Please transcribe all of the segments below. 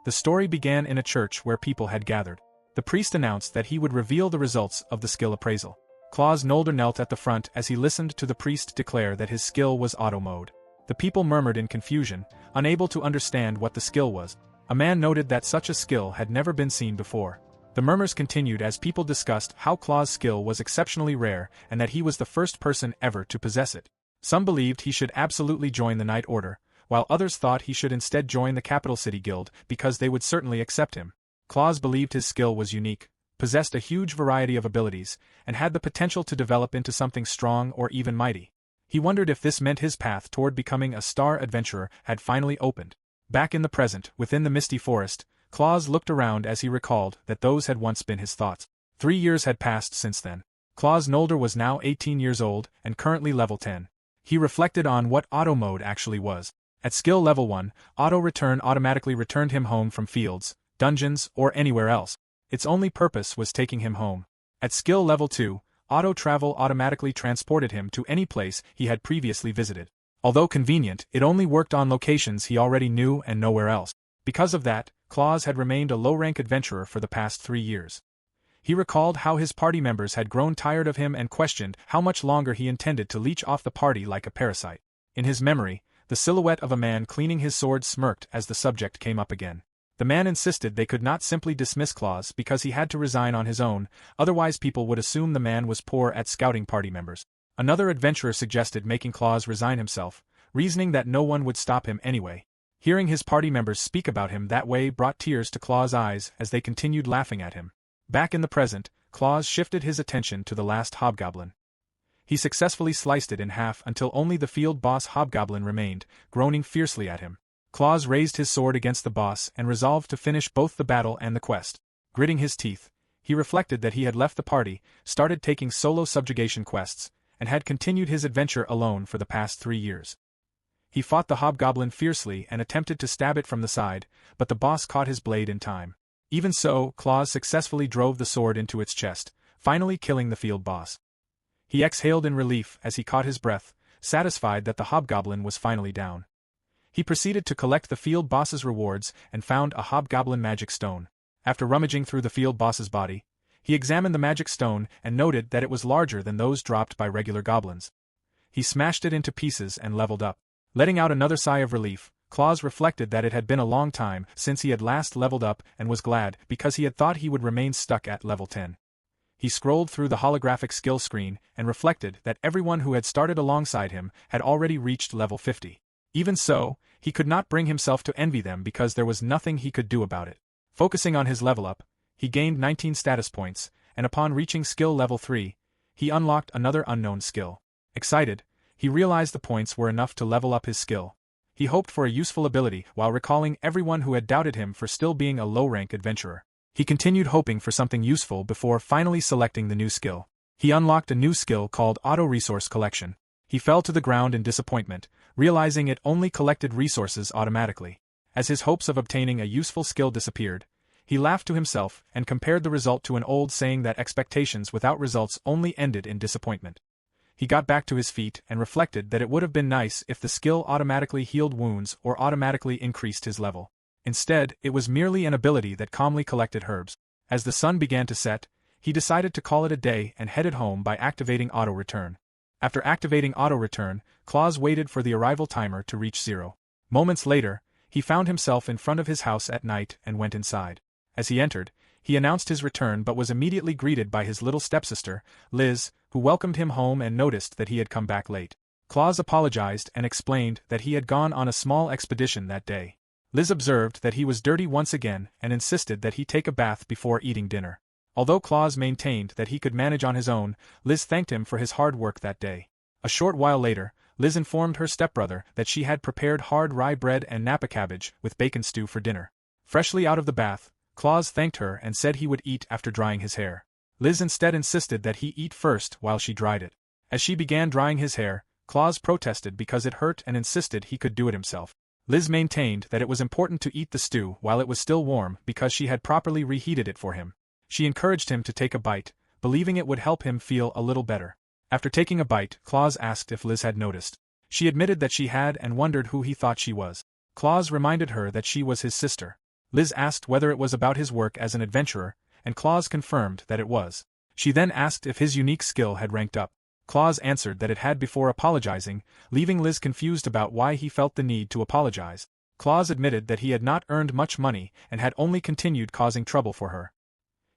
The story began in a church where people had gathered. The priest announced that he would reveal the results of the skill appraisal. Claus Nolder knelt at the front as he listened to the priest declare that his skill was auto mode. The people murmured in confusion, unable to understand what the skill was. A man noted that such a skill had never been seen before. The murmurs continued as people discussed how Claus' skill was exceptionally rare and that he was the first person ever to possess it. Some believed he should absolutely join the Knight Order, while others thought he should instead join the Capital City Guild because they would certainly accept him. Claus believed his skill was unique, possessed a huge variety of abilities, and had the potential to develop into something strong or even mighty. He wondered if this meant his path toward becoming a star adventurer had finally opened. Back in the present, within the misty forest, Claus looked around as he recalled that those had once been his thoughts. 3 years had passed since then. Claus Nolder was now 18 years old and currently level 10. He reflected on what auto mode actually was. At skill level 1, auto return automatically returned him home from fields, dungeons, or anywhere else. Its only purpose was taking him home. At skill level 2, auto travel automatically transported him to any place he had previously visited. Although convenient, it only worked on locations he already knew and nowhere else. Because of that, Claus had remained a low-rank adventurer for the past 3 years. He recalled how his party members had grown tired of him and questioned how much longer he intended to leech off the party like a parasite. In his memory, the silhouette of a man cleaning his sword smirked as the subject came up again. The man insisted they could not simply dismiss Claus because he had to resign on his own, otherwise people would assume the man was poor at scouting party members. Another adventurer suggested making Claus resign himself, reasoning that no one would stop him anyway. Hearing his party members speak about him that way brought tears to Claus' eyes as they continued laughing at him. Back in the present, Claus shifted his attention to the last hobgoblin. He successfully sliced it in half until only the field boss hobgoblin remained, groaning fiercely at him. Claus raised his sword against the boss and resolved to finish both the battle and the quest. Gritting his teeth, he reflected that he had left the party, started taking solo subjugation quests, and had continued his adventure alone for the past 3 years. He fought the hobgoblin fiercely and attempted to stab it from the side, but the boss caught his blade in time. Even so, Claus successfully drove the sword into its chest, finally killing the field boss. He exhaled in relief as he caught his breath, satisfied that the hobgoblin was finally down. He proceeded to collect the field boss's rewards and found a hobgoblin magic stone. After rummaging through the field boss's body, he examined the magic stone and noted that it was larger than those dropped by regular goblins. He smashed it into pieces and leveled up. Letting out another sigh of relief, Claus reflected that it had been a long time since he had last leveled up and was glad because he had thought he would remain stuck at level 10. He scrolled through the holographic skill screen and reflected that everyone who had started alongside him had already reached level 50. Even so, he could not bring himself to envy them because there was nothing he could do about it. Focusing on his level up, he gained 19 status points, and upon reaching skill level 3, he unlocked another unknown skill. Excited, he realized the points were enough to level up his skill. He hoped for a useful ability while recalling everyone who had doubted him for still being a low-rank adventurer. He continued hoping for something useful before finally selecting the new skill. He unlocked a new skill called Auto Resource Collection. He fell to the ground in disappointment, realizing it only collected resources automatically. As his hopes of obtaining a useful skill disappeared, he laughed to himself and compared the result to an old saying that expectations without results only ended in disappointment. He got back to his feet and reflected that it would have been nice if the skill automatically healed wounds or automatically increased his level. Instead, it was merely an ability that calmly collected herbs. As the sun began to set, he decided to call it a day and headed home by activating Auto Return. After activating Auto Return, Claus waited for the arrival timer to reach 0. Moments later, he found himself in front of his house at night and went inside. As he entered, he announced his return but was immediately greeted by his little stepsister, Liz, who welcomed him home and noticed that he had come back late. Claus apologized and explained that he had gone on a small expedition that day. Liz observed that he was dirty once again and insisted that he take a bath before eating dinner. Although Claus maintained that he could manage on his own, Liz thanked him for his hard work that day. A short while later, Liz informed her stepbrother that she had prepared hard rye bread and napa cabbage with bacon stew for dinner. Freshly out of the bath, Claus thanked her and said he would eat after drying his hair. Liz instead insisted that he eat first while she dried it. As she began drying his hair, Claus protested because it hurt and insisted he could do it himself. Liz maintained that it was important to eat the stew while it was still warm because she had properly reheated it for him. She encouraged him to take a bite, believing it would help him feel a little better. After taking a bite, Claus asked if Liz had noticed. She admitted that she had and wondered who he thought she was. Claus reminded her that she was his sister. Liz asked whether it was about his work as an adventurer, and Claus confirmed that it was. She then asked if his unique skill had ranked up. Claus answered that it had before apologizing, leaving Liz confused about why he felt the need to apologize. Claus admitted that he had not earned much money and had only continued causing trouble for her.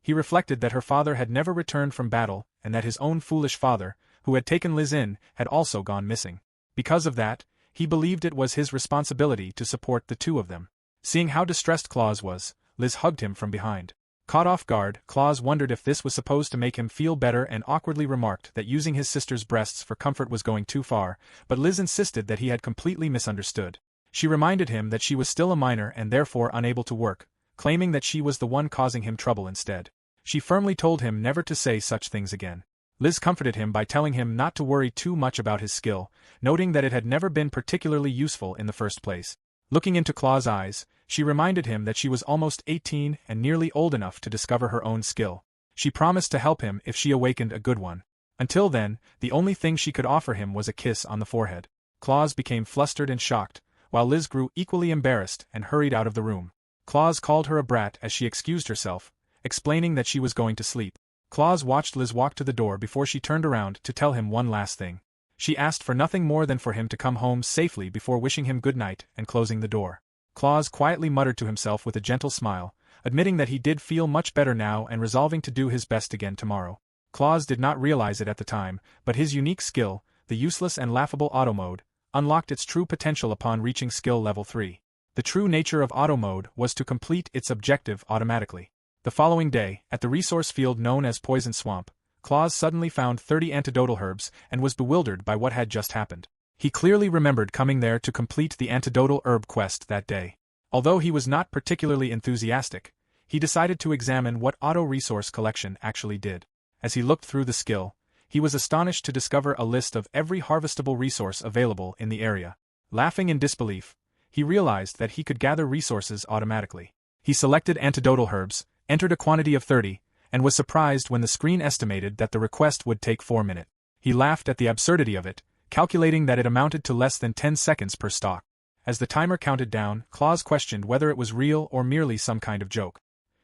He reflected that her father had never returned from battle and that his own foolish father, who had taken Liz in, had also gone missing. Because of that, he believed it was his responsibility to support the two of them. Seeing how distressed Claus was, Liz hugged him from behind. Caught off guard, Claus wondered if this was supposed to make him feel better and awkwardly remarked that using his sister's breasts for comfort was going too far, but Liz insisted that he had completely misunderstood. She reminded him that she was still a minor and therefore unable to work, claiming that she was the one causing him trouble instead. She firmly told him never to say such things again. Liz comforted him by telling him not to worry too much about his skill, noting that it had never been particularly useful in the first place. Looking into Claus' eyes, she reminded him that she was almost 18 and nearly old enough to discover her own skill. She promised to help him if she awakened a good one. Until then, the only thing she could offer him was a kiss on the forehead. Claus became flustered and shocked, while Liz grew equally embarrassed and hurried out of the room. Claus called her a brat as she excused herself, explaining that she was going to sleep. Claus watched Liz walk to the door before she turned around to tell him one last thing. She asked for nothing more than for him to come home safely before wishing him good night and closing the door. Claus quietly muttered to himself with a gentle smile, admitting that he did feel much better now and resolving to do his best again tomorrow. Claus did not realize it at the time, but his unique skill, the useless and laughable auto mode, unlocked its true potential upon reaching skill level 3. The true nature of auto mode was to complete its objective automatically. The following day, at the resource field known as Poison Swamp, Claus suddenly found 30 antidotal herbs and was bewildered by what had just happened. He clearly remembered coming there to complete the antidotal herb quest that day. Although he was not particularly enthusiastic, he decided to examine what auto resource collection actually did. As he looked through the skill, he was astonished to discover a list of every harvestable resource available in the area. Laughing in disbelief, he realized that he could gather resources automatically. He selected antidotal herbs, entered a quantity of 30, and was surprised when the screen estimated that the request would take 4 minutes. He laughed at the absurdity of it, calculating that it amounted to less than 10 seconds per stock. As the timer counted down, Claus questioned whether it was real or merely some kind of joke.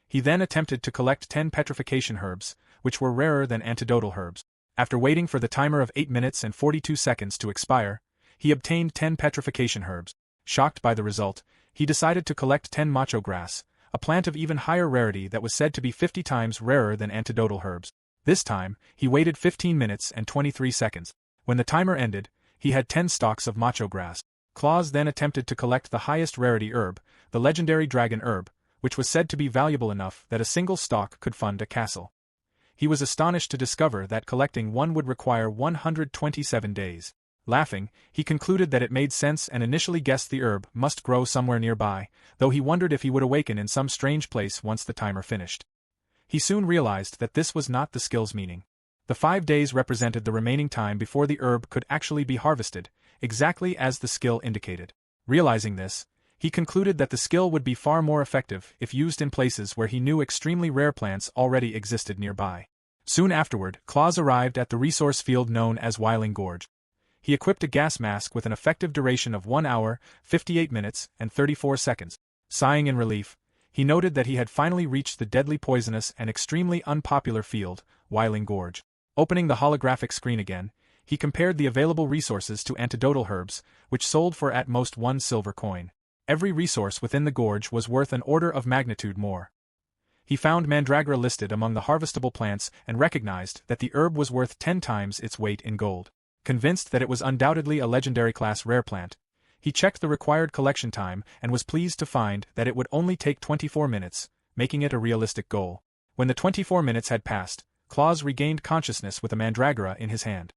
He then attempted to collect 10 petrification herbs, which were rarer than antidotal herbs. After waiting for the timer of 8 minutes and 42 seconds to expire, he obtained 10 petrification herbs. Shocked by the result, he decided to collect 10 macho grass, a plant of even higher rarity that was said to be 50 times rarer than antidotal herbs. This time, he waited 15 minutes and 23 seconds. When the timer ended, he had 10 stalks of macho grass. Claus then attempted to collect the highest rarity herb, the legendary dragon herb, which was said to be valuable enough that a single stalk could fund a castle. He was astonished to discover that collecting one would require 127 days. Laughing, he concluded that it made sense and initially guessed the herb must grow somewhere nearby, though he wondered if he would awaken in some strange place once the timer finished. He soon realized that this was not the skill's meaning. The 5 days represented the remaining time before the herb could actually be harvested, exactly as the skill indicated. Realizing this, he concluded that the skill would be far more effective if used in places where he knew extremely rare plants already existed nearby. Soon afterward, Claus arrived at the resource field known as Wiling Gorge. He equipped a gas mask with an effective duration of 1 hour, 58 minutes, and 34 seconds. Sighing in relief, he noted that he had finally reached the deadly poisonous and extremely unpopular field, Wiling Gorge. Opening the holographic screen again, he compared the available resources to antidotal herbs, which sold for at most 1 silver coin. Every resource within the gorge was worth an order of magnitude more. He found mandragora listed among the harvestable plants and recognized that the herb was worth 10 times its weight in gold. Convinced that it was undoubtedly a legendary class rare plant, he checked the required collection time and was pleased to find that it would only take 24 minutes, making it a realistic goal. When the 24 minutes had passed, Claus regained consciousness with a mandragora in his hand.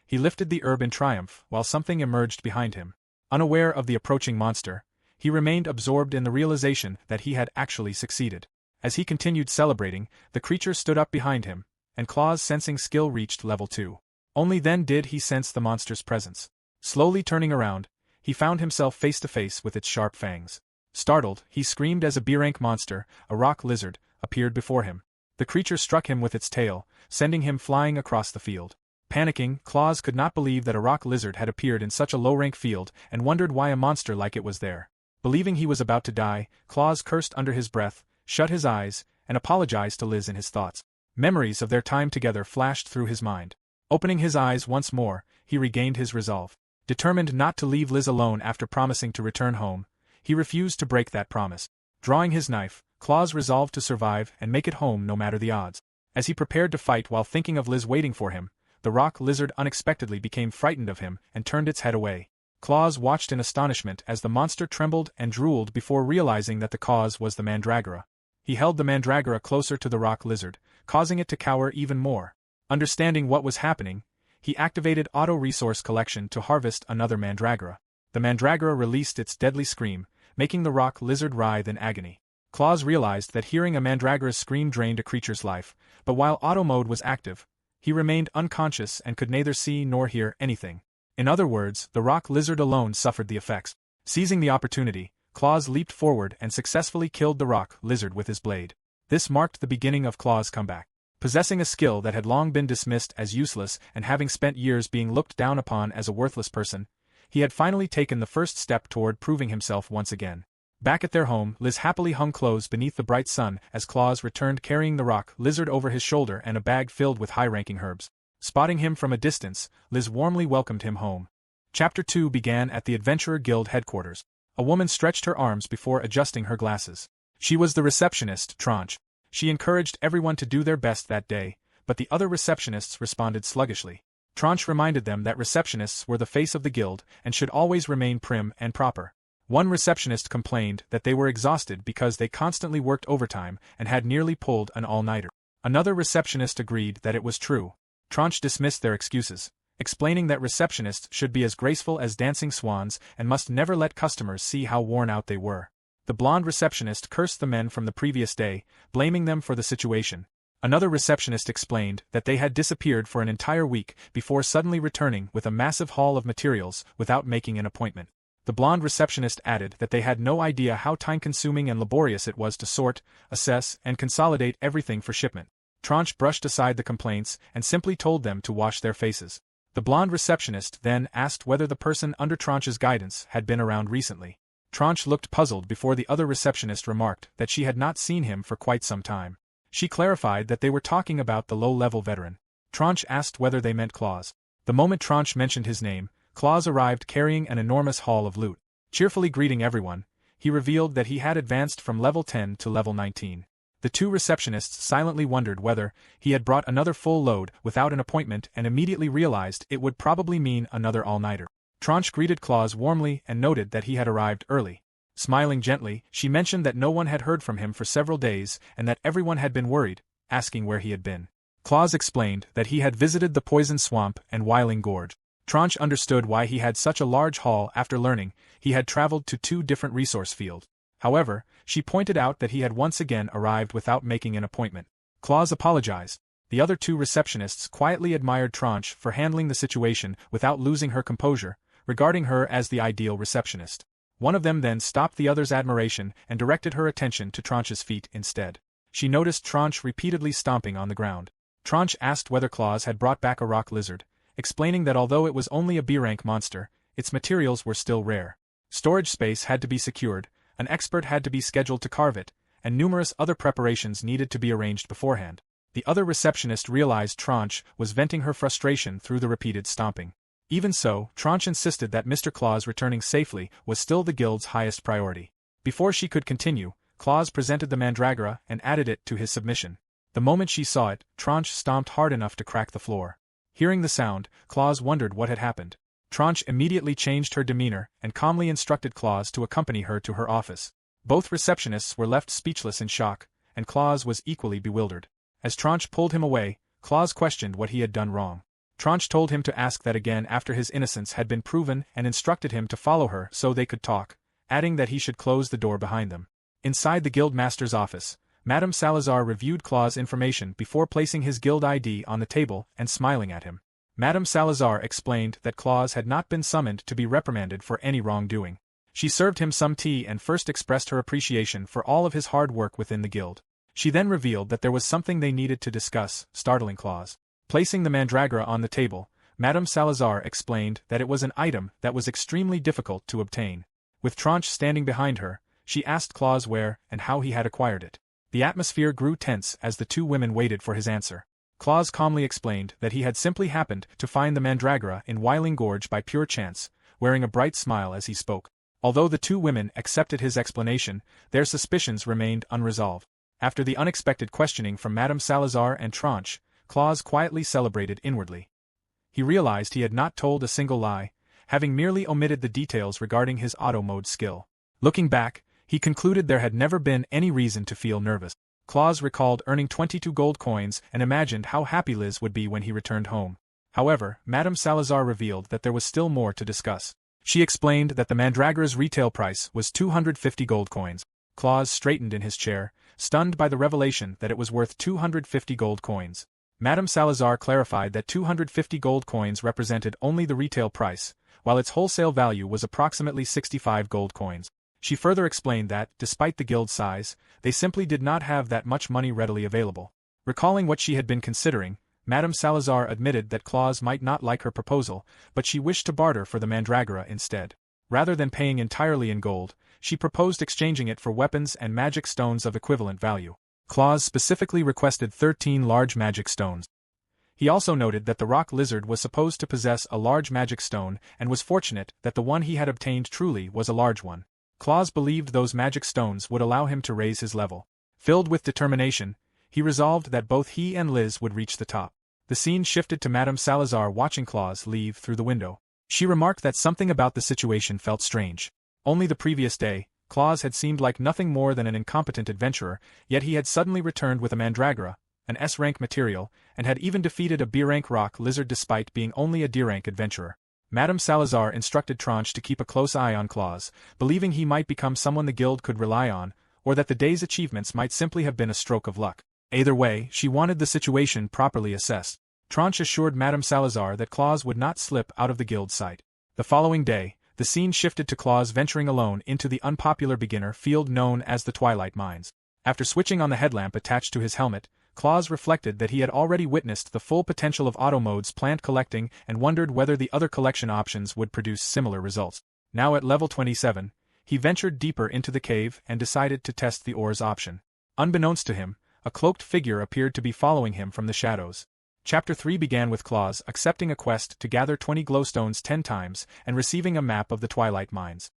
He lifted the herb in triumph while something emerged behind him. Unaware of the approaching monster, he remained absorbed in the realization that he had actually succeeded. As he continued celebrating, the creature stood up behind him, and Claus' sensing skill reached level 2. Only then did he sense the monster's presence. Slowly turning around, he found himself face to face with its sharp fangs. Startled, he screamed as a B-rank monster, a rock lizard, appeared before him. The creature struck him with its tail, sending him flying across the field. Panicking, Claus could not believe that a rock lizard had appeared in such a low-rank field and wondered why a monster like it was there. Believing he was about to die, Claus cursed under his breath, shut his eyes, and apologized to Liz in his thoughts. Memories of their time together flashed through his mind. Opening his eyes once more, he regained his resolve. Determined not to leave Liz alone after promising to return home, he refused to break that promise. Drawing his knife, Claus resolved to survive and make it home no matter the odds. As he prepared to fight while thinking of Liz waiting for him, the rock lizard unexpectedly became frightened of him and turned its head away. Claus watched in astonishment as the monster trembled and drooled before realizing that the cause was the mandragora. He held the mandragora closer to the rock lizard, causing it to cower even more. Understanding what was happening, he activated auto-resource collection to harvest another mandragora. The mandragora released its deadly scream, making the rock lizard writhe in agony. Claus realized that hearing a mandragora's scream drained a creature's life, but while auto mode was active, he remained unconscious and could neither see nor hear anything. In other words, the rock lizard alone suffered the effects. Seizing the opportunity, Claus leaped forward and successfully killed the rock lizard with his blade. This marked the beginning of Claus' comeback. Possessing a skill that had long been dismissed as useless and having spent years being looked down upon as a worthless person, he had finally taken the first step toward proving himself once again. Back at their home, Liz happily hung clothes beneath the bright sun as Claus returned carrying the rock lizard over his shoulder and a bag filled with high-ranking herbs. Spotting him from a distance, Liz warmly welcomed him home. Chapter 2 began at the Adventurer Guild headquarters. A woman stretched her arms before adjusting her glasses. She was the receptionist, Tranche. She encouraged everyone to do their best that day, but the other receptionists responded sluggishly. Tranche reminded them that receptionists were the face of the guild and should always remain prim and proper. One receptionist complained that they were exhausted because they constantly worked overtime and had nearly pulled an all-nighter. Another receptionist agreed that it was true. Tranche dismissed their excuses, explaining that receptionists should be as graceful as dancing swans and must never let customers see how worn out they were. The blonde receptionist cursed the men from the previous day, blaming them for the situation. Another receptionist explained that they had disappeared for an entire week before suddenly returning with a massive haul of materials without making an appointment. The blonde receptionist added that they had no idea how time-consuming and laborious it was to sort, assess, and consolidate everything for shipment. Tranche brushed aside the complaints and simply told them to wash their faces. The blonde receptionist then asked whether the person under Tranche's guidance had been around recently. Tranche looked puzzled before the other receptionist remarked that she had not seen him for quite some time. She clarified that they were talking about the low-level veteran. Tranche asked whether they meant Claus. The moment Tranche mentioned his name, Claus arrived carrying an enormous haul of loot. Cheerfully greeting everyone, he revealed that he had advanced from level 10 to level 19. The two receptionists silently wondered whether he had brought another full load without an appointment and immediately realized it would probably mean another all-nighter. Tranche greeted Claus warmly and noted that he had arrived early. Smiling gently, she mentioned that no one had heard from him for several days and that everyone had been worried, asking where he had been. Claus explained that he had visited the Poison Swamp and Whiling Gorge. Tranche understood why he had such a large haul after learning he had traveled to 2 different resource fields. However, she pointed out that he had once again arrived without making an appointment. Claus apologized. The other 2 receptionists quietly admired Tranche for handling the situation without losing her composure, regarding her as the ideal receptionist. One of them then stopped the other's admiration and directed her attention to Tranche's feet instead. She noticed Tranche repeatedly stomping on the ground. Tranche asked whether Claus had brought back a rock lizard, explaining that although it was only a B-rank monster, its materials were still rare. Storage space had to be secured, an expert had to be scheduled to carve it, and numerous other preparations needed to be arranged beforehand. The other receptionist realized Tranche was venting her frustration through the repeated stomping. Even so, Tranche insisted that Mr. Claus returning safely was still the guild's highest priority. Before she could continue, Claus presented the mandragora and added it to his submission. The moment she saw it, Tranche stomped hard enough to crack the floor. Hearing the sound, Claus wondered what had happened. Tranche immediately changed her demeanor and calmly instructed Claus to accompany her to her office. Both receptionists were left speechless in shock, and Claus was equally bewildered. As Tranche pulled him away, Claus questioned what he had done wrong. Tranche told him to ask that again after his innocence had been proven and instructed him to follow her so they could talk, adding that he should close the door behind them. Inside the guild master's office, Madame Salazar reviewed Claus' information before placing his guild ID on the table and smiling at him. Madame Salazar explained that Claus had not been summoned to be reprimanded for any wrongdoing. She served him some tea and first expressed her appreciation for all of his hard work within the guild. She then revealed that there was something they needed to discuss, startling Claus. Placing the mandragora on the table, Madame Salazar explained that it was an item that was extremely difficult to obtain. With Tranche standing behind her, she asked Claus where and how he had acquired it. The atmosphere grew tense as the two women waited for his answer. Claus calmly explained that he had simply happened to find the mandragora in Wailing Gorge by pure chance, wearing a bright smile as he spoke. Although the two women accepted his explanation, their suspicions remained unresolved. After the unexpected questioning from Madame Salazar and Tranche, Claus quietly celebrated inwardly. He realized he had not told a single lie, having merely omitted the details regarding his auto mode skill. Looking back, he concluded there had never been any reason to feel nervous. Claus recalled earning 22 gold coins and imagined how happy Liz would be when he returned home. However, Madame Salazar revealed that there was still more to discuss. She explained that the mandragora's retail price was 250 gold coins. Claus straightened in his chair, stunned by the revelation that it was worth 250 gold coins. Madame Salazar clarified that 250 gold coins represented only the retail price, while its wholesale value was approximately 65 gold coins. She further explained that, despite the guild's size, they simply did not have that much money readily available. Recalling what she had been considering, Madame Salazar admitted that Claus might not like her proposal, but she wished to barter for the mandragora instead. Rather than paying entirely in gold, she proposed exchanging it for weapons and magic stones of equivalent value. Claus specifically requested 13 large magic stones. He also noted that the rock lizard was supposed to possess a large magic stone and was fortunate that the one he had obtained truly was a large one. Claus believed those magic stones would allow him to raise his level. Filled with determination, he resolved that both he and Liz would reach the top. The scene shifted to Madame Salazar watching Claus leave through the window. She remarked that something about the situation felt strange. Only the previous day, Claus had seemed like nothing more than an incompetent adventurer, yet he had suddenly returned with a mandragora, an S-rank material, and had even defeated a B-rank rock lizard despite being only a D-rank adventurer. Madame Salazar instructed Tranche to keep a close eye on Claus, believing he might become someone the guild could rely on, or that the day's achievements might simply have been a stroke of luck. Either way, she wanted the situation properly assessed. Tranche assured Madame Salazar that Claus would not slip out of the guild's sight. The following day, the scene shifted to Claus venturing alone into the unpopular beginner field known as the Twilight Mines. After switching on the headlamp attached to his helmet, Claus reflected that he had already witnessed the full potential of auto mode's plant collecting and wondered whether the other collection options would produce similar results. Now at level 27, he ventured deeper into the cave and decided to test the ores option. Unbeknownst to him, a cloaked figure appeared to be following him from the shadows. Chapter 3 began with Claus accepting a quest to gather 20 glowstones 10 times and receiving a map of the Twilight Mines.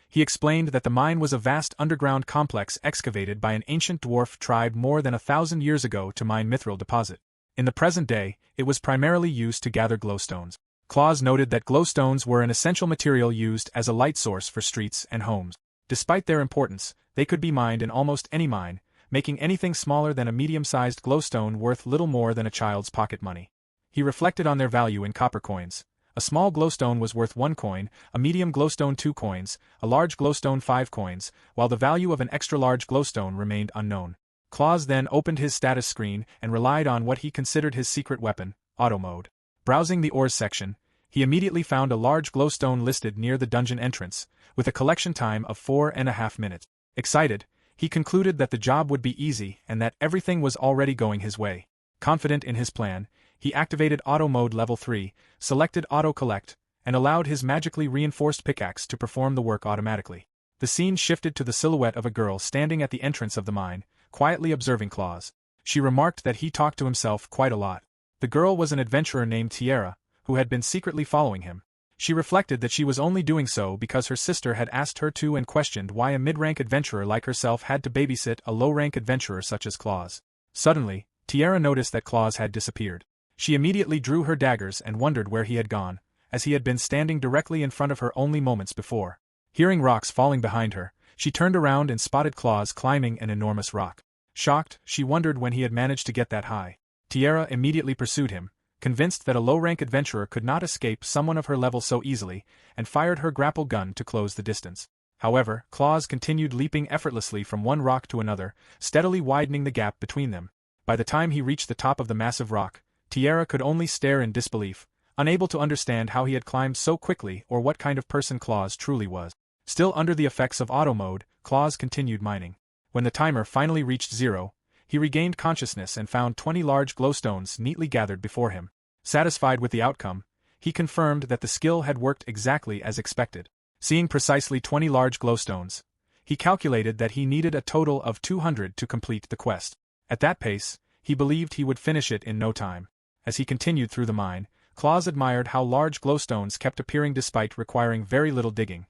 He explained that the mine was a vast underground complex excavated by an ancient dwarf tribe more than 1,000 years ago to mine mithril deposit. In the present day, it was primarily used to gather glowstones. Claus noted that glowstones were an essential material used as a light source for streets and homes. Despite their importance, they could be mined in almost any mine, making anything smaller than a medium-sized glowstone worth little more than a child's pocket money. He reflected on their value in copper coins. A small glowstone was worth 1 coin, a medium glowstone 2 coins, a large glowstone 5 coins, while the value of an extra-large glowstone remained unknown. Claus then opened his status screen and relied on what he considered his secret weapon, auto mode. Browsing the ores section, he immediately found a large glowstone listed near the dungeon entrance, with a collection time of 4.5 minutes. Excited, he concluded that the job would be easy and that everything was already going his way. Confident in his plan, he activated Auto Mode Level 3, selected Auto Collect, and allowed his magically reinforced pickaxe to perform the work automatically. The scene shifted to the silhouette of a girl standing at the entrance of the mine, quietly observing Claus. She remarked that he talked to himself quite a lot. The girl was an adventurer named Tiara, who had been secretly following him. She reflected that she was only doing so because her sister had asked her to and questioned why a mid-rank adventurer like herself had to babysit a low-rank adventurer such as Claus. Suddenly, Tiara noticed that Claus had disappeared. She immediately drew her daggers and wondered where he had gone, as he had been standing directly in front of her only moments before. Hearing rocks falling behind her, she turned around and spotted Claus climbing an enormous rock. Shocked, she wondered when he had managed to get that high. Tiara immediately pursued him, convinced that a low-rank adventurer could not escape someone of her level so easily, and fired her grapple gun to close the distance. However, Claus continued leaping effortlessly from one rock to another, steadily widening the gap between them. By the time he reached the top of the massive rock, Tiara could only stare in disbelief, unable to understand how he had climbed so quickly or what kind of person Claus truly was. Still under the effects of auto mode, Claus continued mining. When the timer finally reached 0, he regained consciousness and found 20 large glowstones neatly gathered before him. Satisfied with the outcome, he confirmed that the skill had worked exactly as expected. Seeing precisely 20 large glowstones, he calculated that he needed a total of 200 to complete the quest. At that pace, he believed he would finish it in no time. As he continued through the mine, Claus admired how large glowstones kept appearing despite requiring very little digging.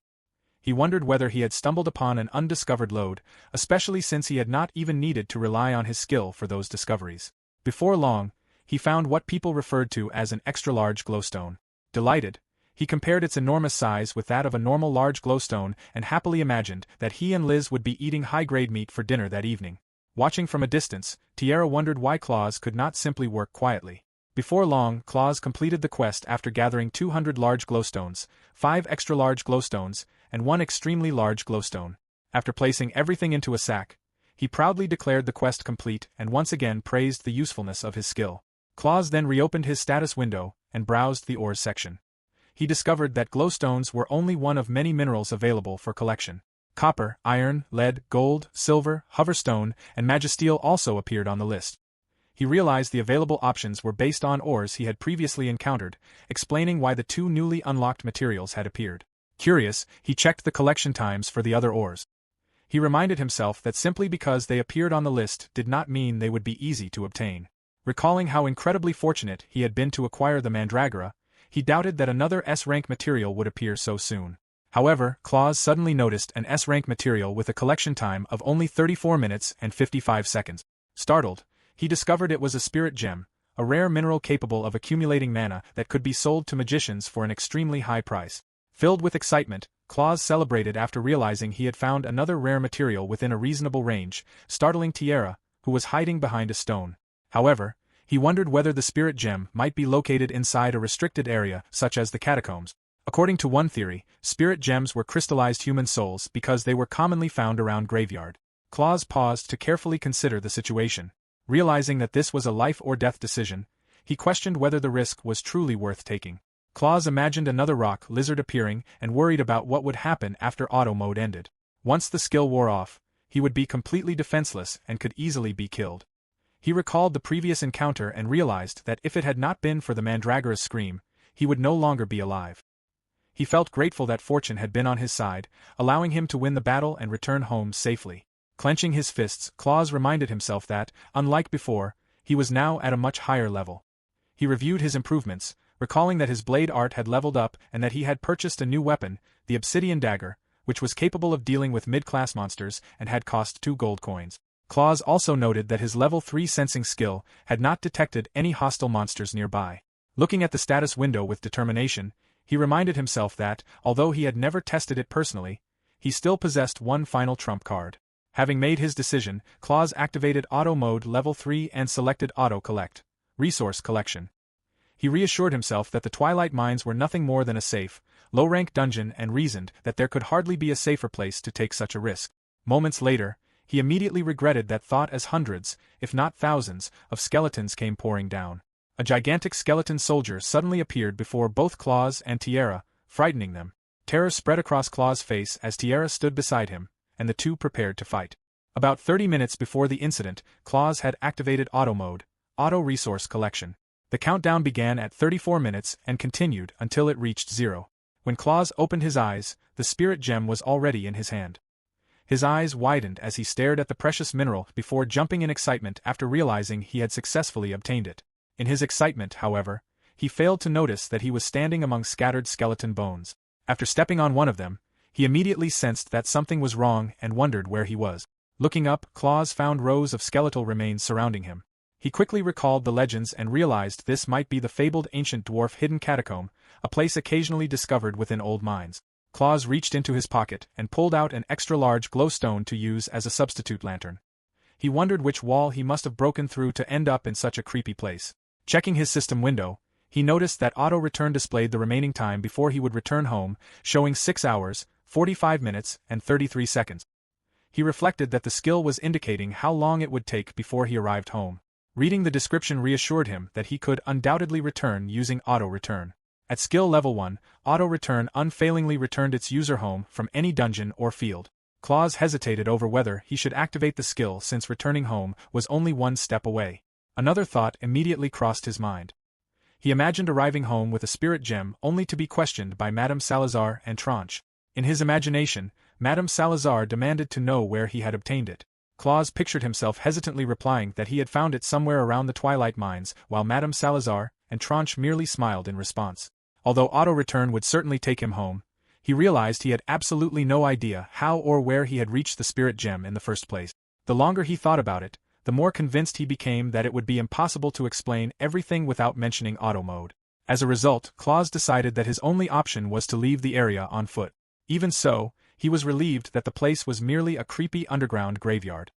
He wondered whether he had stumbled upon an undiscovered lode, especially since he had not even needed to rely on his skill for those discoveries. Before long, he found what people referred to as an extra-large glowstone. Delighted, he compared its enormous size with that of a normal large glowstone and happily imagined that he and Liz would be eating high-grade meat for dinner that evening. Watching from a distance, Tiara wondered why Claus could not simply work quietly. Before long, Claus completed the quest after gathering 200 large glowstones, 5 extra-large glowstones, and 1 extremely large glowstone. After placing everything into a sack, he proudly declared the quest complete and once again praised the usefulness of his skill. Claus then reopened his status window and browsed the ores section. He discovered that glowstones were only one of many minerals available for collection. Copper, iron, lead, gold, silver, hoverstone, and magisteel also appeared on the list. He realized the available options were based on ores he had previously encountered, explaining why the 2 newly unlocked materials had appeared. Curious, he checked the collection times for the other ores. He reminded himself that simply because they appeared on the list did not mean they would be easy to obtain. Recalling how incredibly fortunate he had been to acquire the mandragora, he doubted that another S-rank material would appear so soon. However, Claus suddenly noticed an S-rank material with a collection time of only 34 minutes and 55 seconds. Startled, he discovered it was a spirit gem, a rare mineral capable of accumulating mana that could be sold to magicians for an extremely high price. Filled with excitement, Claus celebrated after realizing he had found another rare material within a reasonable range, startling Tiara, who was hiding behind a stone. However, he wondered whether the spirit gem might be located inside a restricted area such as the catacombs. According to one theory, spirit gems were crystallized human souls because they were commonly found around graveyard. Claus paused to carefully consider the situation. Realizing that this was a life-or-death decision, he questioned whether the risk was truly worth taking. Claus imagined another rock lizard appearing and worried about what would happen after auto mode ended. Once the skill wore off, he would be completely defenseless and could easily be killed. He recalled the previous encounter and realized that if it had not been for the mandragora's scream, he would no longer be alive. He felt grateful that fortune had been on his side, allowing him to win the battle and return home safely. Clenching his fists, Claus reminded himself that, unlike before, he was now at a much higher level. He reviewed his improvements, recalling that his blade art had leveled up and that he had purchased a new weapon, the obsidian dagger, which was capable of dealing with mid-class monsters and had cost 2 gold coins. Claus also noted that his level 3 sensing skill had not detected any hostile monsters nearby. Looking at the status window with determination, he reminded himself that, although he had never tested it personally, he still possessed one final trump card. Having made his decision, Claus activated Auto Mode Level 3 and selected Auto Collect, Resource Collection. He reassured himself that the Twilight Mines were nothing more than a safe, low-rank dungeon and reasoned that there could hardly be a safer place to take such a risk. Moments later, he immediately regretted that thought as hundreds, if not thousands, of skeletons came pouring down. A gigantic skeleton soldier suddenly appeared before both Claus and Tiara, frightening them. Terror spread across Claus' face as Tiara stood beside him, and the two prepared to fight. About 30 minutes before the incident, Claus had activated Auto Mode, Auto Resource Collection. The countdown began at 34 minutes and continued until it reached 0. When Claus opened his eyes, the spirit gem was already in his hand. His eyes widened as he stared at the precious mineral before jumping in excitement after realizing he had successfully obtained it. In his excitement, however, he failed to notice that he was standing among scattered skeleton bones. After stepping on one of them, he immediately sensed that something was wrong and wondered where he was. Looking up, Claus found rows of skeletal remains surrounding him. He quickly recalled the legends and realized this might be the fabled ancient dwarf hidden catacomb, a place occasionally discovered within old mines. Claus reached into his pocket and pulled out an extra-large glowstone to use as a substitute lantern. He wondered which wall he must have broken through to end up in such a creepy place. Checking his system window, he noticed that auto-return displayed the remaining time before he would return home, showing 6 hours, 45 minutes, and 33 seconds. He reflected that the skill was indicating how long it would take before he arrived home. Reading the description reassured him that he could undoubtedly return using auto-return. At skill level 1, auto-return unfailingly returned its user home from any dungeon or field. Claus hesitated over whether he should activate the skill since returning home was only one step away. Another thought immediately crossed his mind. He imagined arriving home with a spirit gem only to be questioned by Madame Salazar and Tranche. In his imagination, Madame Salazar demanded to know where he had obtained it. Claus pictured himself hesitantly replying that he had found it somewhere around the Twilight Mines, while Madame Salazar and Tranche merely smiled in response. Although auto-return would certainly take him home, he realized he had absolutely no idea how or where he had reached the spirit gem in the first place. The longer he thought about it, the more convinced he became that it would be impossible to explain everything without mentioning auto mode. As a result, Claus decided that his only option was to leave the area on foot. Even so, he was relieved that the place was merely a creepy underground graveyard.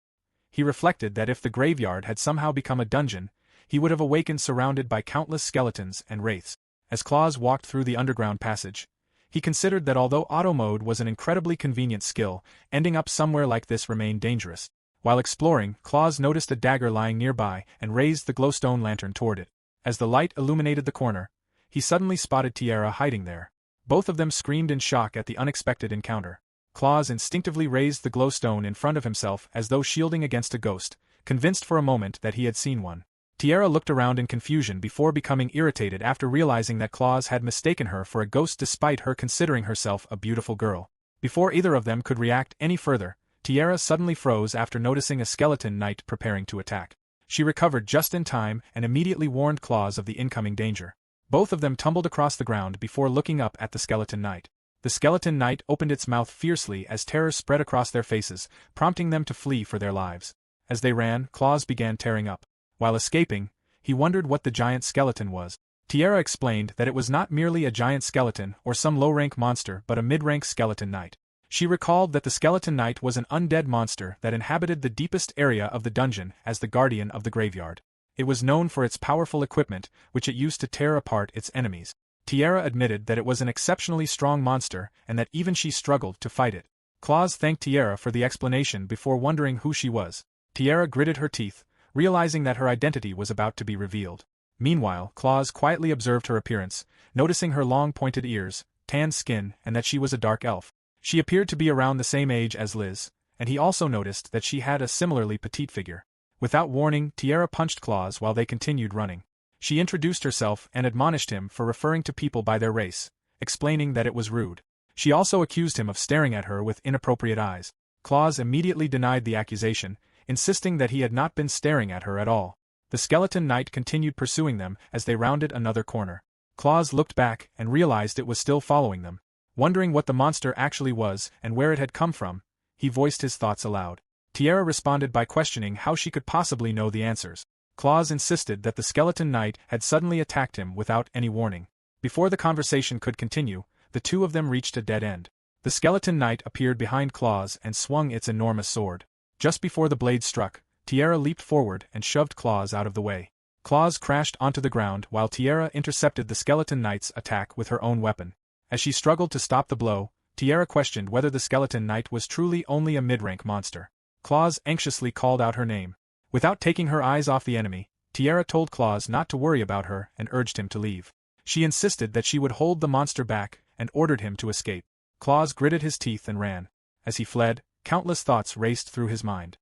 He reflected that if the graveyard had somehow become a dungeon, he would have awakened surrounded by countless skeletons and wraiths. As Claus walked through the underground passage, he considered that although auto mode was an incredibly convenient skill, ending up somewhere like this remained dangerous. While exploring, Claus noticed a dagger lying nearby and raised the glowstone lantern toward it. As the light illuminated the corner, he suddenly spotted Tiara hiding there. Both of them screamed in shock at the unexpected encounter. Claus instinctively raised the glowstone in front of himself as though shielding against a ghost, convinced for a moment that he had seen one. Tiara looked around in confusion before becoming irritated after realizing that Claus had mistaken her for a ghost despite her considering herself a beautiful girl. Before either of them could react any further, Tiara suddenly froze after noticing a skeleton knight preparing to attack. She recovered just in time and immediately warned Claus of the incoming danger. Both of them tumbled across the ground before looking up at the skeleton knight. The skeleton knight opened its mouth fiercely as terror spread across their faces, prompting them to flee for their lives. As they ran, Claus began tearing up. While escaping, he wondered what the giant skeleton was. Tiara explained that it was not merely a giant skeleton or some low-rank monster but a mid-rank skeleton knight. She recalled that the skeleton knight was an undead monster that inhabited the deepest area of the dungeon as the guardian of the graveyard. It was known for its powerful equipment, which it used to tear apart its enemies. Tiara admitted that it was an exceptionally strong monster and that even she struggled to fight it. Claus thanked Tiara for the explanation before wondering who she was. Tiara gritted her teeth, realizing that her identity was about to be revealed. Meanwhile, Claus quietly observed her appearance, noticing her long pointed ears, tan skin, and that she was a dark elf. She appeared to be around the same age as Liz, and he also noticed that she had a similarly petite figure. Without warning, Tiara punched Claus while they continued running. She introduced herself and admonished him for referring to people by their race, explaining that it was rude. She also accused him of staring at her with inappropriate eyes. Claus immediately denied the accusation, insisting that he had not been staring at her at all. The skeleton knight continued pursuing them as they rounded another corner. Claus looked back and realized it was still following them. Wondering what the monster actually was and where it had come from, he voiced his thoughts aloud. Tiara responded by questioning how she could possibly know the answers. Claus insisted that the skeleton knight had suddenly attacked him without any warning. Before the conversation could continue, the two of them reached a dead end. The skeleton knight appeared behind Claus and swung its enormous sword. Just before the blade struck, Tiara leaped forward and shoved Claus out of the way. Claus crashed onto the ground while Tiara intercepted the skeleton knight's attack with her own weapon. As she struggled to stop the blow, Tiara questioned whether the skeleton knight was truly only a mid-rank monster. Claus anxiously called out her name. Without taking her eyes off the enemy, Tiara told Claus not to worry about her and urged him to leave. She insisted that she would hold the monster back and ordered him to escape. Claus gritted his teeth and ran. As he fled, countless thoughts raced through his mind.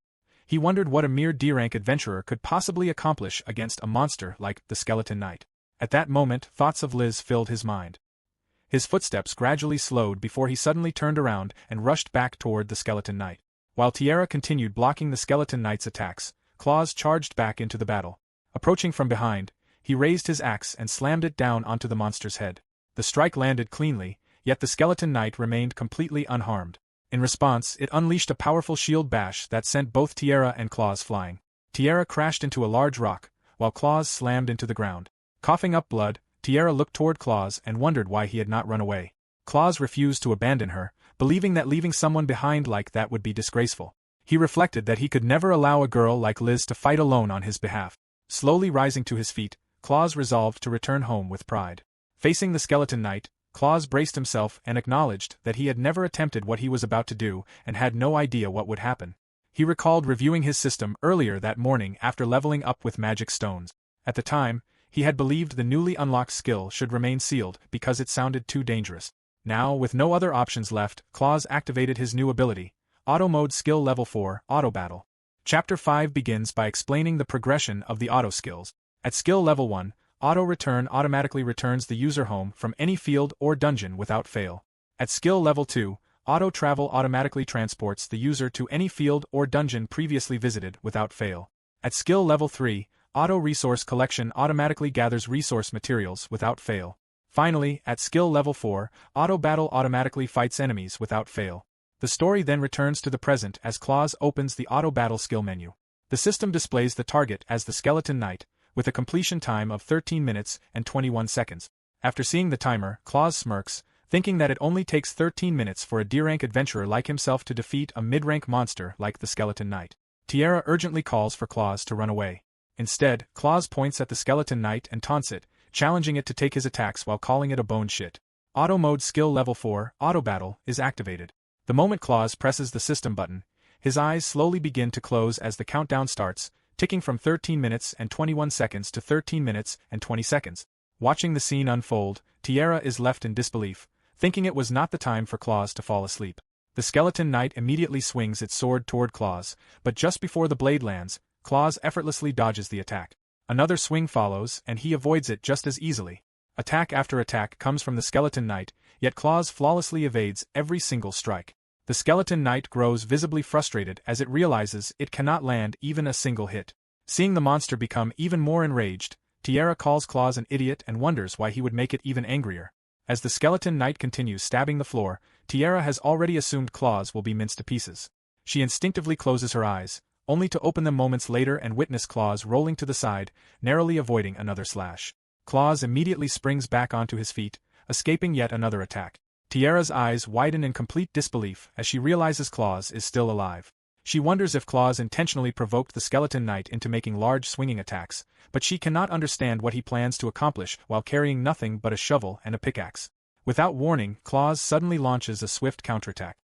He wondered what a mere D-rank adventurer could possibly accomplish against a monster like the skeleton knight. At that moment, thoughts of Liz filled his mind. His footsteps gradually slowed before he suddenly turned around and rushed back toward the skeleton knight. While Tiara continued blocking the skeleton knight's attacks, Claus charged back into the battle. Approaching from behind, he raised his axe and slammed it down onto the monster's head. The strike landed cleanly, yet the skeleton knight remained completely unharmed. In response, it unleashed a powerful shield bash that sent both Tiara and Claus flying. Tiara crashed into a large rock, while Claus slammed into the ground. Coughing up blood, Tiara looked toward Claus and wondered why he had not run away. Claus refused to abandon her, believing that leaving someone behind like that would be disgraceful. He reflected that he could never allow a girl like Liz to fight alone on his behalf. Slowly rising to his feet, Claus resolved to return home with pride. Facing the skeleton knight, Claus braced himself and acknowledged that he had never attempted what he was about to do and had no idea what would happen. He recalled reviewing his system earlier that morning after leveling up with magic stones. At the time, he had believed the newly unlocked skill should remain sealed because it sounded too dangerous. Now, with no other options left, Claus activated his new ability, Auto Mode Skill Level 4, Auto Battle. Chapter 5 begins by explaining the progression of the auto skills. At Skill Level 1, Auto Return automatically returns the user home from any field or dungeon without fail. At skill level 2, auto travel automatically transports the user to any field or dungeon previously visited without fail. At skill level 3, auto resource collection automatically gathers resource materials without fail. Finally, at skill level 4, auto battle automatically fights enemies without fail. The story then returns to the present as Claus opens the auto battle skill menu. The system displays the target as the Skeleton Knight, with a completion time of 13 minutes and 21 seconds. After seeing the timer, Claus smirks, thinking that it only takes 13 minutes for a D-rank adventurer like himself to defeat a mid-rank monster like the Skeleton Knight. Tiara urgently calls for Claus to run away. Instead, Claus points at the Skeleton Knight and taunts it, challenging it to take his attacks while calling it a bone shit. Auto mode skill level 4, Auto Battle, is activated. The moment Claus presses the system button, his eyes slowly begin to close as the countdown starts, ticking from 13 minutes and 21 seconds to 13 minutes and 20 seconds. Watching the scene unfold, Tiara is left in disbelief, thinking it was not the time for Claus to fall asleep. The Skeleton Knight immediately swings its sword toward Claus, but just before the blade lands, Claus effortlessly dodges the attack. Another swing follows, and he avoids it just as easily. Attack after attack comes from the Skeleton Knight, yet Claus flawlessly evades every single strike. The Skeleton Knight grows visibly frustrated as it realizes it cannot land even a single hit. Seeing the monster become even more enraged, Tiara calls Claus an idiot and wonders why he would make it even angrier. As the Skeleton Knight continues stabbing the floor, Tiara has already assumed Claus will be minced to pieces. She instinctively closes her eyes, only to open them moments later and witness Claus rolling to the side, narrowly avoiding another slash. Claus immediately springs back onto his feet, escaping yet another attack. Tiara's eyes widen in complete disbelief as she realizes Claus is still alive. She wonders if Claus intentionally provoked the Skeleton Knight into making large swinging attacks, but she cannot understand what he plans to accomplish while carrying nothing but a shovel and a pickaxe. Without warning, Claus suddenly launches a swift counterattack.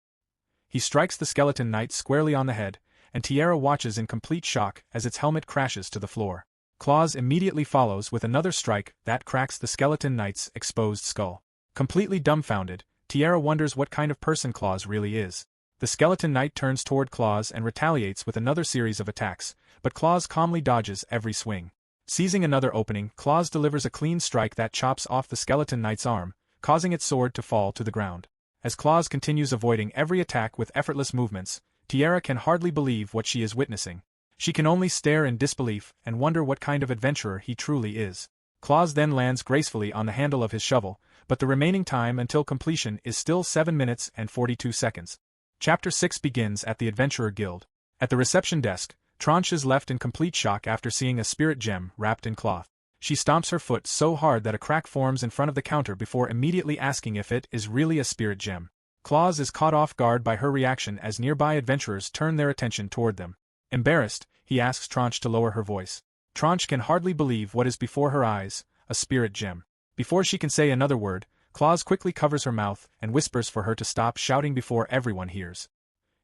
He strikes the Skeleton Knight squarely on the head, and Tiara watches in complete shock as its helmet crashes to the floor. Claus immediately follows with another strike that cracks the Skeleton Knight's exposed skull. Completely dumbfounded, Tiara wonders what kind of person Claus really is. The Skeleton Knight turns toward Claus and retaliates with another series of attacks, but Claus calmly dodges every swing. Seizing another opening, Claus delivers a clean strike that chops off the Skeleton Knight's arm, causing its sword to fall to the ground. As Claus continues avoiding every attack with effortless movements, Tiara can hardly believe what she is witnessing. She can only stare in disbelief and wonder what kind of adventurer he truly is. Claus then lands gracefully on the handle of his shovel, but the remaining time until completion is still 7 minutes and 42 seconds. Chapter 6 begins at the Adventurer Guild. At the reception desk, Tranche is left in complete shock after seeing a spirit gem wrapped in cloth. She stomps her foot so hard that a crack forms in front of the counter before immediately asking if it is really a spirit gem. Claus is caught off guard by her reaction as nearby adventurers turn their attention toward them. Embarrassed, he asks Tranche to lower her voice. Tranche can hardly believe what is before her eyes, a spirit gem. Before she can say another word, Claus quickly covers her mouth and whispers for her to stop shouting before everyone hears.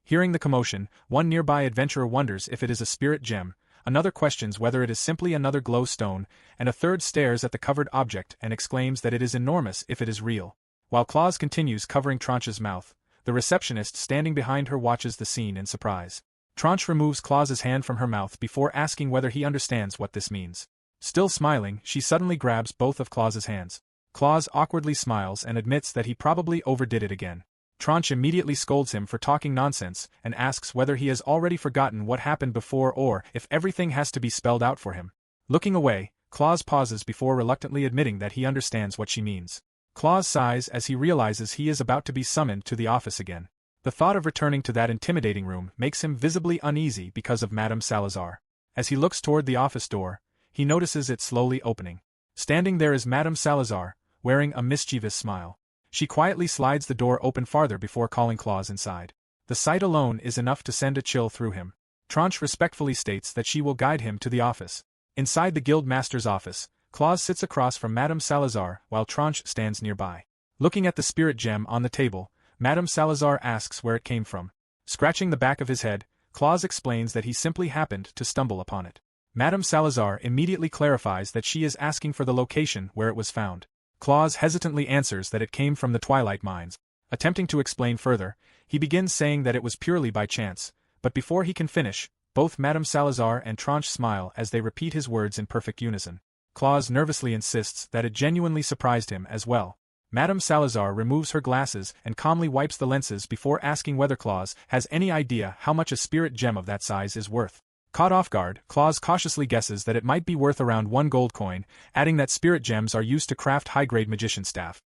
Hearing the commotion, one nearby adventurer wonders if it is a spirit gem, another questions whether it is simply another glow stone, and a third stares at the covered object and exclaims that it is enormous if it is real. While Claus continues covering Tranche's mouth, the receptionist standing behind her watches the scene in surprise. Tranche removes Claus's hand from her mouth before asking whether he understands what this means. Still smiling, she suddenly grabs both of Claus's hands. Claus awkwardly smiles and admits that he probably overdid it again. Tranche immediately scolds him for talking nonsense and asks whether he has already forgotten what happened before or if everything has to be spelled out for him. Looking away, Claus pauses before reluctantly admitting that he understands what she means. Claus sighs as he realizes he is about to be summoned to the office again. The thought of returning to that intimidating room makes him visibly uneasy because of Madame Salazar. As he looks toward the office door, he notices it slowly opening. Standing there is Madame Salazar, wearing a mischievous smile. She quietly slides the door open farther before calling Claus inside. The sight alone is enough to send a chill through him. Tranche respectfully states that she will guide him to the office. Inside the guild master's office, Claus sits across from Madame Salazar while Tranche stands nearby. Looking at the spirit gem on the table, Madame Salazar asks where it came from. Scratching the back of his head, Claus explains that he simply happened to stumble upon it. Madame Salazar immediately clarifies that she is asking for the location where it was found. Claus hesitantly answers that it came from the Twilight Mines. Attempting to explain further, he begins saying that it was purely by chance, but before he can finish, both Madame Salazar and Tranche smile as they repeat his words in perfect unison. Claus nervously insists that it genuinely surprised him as well. Madame Salazar removes her glasses and calmly wipes the lenses before asking whether Claus has any idea how much a spirit gem of that size is worth. Caught off guard, Claus cautiously guesses that it might be worth around 1 gold coin, adding that spirit gems are used to craft high-grade magician staff.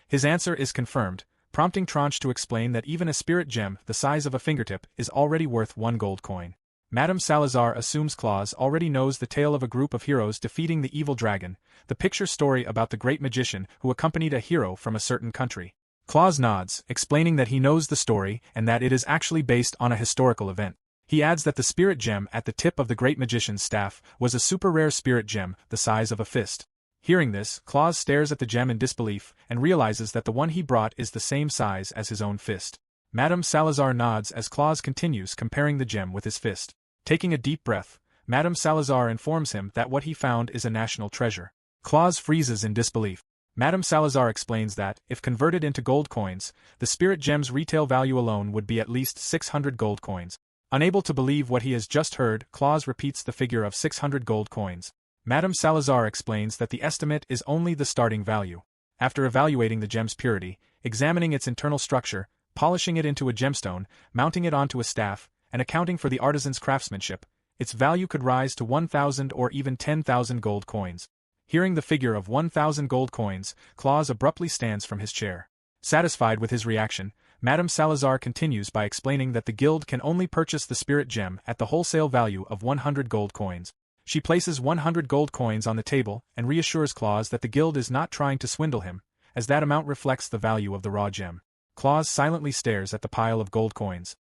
His answer is confirmed, prompting Tranche to explain that even a spirit gem the size of a fingertip is already worth 1 gold coin. Madame Salazar assumes Claus already knows the tale of a group of heroes defeating the evil dragon, the picture story about the great magician who accompanied a hero from a certain country. Claus nods, explaining that he knows the story and that it is actually based on a historical event. He adds that the spirit gem at the tip of the great magician's staff was a super rare spirit gem the size of a fist. Hearing this, Claus stares at the gem in disbelief and realizes that the one he brought is the same size as his own fist. Madame Salazar nods as Claus continues comparing the gem with his fist. Taking a deep breath, Madame Salazar informs him that what he found is a national treasure. Claus freezes in disbelief. Madame Salazar explains that, if converted into gold coins, the spirit gem's retail value alone would be at least 600 gold coins. Unable to believe what he has just heard, Claus repeats the figure of 600 gold coins. Madame Salazar explains that the estimate is only the starting value. After evaluating the gem's purity, examining its internal structure, polishing it into a gemstone, mounting it onto a staff, and accounting for the artisan's craftsmanship, its value could rise to 1,000 or even 10,000 gold coins. Hearing the figure of 1,000 gold coins, Claus abruptly stands from his chair. Satisfied with his reaction, Madame Salazar continues by explaining that the guild can only purchase the spirit gem at the wholesale value of 100 gold coins. She places 100 gold coins on the table and reassures Claus that the guild is not trying to swindle him, as that amount reflects the value of the raw gem. Claus silently stares at the pile of gold coins.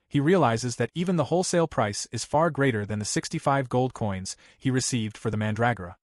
He realizes that even the wholesale price is far greater than the 65 gold coins he received for the mandragora.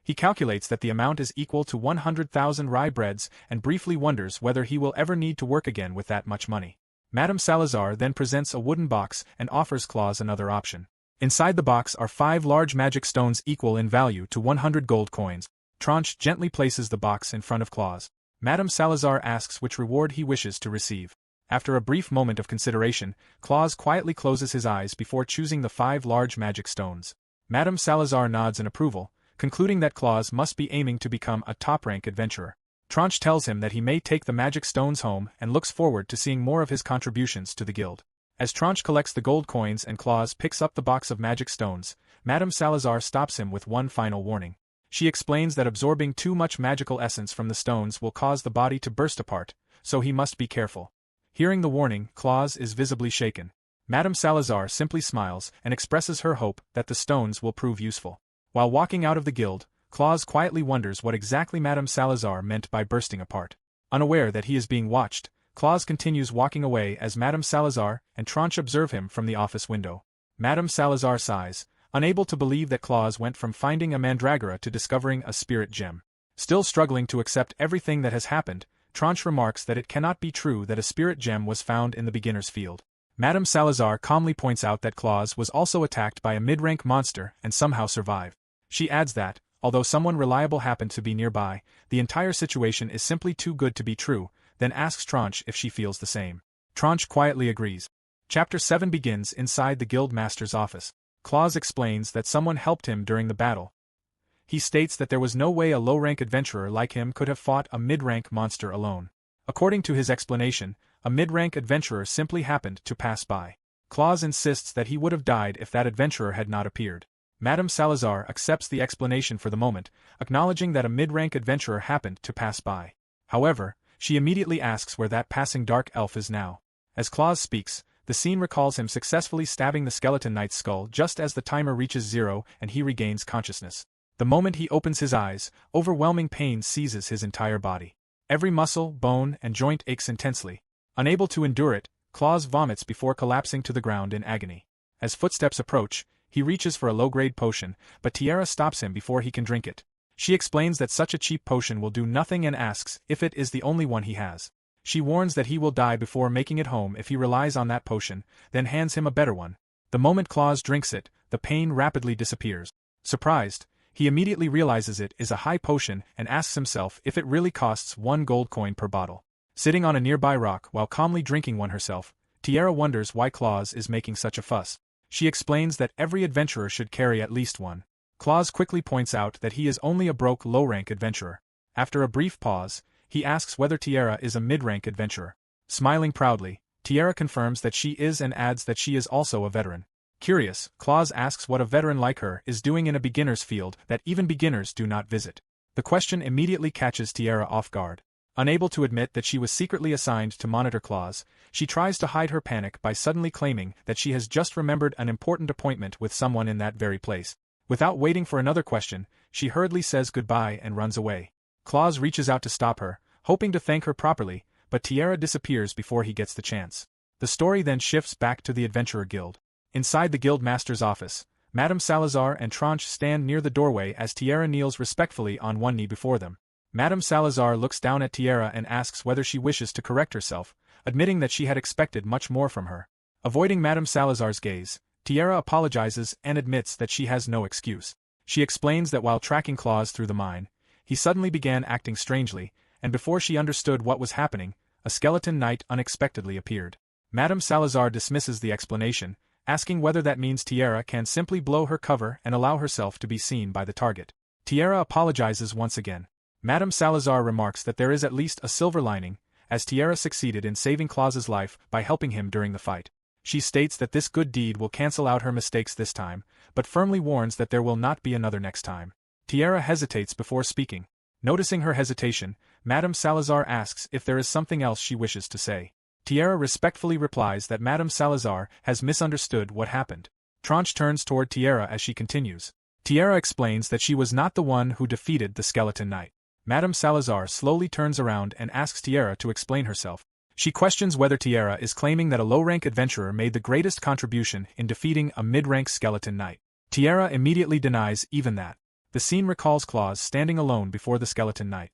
He calculates that the amount is equal to 100,000 rye breads and briefly wonders whether he will ever need to work again with that much money. Madame Salazar then presents a wooden box and offers Claus another option. Inside the box are 5 large magic stones equal in value to 100 gold coins. Tranche gently places the box in front of Claus. Madame Salazar asks which reward he wishes to receive. After a brief moment of consideration, Claus quietly closes his eyes before choosing the 5 large magic stones. Madame Salazar nods in approval, concluding that Claus must be aiming to become a top-rank adventurer. Tranche tells him that he may take the magic stones home and looks forward to seeing more of his contributions to the guild. As Tranche collects the gold coins and Claus picks up the box of magic stones, Madame Salazar stops him with one final warning. She explains that absorbing too much magical essence from the stones will cause the body to burst apart, so he must be careful. Hearing the warning, Claus is visibly shaken. Madame Salazar simply smiles and expresses her hope that the stones will prove useful. While walking out of the guild, Claus quietly wonders what exactly Madame Salazar meant by bursting apart. Unaware that he is being watched, Claus continues walking away as Madame Salazar and Tranche observe him from the office window. Madame Salazar sighs, unable to believe that Claus went from finding a mandragora to discovering a spirit gem. Still struggling to accept everything that has happened, Tranche remarks that it cannot be true that a spirit gem was found in the beginner's field. Madame Salazar calmly points out that Claus was also attacked by a mid-rank monster and somehow survived. She adds that, although someone reliable happened to be nearby, the entire situation is simply too good to be true, then asks Tranche if she feels the same. Tranche quietly agrees. Chapter 7 begins inside the guild master's office. Claus explains that someone helped him during the battle. He states that there was no way a low-rank adventurer like him could have fought a mid-rank monster alone. According to his explanation, a mid-rank adventurer simply happened to pass by. Claus insists that he would have died if that adventurer had not appeared. Madame Salazar accepts the explanation for the moment, acknowledging that a mid-rank adventurer happened to pass by. However, she immediately asks where that passing dark elf is now. As Claus speaks, the scene recalls him successfully stabbing the skeleton knight's skull just as the timer reaches 0 and he regains consciousness. The moment he opens his eyes, overwhelming pain seizes his entire body. Every muscle, bone, and joint aches intensely. Unable to endure it, Claus vomits before collapsing to the ground in agony. As footsteps approach, he reaches for a low-grade potion, but Tiara stops him before he can drink it. She explains that such a cheap potion will do nothing and asks if it is the only one he has. She warns that he will die before making it home if he relies on that potion, then hands him a better one. The moment Claus drinks it, the pain rapidly disappears. Surprised, he immediately realizes it is a high potion and asks himself if it really costs 1 gold coin per bottle. Sitting on a nearby rock while calmly drinking one herself, Tiara wonders why Claus is making such a fuss. She explains that every adventurer should carry at least one. Claus quickly points out that he is only a broke low-rank adventurer. After a brief pause, He asks whether Tiara is a mid-rank adventurer. Smiling proudly, Tiara confirms that she is and adds that she is also a veteran. Curious, Claus asks what a veteran like her is doing in a beginner's field that even beginners do not visit. The question immediately catches Tiara off guard. Unable to admit that she was secretly assigned to monitor Claus, she tries to hide her panic by suddenly claiming that she has just remembered an important appointment with someone in that very place. Without waiting for another question, she hurriedly says goodbye and runs away. Claus reaches out to stop her, hoping to thank her properly, but Tiara disappears before he gets the chance. The story then shifts back to the Adventurer Guild. Inside the guild master's office, Madame Salazar and Tranche stand near the doorway as Tiara kneels respectfully on one knee before them. Madame Salazar looks down at Tiara and asks whether she wishes to correct herself, admitting that she had expected much more from her. Avoiding Madame Salazar's gaze, Tiara apologizes and admits that she has no excuse. She explains that while tracking Claus through the mine, he suddenly began acting strangely, and before she understood what was happening, a skeleton knight unexpectedly appeared. Madame Salazar dismisses the explanation, asking whether that means Tiara can simply blow her cover and allow herself to be seen by the target. Tiara apologizes once again. Madame Salazar remarks that there is at least a silver lining, as Tiara succeeded in saving Claus's life by helping him during the fight. She states that this good deed will cancel out her mistakes this time, but firmly warns that there will not be another next time. Tiara hesitates before speaking. Noticing her hesitation, Madame Salazar asks if there is something else she wishes to say. Tiara respectfully replies that Madame Salazar has misunderstood what happened. Tranche turns toward Tiara as she continues. Tiara explains that she was not the one who defeated the skeleton knight. Madame Salazar slowly turns around and asks Tiara to explain herself. She questions whether Tiara is claiming that a low-rank adventurer made the greatest contribution in defeating a mid-rank skeleton knight. Tiara immediately denies even that. The scene recalls Claus standing alone before the skeleton knight.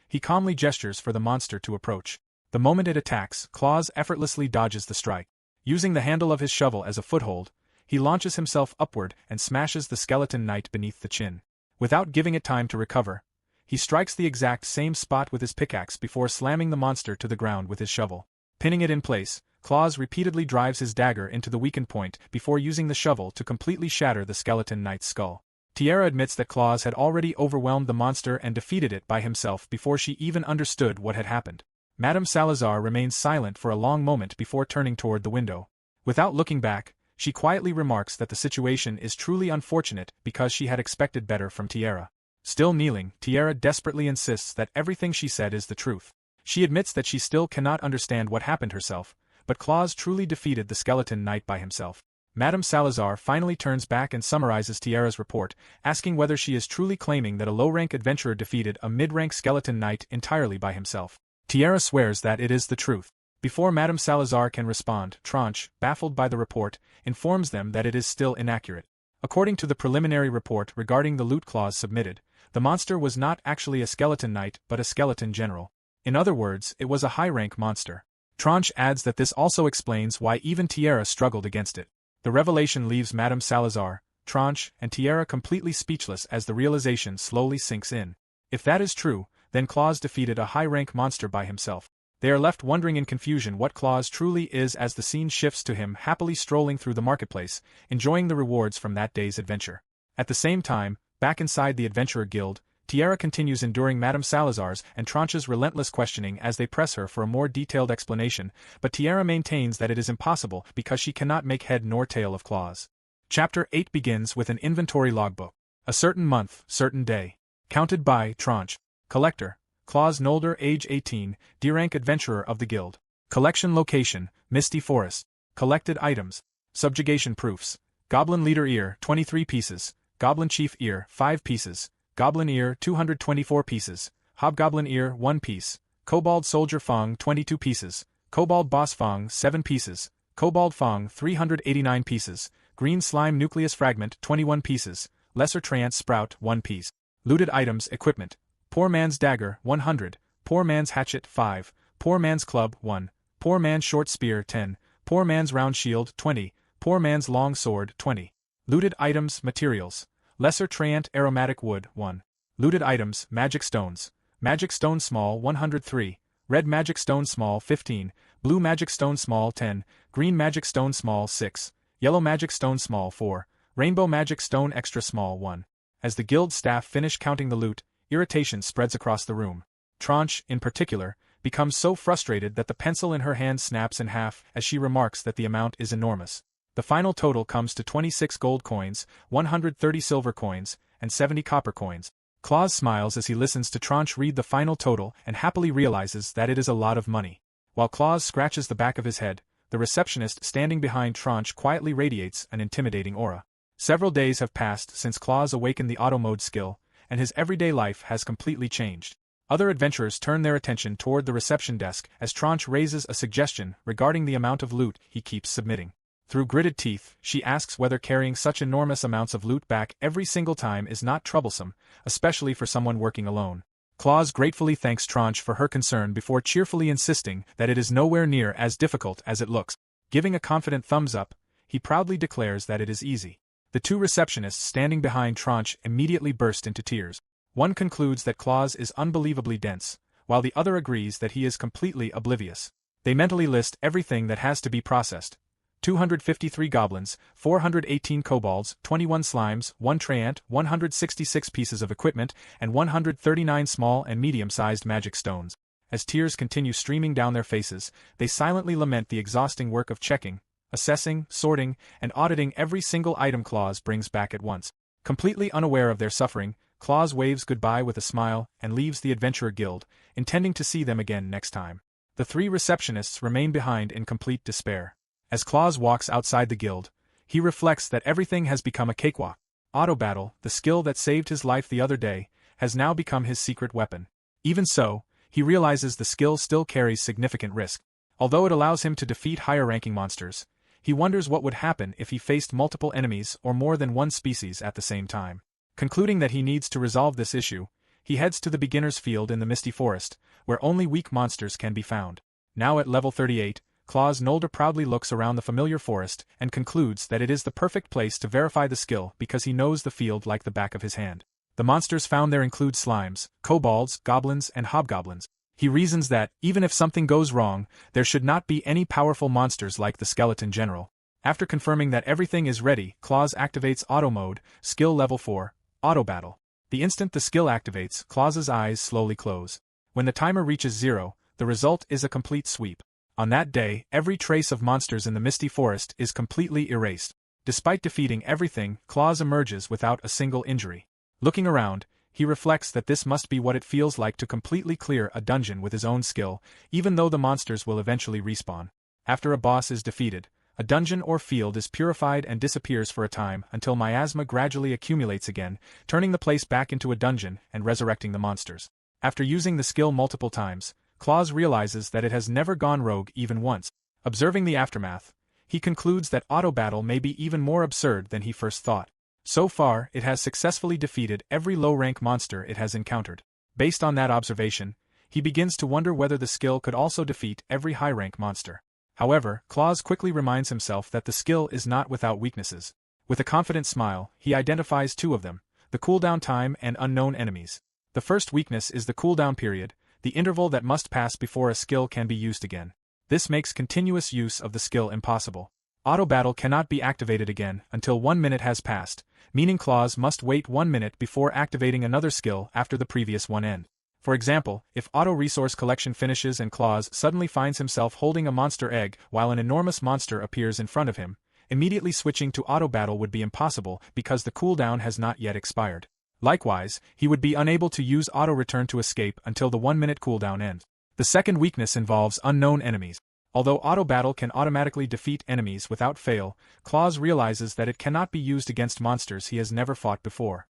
He calmly gestures for the monster to approach. The moment it attacks, Claus effortlessly dodges the strike. Using the handle of his shovel as a foothold, he launches himself upward and smashes the skeleton knight beneath the chin. Without giving it time to recover, he strikes the exact same spot with his pickaxe before slamming the monster to the ground with his shovel. Pinning it in place, Claus repeatedly drives his dagger into the weakened point before using the shovel to completely shatter the skeleton knight's skull. Tiara admits that Claus had already overwhelmed the monster and defeated it by himself before she even understood what had happened. Madame Salazar remains silent for a long moment before turning toward the window. Without looking back, she quietly remarks that the situation is truly unfortunate because she had expected better from Tiara. Still kneeling, Tiara desperately insists that everything she said is the truth. She admits that she still cannot understand what happened herself, but Claus truly defeated the skeleton knight by himself. Madame Salazar finally turns back and summarizes Tiara's report, asking whether she is truly claiming that a low-rank adventurer defeated a mid-rank skeleton knight entirely by himself. Tiara swears that it is the truth. Before Madame Salazar can respond, Tranche, baffled by the report, informs them that it is still inaccurate. According to the preliminary report regarding the loot clause submitted, the monster was not actually a skeleton knight but a skeleton general. In other words, it was a high-rank monster. Tranche adds that this also explains why even Tiara struggled against it. The revelation leaves Madame Salazar, Tranche, and Tiara completely speechless as the realization slowly sinks in. If that is true, then Claus defeated a high-rank monster by himself. They are left wondering in confusion what Claus truly is as the scene shifts to him happily strolling through the marketplace, enjoying the rewards from that day's adventure. At the same time, back inside the Adventurer Guild, Tiara continues enduring Madame Salazar's and Tranche's relentless questioning as they press her for a more detailed explanation, but Tiara maintains that it is impossible because she cannot make head nor tail of Claus. Chapter 8 begins with an inventory logbook. A certain month, certain day. Counted by Tranche. Collector, Claus Nolder, age 18, D-rank adventurer of the guild. Collection location, Misty Forest. Collected items. Subjugation proofs. Goblin leader ear, 23 pieces. Goblin chief ear, 5 pieces. Goblin ear, 224 pieces. Hobgoblin ear, 1 piece. Kobold soldier fang, 22 pieces. Kobold boss fang, 7 pieces. Kobold fang, 389 pieces. Green slime nucleus fragment, 21 pieces. Lesser treant sprout, 1 piece. Looted items, equipment. Poor man's dagger, 100. Poor man's hatchet, 5. Poor man's club, 1. Poor man's short spear, 10. Poor man's round shield, 20. Poor man's long sword, 20. Looted items, materials. Lesser treant aromatic wood, 1. Looted items, magic stones. Magic stone small, 103. Red magic stone small, 15. Blue magic stone small, 10. Green magic stone small, 6. Yellow magic stone small, 4. Rainbow magic stone extra small, 1. As the guild staff finish counting the loot, irritation spreads across the room. Tranche, in particular, becomes so frustrated that the pencil in her hand snaps in half as she remarks that the amount is enormous. The final total comes to 26 gold coins, 130 silver coins, and 70 copper coins. Claus smiles as he listens to Tranche read the final total and happily realizes that it is a lot of money. While Claus scratches the back of his head, the receptionist standing behind Tranche quietly radiates an intimidating aura. Several days have passed since Claus awakened the auto mode skill, and his everyday life has completely changed. Other adventurers turn their attention toward the reception desk as Tranche raises a suggestion regarding the amount of loot he keeps submitting. Through gritted teeth, she asks whether carrying such enormous amounts of loot back every single time is not troublesome, especially for someone working alone. Claus gratefully thanks Tranche for her concern before cheerfully insisting that it is nowhere near as difficult as it looks. Giving a confident thumbs up, he proudly declares that it is easy. The two receptionists standing behind Tranche immediately burst into tears. One concludes that Claus is unbelievably dense, while the other agrees that he is completely oblivious. They mentally list everything that has to be processed. 253 goblins, 418 kobolds, 21 slimes, 1 treant, 166 pieces of equipment, and 139 small and medium-sized magic stones. As tears continue streaming down their faces, they silently lament the exhausting work of checking, assessing, sorting, and auditing every single item Claus brings back at once. Completely unaware of their suffering, Claus waves goodbye with a smile and leaves the Adventurer Guild, intending to see them again next time. The three receptionists remain behind in complete despair. As Claus walks outside the guild, he reflects that everything has become a cakewalk. Auto battle, the skill that saved his life the other day, has now become his secret weapon. Even so, he realizes the skill still carries significant risk. Although it allows him to defeat higher-ranking monsters, he wonders what would happen if he faced multiple enemies or more than one species at the same time. Concluding that he needs to resolve this issue, he heads to the beginner's field in the Misty Forest, where only weak monsters can be found. Now at level 38, Claus Nolder proudly looks around the familiar forest and concludes that it is the perfect place to verify the skill because he knows the field like the back of his hand. The monsters found there include slimes, kobolds, goblins, and hobgoblins. He reasons that, even if something goes wrong, there should not be any powerful monsters like the Skeleton General. After confirming that everything is ready, Claus activates Auto Mode, Skill Level 4, Auto Battle. The instant the skill activates, Claus's eyes slowly close. When the timer reaches 0, the result is a complete sweep. On that day, every trace of monsters in the Misty Forest is completely erased. Despite defeating everything, Claus emerges without a single injury. Looking around, he reflects that this must be what it feels like to completely clear a dungeon with his own skill, even though the monsters will eventually respawn. After a boss is defeated, a dungeon or field is purified and disappears for a time until miasma gradually accumulates again, turning the place back into a dungeon and resurrecting the monsters. After using the skill multiple times, Claus realizes that it has never gone rogue even once. Observing the aftermath, he concludes that auto battle may be even more absurd than he first thought. So far, it has successfully defeated every low-rank monster it has encountered. Based on that observation, he begins to wonder whether the skill could also defeat every high-rank monster. However, Claus quickly reminds himself that the skill is not without weaknesses. With a confident smile, he identifies two of them, the cooldown time and unknown enemies. The first weakness is the cooldown period, the interval that must pass before a skill can be used again. This makes continuous use of the skill impossible. Auto battle cannot be activated again until 1 minute has passed, meaning Claus must wait 1 minute before activating another skill after the previous one ends. For example, if auto resource collection finishes and Claus suddenly finds himself holding a monster egg while an enormous monster appears in front of him, immediately switching to auto battle would be impossible because the cooldown has not yet expired. Likewise, he would be unable to use auto return to escape until the 1 minute cooldown ends. The second weakness involves unknown enemies. Although auto battle can automatically defeat enemies without fail, Claus realizes that it cannot be used against monsters he has never fought before.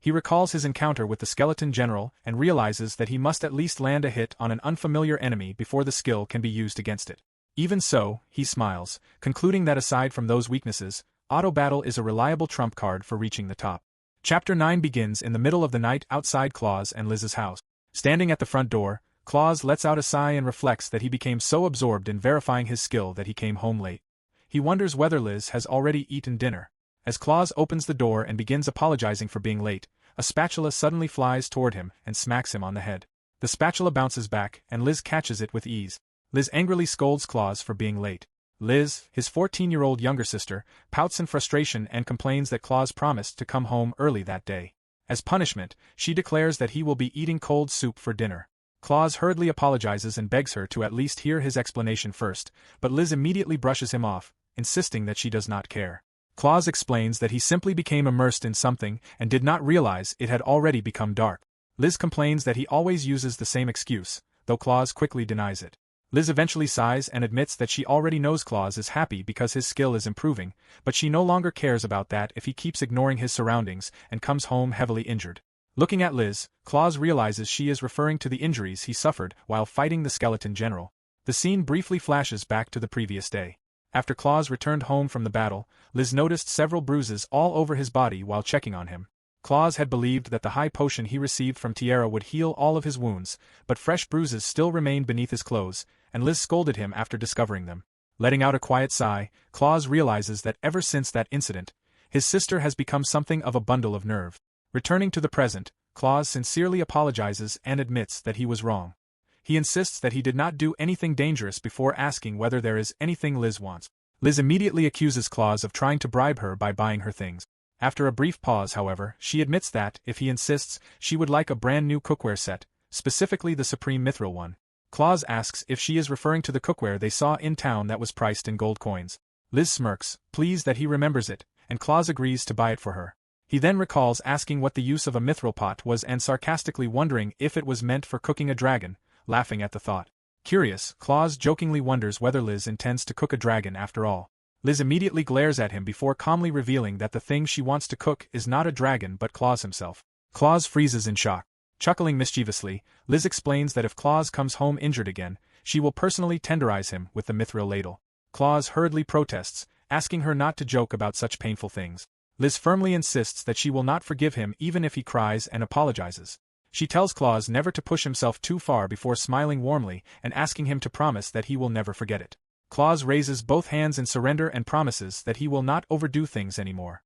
He recalls his encounter with the Skeleton General and realizes that he must at least land a hit on an unfamiliar enemy before the skill can be used against it. Even so, he smiles, concluding that aside from those weaknesses, auto battle is a reliable trump card for reaching the top. Chapter 9 begins in the middle of the night outside Claus and Liz's house. Standing at the front door, Claus lets out a sigh and reflects that he became so absorbed in verifying his skill that he came home late. He wonders whether Liz has already eaten dinner. As Claus opens the door and begins apologizing for being late, a spatula suddenly flies toward him and smacks him on the head. The spatula bounces back and Liz catches it with ease. Liz angrily scolds Claus for being late. Liz, his 14-year-old younger sister, pouts in frustration and complains that Claus promised to come home early that day. As punishment, she declares that he will be eating cold soup for dinner. Claus hurriedly apologizes and begs her to at least hear his explanation first, but Liz immediately brushes him off, insisting that she does not care. Claus explains that he simply became immersed in something and did not realize it had already become dark. Liz complains that he always uses the same excuse, though Claus quickly denies it. Liz eventually sighs and admits that she already knows Claus is happy because his skill is improving, but she no longer cares about that if he keeps ignoring his surroundings and comes home heavily injured. Looking at Liz, Claus realizes she is referring to the injuries he suffered while fighting the skeleton general. The scene briefly flashes back to the previous day. After Claus returned home from the battle, Liz noticed several bruises all over his body while checking on him. Claus had believed that the high potion he received from Tierra would heal all of his wounds, but fresh bruises still remained beneath his clothes, and Liz scolded him after discovering them. Letting out a quiet sigh, Claus realizes that ever since that incident, his sister has become something of a bundle of nerve. Returning to the present, Claus sincerely apologizes and admits that he was wrong. He insists that he did not do anything dangerous before asking whether there is anything Liz wants. Liz immediately accuses Claus of trying to bribe her by buying her things. After a brief pause, however, she admits that, if he insists, she would like a brand new cookware set, specifically the Supreme Mithril one. Claus asks if she is referring to the cookware they saw in town that was priced in gold coins. Liz smirks, pleased that he remembers it, and Claus agrees to buy it for her. He then recalls asking what the use of a mithril pot was and sarcastically wondering if it was meant for cooking a dragon, laughing at the thought. Curious, Claus jokingly wonders whether Liz intends to cook a dragon after all. Liz immediately glares at him before calmly revealing that the thing she wants to cook is not a dragon but Claus himself. Claus freezes in shock. Chuckling mischievously, Liz explains that if Claus comes home injured again, she will personally tenderize him with the mithril ladle. Claus hurriedly protests, asking her not to joke about such painful things. Liz firmly insists that she will not forgive him even if he cries and apologizes. She tells Claus never to push himself too far before smiling warmly and asking him to promise that he will never forget it. Claus raises both hands in surrender and promises that he will not overdo things anymore.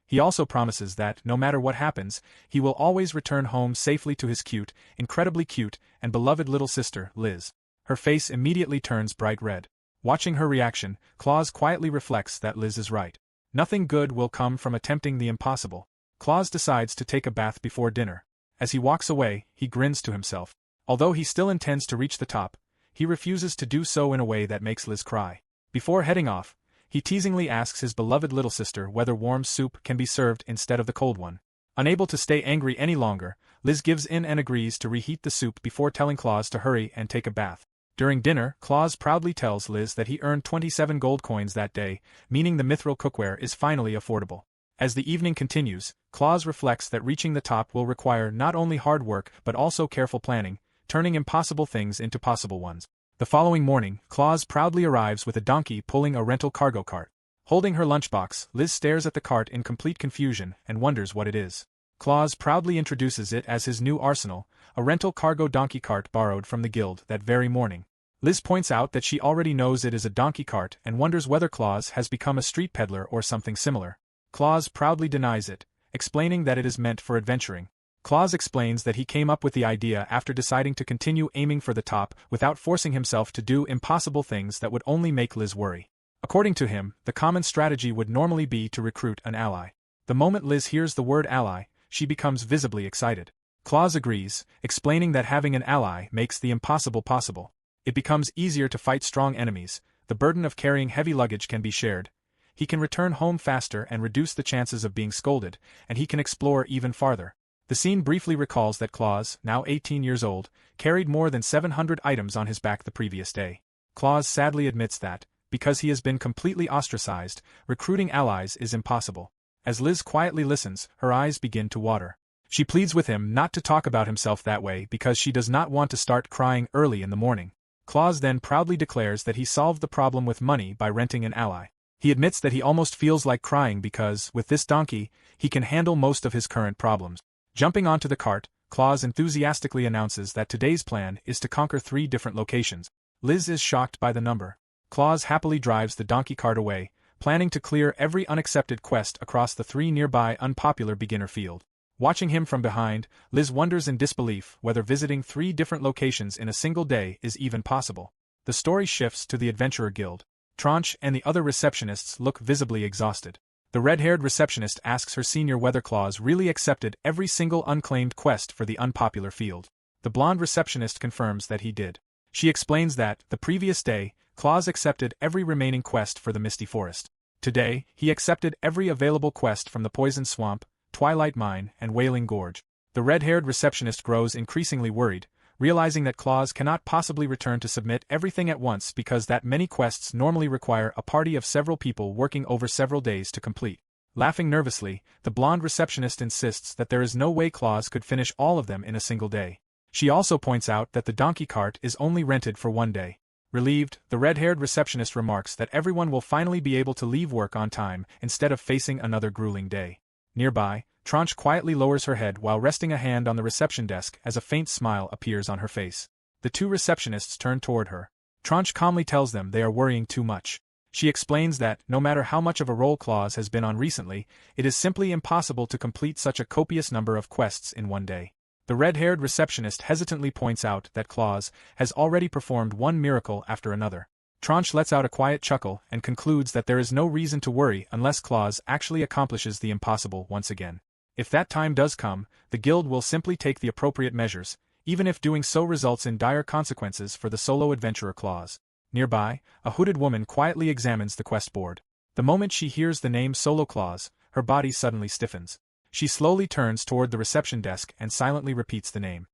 He also promises that, no matter what happens, he will always return home safely to his cute, incredibly cute, and beloved little sister, Liz. Her face immediately turns bright red. Watching her reaction, Claus quietly reflects that Liz is right. Nothing good will come from attempting the impossible. Claus decides to take a bath before dinner. As he walks away, he grins to himself. Although he still intends to reach the top, he refuses to do so in a way that makes Liz cry. Before heading off, he teasingly asks his beloved little sister whether warm soup can be served instead of the cold one. Unable to stay angry any longer, Liz gives in and agrees to reheat the soup before telling Claus to hurry and take a bath. During dinner, Claus proudly tells Liz that he earned 27 gold coins that day, meaning the mithril cookware is finally affordable. As the evening continues, Claus reflects that reaching the top will require not only hard work but also careful planning, turning impossible things into possible ones. The following morning, Claus proudly arrives with a donkey pulling a rental cargo cart. Holding her lunchbox, Liz stares at the cart in complete confusion and wonders what it is. Claus proudly introduces it as his new arsenal, a rental cargo donkey cart borrowed from the guild that very morning. Liz points out that she already knows it is a donkey cart and wonders whether Claus has become a street peddler or something similar. Claus proudly denies it, explaining that it is meant for adventuring. Claus explains that he came up with the idea after deciding to continue aiming for the top without forcing himself to do impossible things that would only make Liz worry. According to him, the common strategy would normally be to recruit an ally. The moment Liz hears the word ally, she becomes visibly excited. Claus agrees, explaining that having an ally makes the impossible possible. It becomes easier to fight strong enemies, the burden of carrying heavy luggage can be shared. He can return home faster and reduce the chances of being scolded, and he can explore even farther. The scene briefly recalls that Claus, now 18 years old, carried more than 700 items on his back the previous day. Claus sadly admits that, because he has been completely ostracized, recruiting allies is impossible. As Liz quietly listens, her eyes begin to water. She pleads with him not to talk about himself that way because she does not want to start crying early in the morning. Claus then proudly declares that he solved the problem with money by renting an ally. He admits that he almost feels like crying because, with this donkey, he can handle most of his current problems. Jumping onto the cart, Claus enthusiastically announces that today's plan is to conquer 3 different locations. Liz is shocked by the number. Claus happily drives the donkey cart away, planning to clear every unaccepted quest across the 3 nearby unpopular beginner field. Watching him from behind, Liz wonders in disbelief whether visiting 3 different locations in a single day is even possible. The story shifts to the Adventurer Guild. Tranche and the other receptionists look visibly exhausted. The red-haired receptionist asks her senior whether Claus really accepted every single unclaimed quest for the unpopular field. The blonde receptionist confirms that he did. She explains that, the previous day, Claus accepted every remaining quest for the Misty Forest. Today, he accepted every available quest from the Poison Swamp, Twilight Mine, and Wailing Gorge. The red-haired receptionist grows increasingly worried, realizing that Claus cannot possibly return to submit everything at once because that many quests normally require a party of several people working over several days to complete. Laughing nervously, the blonde receptionist insists that there is no way Claus could finish all of them in a single day. She also points out that the donkey cart is only rented for 1 day. Relieved, the red-haired receptionist remarks that everyone will finally be able to leave work on time instead of facing another grueling day. Nearby, Tranche quietly lowers her head while resting a hand on the reception desk as a faint smile appears on her face. The two receptionists turn toward her. Tranche calmly tells them they are worrying too much. She explains that, no matter how much of a role Claus has been on recently, it is simply impossible to complete such a copious number of quests in 1 day. The red-haired receptionist hesitantly points out that Claus has already performed one miracle after another. Tranche lets out a quiet chuckle and concludes that there is no reason to worry unless Claus actually accomplishes the impossible once again. If that time does come, the guild will simply take the appropriate measures, even if doing so results in dire consequences for the solo adventurer Claus. Nearby, a hooded woman quietly examines the quest board. The moment she hears the name Solo Claus, her body suddenly stiffens. She slowly turns toward the reception desk and silently repeats the name.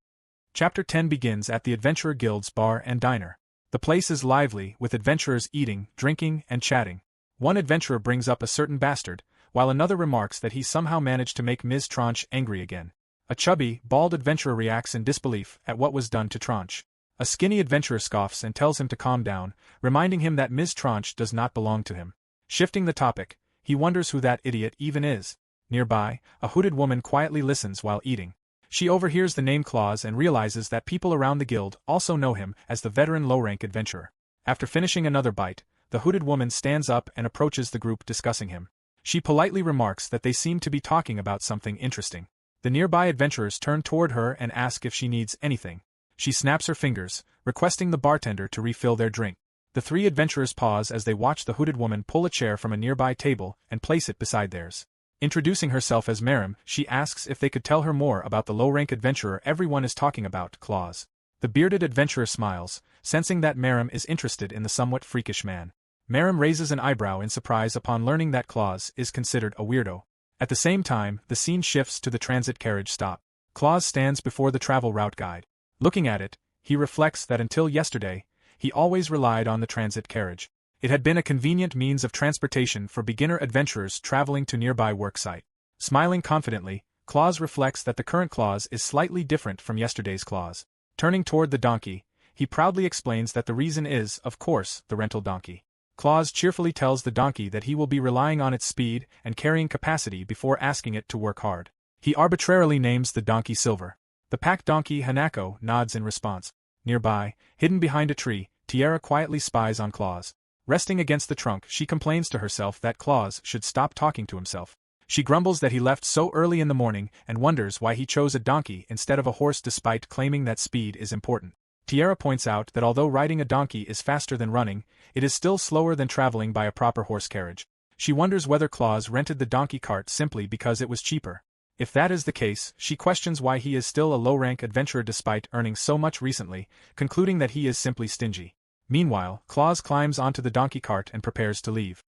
Chapter 10 begins at the Adventurer Guild's bar and diner. The place is lively, with adventurers eating, drinking, and chatting. One adventurer brings up a certain bastard, while another remarks that he somehow managed to make Ms. Tranche angry again. A chubby, bald adventurer reacts in disbelief at what was done to Tranche. A skinny adventurer scoffs and tells him to calm down, reminding him that Ms. Tranche does not belong to him. Shifting the topic, he wonders who that idiot even is. Nearby, a hooded woman quietly listens while eating. She overhears the name Claus and realizes that people around the guild also know him as the veteran low-rank adventurer. After finishing another bite, the hooded woman stands up and approaches the group discussing him. She politely remarks that they seem to be talking about something interesting. The nearby adventurers turn toward her and ask if she needs anything. She snaps her fingers, requesting the bartender to refill their drink. The three adventurers pause as they watch the hooded woman pull a chair from a nearby table and place it beside theirs. Introducing herself as Miemai, she asks if they could tell her more about the low-rank adventurer everyone is talking about, Claus. The bearded adventurer smiles, sensing that Miemai is interested in the somewhat freakish man. Miemai raises an eyebrow in surprise upon learning that Claus is considered a weirdo. At the same time, the scene shifts to the transit carriage stop. Claus stands before the travel route guide. Looking at it, he reflects that until yesterday, he always relied on the transit carriage. It had been a convenient means of transportation for beginner adventurers traveling to nearby worksite. Smiling confidently, Claus reflects that the current Claus is slightly different from yesterday's Claus. Turning toward the donkey, he proudly explains that the reason is, of course, the rental donkey. Claus cheerfully tells the donkey that he will be relying on its speed and carrying capacity before asking it to work hard. He arbitrarily names the donkey Silver. The pack donkey Hanako nods in response. Nearby, hidden behind a tree, Tiara quietly spies on Claus. Resting against the trunk, she complains to herself that Claus should stop talking to himself. She grumbles that he left so early in the morning and wonders why he chose a donkey instead of a horse despite claiming that speed is important. Tiara points out that although riding a donkey is faster than running, it is still slower than traveling by a proper horse carriage. She wonders whether Claus rented the donkey cart simply because it was cheaper. If that is the case, she questions why he is still a low-rank adventurer despite earning so much recently, concluding that he is simply stingy. Meanwhile, Claus climbs onto the donkey cart and prepares to leave.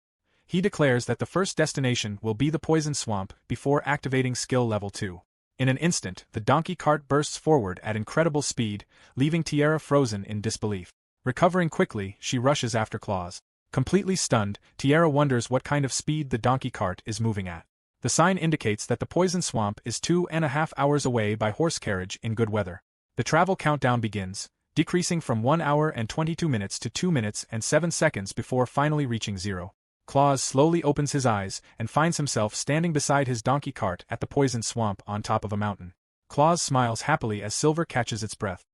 He declares that the first destination will be the Poison Swamp before activating skill level 2. In an instant, the donkey cart bursts forward at incredible speed, leaving Tiara frozen in disbelief. Recovering quickly, she rushes after Claus. Completely stunned, Tiara wonders what kind of speed the donkey cart is moving at. The sign indicates that the Poison Swamp is 2.5 hours away by horse carriage in good weather. The travel countdown begins, decreasing from 1 hour and 22 minutes to 2 minutes and 7 seconds before finally reaching 0. Claus slowly opens his eyes and finds himself standing beside his donkey cart at the Poison Swamp on top of a mountain. Claus smiles happily as Silver catches its breath.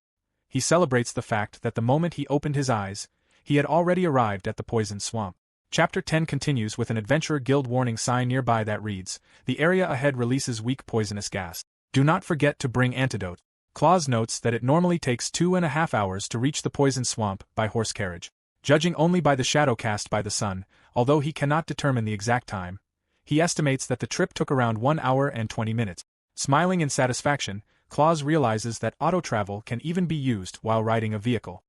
He celebrates the fact that the moment he opened his eyes, he had already arrived at the Poison Swamp. Chapter 10 continues with an Adventurer Guild warning sign nearby that reads, "The area ahead releases weak poisonous gas. Do not forget to bring antidote." Claus notes that it normally takes 2.5 hours to reach the Poison Swamp by horse carriage. Judging only by the shadow cast by the sun, although he cannot determine the exact time, he estimates that the trip took around 1 hour and 20 minutes. Smiling in satisfaction, Claus realizes that auto-travel can even be used while riding a vehicle.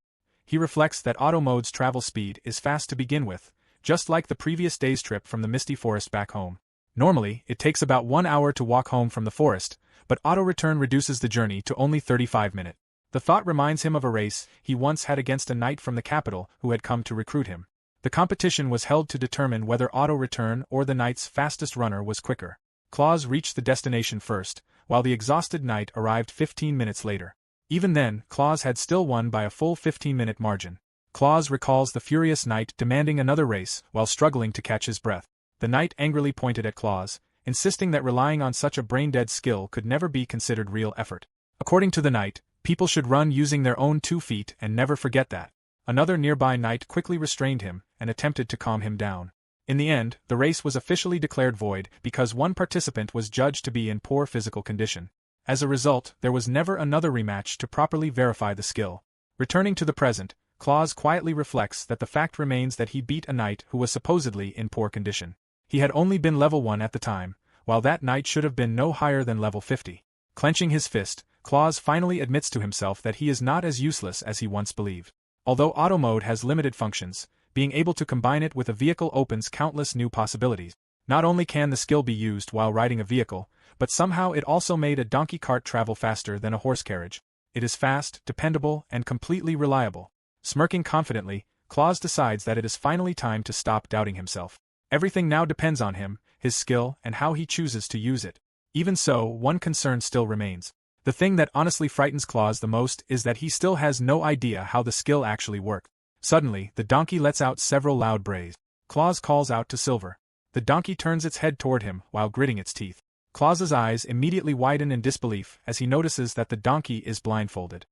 He reflects that auto mode's travel speed is fast to begin with, just like the previous day's trip from the misty forest back home. Normally, it takes about 1 hour to walk home from the forest, but auto-return reduces the journey to only 35 minutes. The thought reminds him of a race he once had against a knight from the capital who had come to recruit him. The competition was held to determine whether auto-return or the knight's fastest runner was quicker. Claus reached the destination first, while the exhausted knight arrived 15 minutes later. Even then, Claus had still won by a full 15-minute margin. Claus recalls the furious knight demanding another race while struggling to catch his breath. The knight angrily pointed at Claus, insisting that relying on such a brain-dead skill could never be considered real effort. According to the knight, people should run using their own 2 feet and never forget that. Another nearby knight quickly restrained him and attempted to calm him down. In the end, the race was officially declared void because one participant was judged to be in poor physical condition. As a result, there was never another rematch to properly verify the skill. Returning to the present, Claus quietly reflects that the fact remains that he beat a knight who was supposedly in poor condition. He had only been level 1 at the time, while that knight should have been no higher than level 50. Clenching his fist, Claus finally admits to himself that he is not as useless as he once believed. Although auto mode has limited functions, being able to combine it with a vehicle opens countless new possibilities. Not only can the skill be used while riding a vehicle, but somehow it also made a donkey cart travel faster than a horse carriage. It is fast, dependable, and completely reliable. Smirking confidently, Claus decides that it is finally time to stop doubting himself. Everything now depends on him, his skill, and how he chooses to use it. Even so, one concern still remains. The thing that honestly frightens Claus the most is that he still has no idea how the skill actually works. Suddenly, the donkey lets out several loud brays. Claus calls out to Silver. The donkey turns its head toward him while gritting its teeth. Claus's eyes immediately widen in disbelief as he notices that the donkey is blindfolded.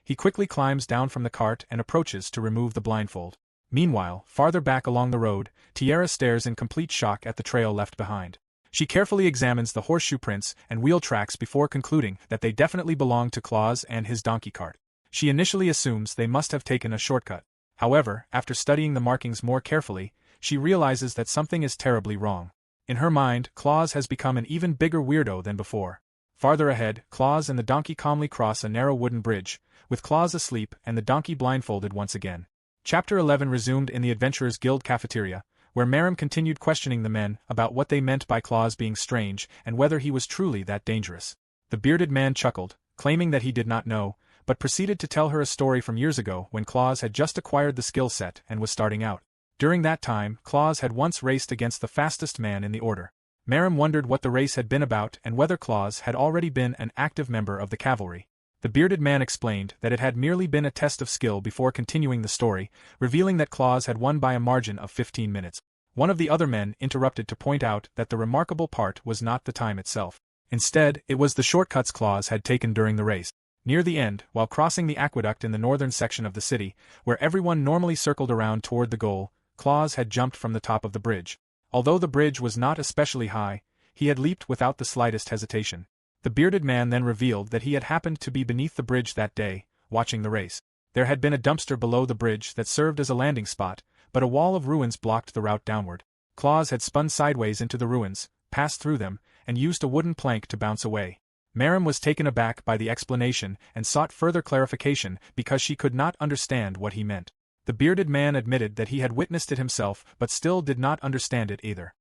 He quickly climbs down from the cart and approaches to remove the blindfold. Meanwhile, farther back along the road, Tiara stares in complete shock at the trail left behind. She carefully examines the horseshoe prints and wheel tracks before concluding that they definitely belong to Claus and his donkey cart. She initially assumes they must have taken a shortcut. However, after studying the markings more carefully, she realizes that something is terribly wrong. In her mind, Claus has become an even bigger weirdo than before. Farther ahead, Claus and the donkey calmly cross a narrow wooden bridge, with Claus asleep and the donkey blindfolded once again. Chapter 11 resumed in the Adventurers Guild cafeteria, where Miemai continued questioning the men about what they meant by Claus being strange and whether he was truly that dangerous. The bearded man chuckled, claiming that he did not know, but proceeded to tell her a story from years ago when Claus had just acquired the skill set and was starting out. During that time, Claus had once raced against the fastest man in the order. Miemai wondered what the race had been about and whether Claus had already been an active member of the cavalry. The bearded man explained that it had merely been a test of skill before continuing the story, revealing that Claus had won by a margin of 15 minutes. One of the other men interrupted to point out that the remarkable part was not the time itself. Instead, it was the shortcuts Claus had taken during the race. Near the end, while crossing the aqueduct in the northern section of the city, where everyone normally circled around toward the goal, Claus had jumped from the top of the bridge. Although the bridge was not especially high, he had leaped without the slightest hesitation. The bearded man then revealed that he had happened to be beneath the bridge that day, watching the race. There had been a dumpster below the bridge that served as a landing spot, but a wall of ruins blocked the route downward. Claus had spun sideways into the ruins, passed through them, and used a wooden plank to bounce away. Miemai was taken aback by the explanation and sought further clarification because she could not understand what he meant. The bearded man admitted that he had witnessed it himself but still did not understand it either.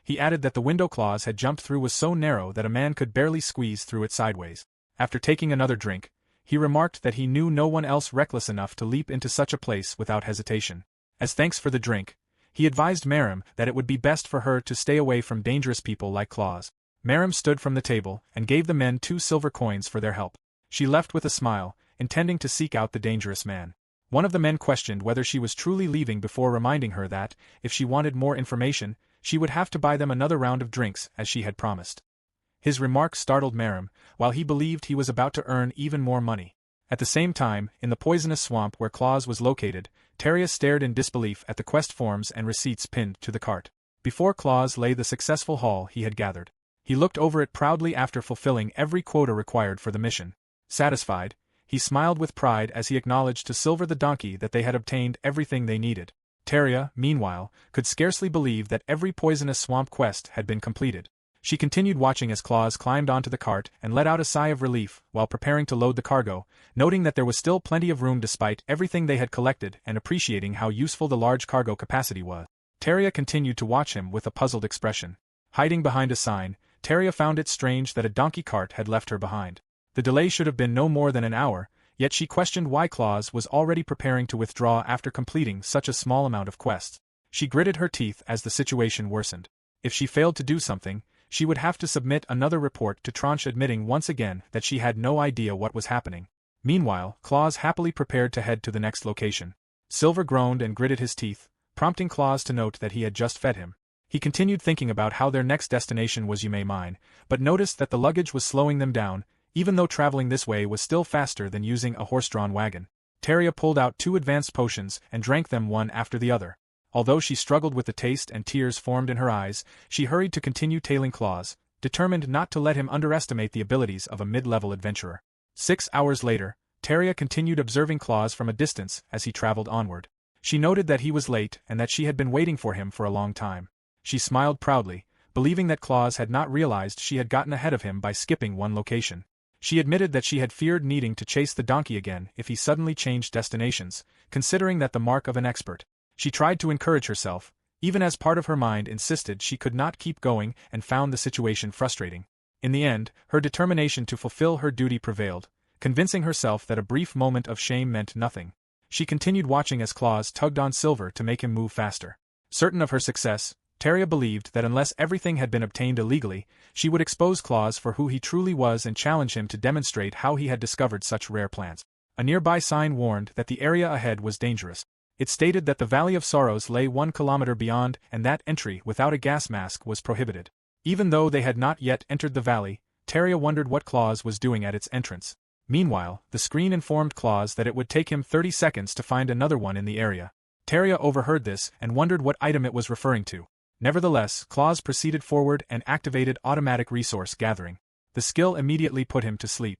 He added that the window Claus had jumped through was so narrow that a man could barely squeeze through it sideways. After taking another drink, he remarked that he knew no one else reckless enough to leap into such a place without hesitation. As thanks for the drink, he advised Miemai that it would be best for her to stay away from dangerous people like Claus. Miemai stood from the table and gave the men 2 silver coins for their help. She left with a smile, intending to seek out the dangerous man. One of the men questioned whether she was truly leaving before reminding her that, if she wanted more information, she would have to buy them another round of drinks as she had promised. His remark startled Miemai, while he believed he was about to earn even more money. At the same time, in the poisonous swamp where Claus was located, Teria stared in disbelief at the quest forms and receipts pinned to the cart. Before Claus lay the successful haul he had gathered. He looked over it proudly after fulfilling every quota required for the mission. Satisfied, he smiled with pride as he acknowledged to Silver the donkey that they had obtained everything they needed. Teria, meanwhile, could scarcely believe that every poisonous swamp quest had been completed. She continued watching as Claus climbed onto the cart and let out a sigh of relief while preparing to load the cargo, noting that there was still plenty of room despite everything they had collected and appreciating how useful the large cargo capacity was. Teria continued to watch him with a puzzled expression. Hiding behind a sign, Teria found it strange that a donkey cart had left her behind. The delay should have been no more than an hour, yet she questioned why Claus was already preparing to withdraw after completing such a small amount of quests. She gritted her teeth as the situation worsened. If she failed to do something, she would have to submit another report to Tranche admitting once again that she had no idea what was happening. Meanwhile, Claus happily prepared to head to the next location. Silver groaned and gritted his teeth, prompting Claus to note that he had just fed him. He continued thinking about how their next destination was Miemai-chan, but noticed that the luggage was slowing them down, even though traveling this way was still faster than using a horse-drawn wagon. Teria pulled out 2 advanced potions and drank them one after the other. Although she struggled with the taste and tears formed in her eyes, she hurried to continue tailing Claus, determined not to let him underestimate the abilities of a mid-level adventurer. 6 hours later, Teria continued observing Claus from a distance as he traveled onward. She noted that he was late and that she had been waiting for him for a long time. She smiled proudly, believing that Claus had not realized she had gotten ahead of him by skipping one location. She admitted that she had feared needing to chase the donkey again if he suddenly changed destinations, considering that the mark of an expert. She tried to encourage herself, even as part of her mind insisted she could not keep going and found the situation frustrating. In the end, her determination to fulfill her duty prevailed, convincing herself that a brief moment of shame meant nothing. She continued watching as Claus tugged on Silver to make him move faster. Certain of her success, Teria believed that unless everything had been obtained illegally, she would expose Claus for who he truly was and challenge him to demonstrate how he had discovered such rare plants. A nearby sign warned that the area ahead was dangerous. It stated that the Valley of Sorrows lay 1 kilometer beyond and that entry without a gas mask was prohibited. Even though they had not yet entered the valley, Teria wondered what Claus was doing at its entrance. Meanwhile, the screen informed Claus that it would take him 30 seconds to find another one in the area. Teria overheard this and wondered what item it was referring to. Nevertheless, Claus proceeded forward and activated automatic resource gathering. The skill immediately put him to sleep.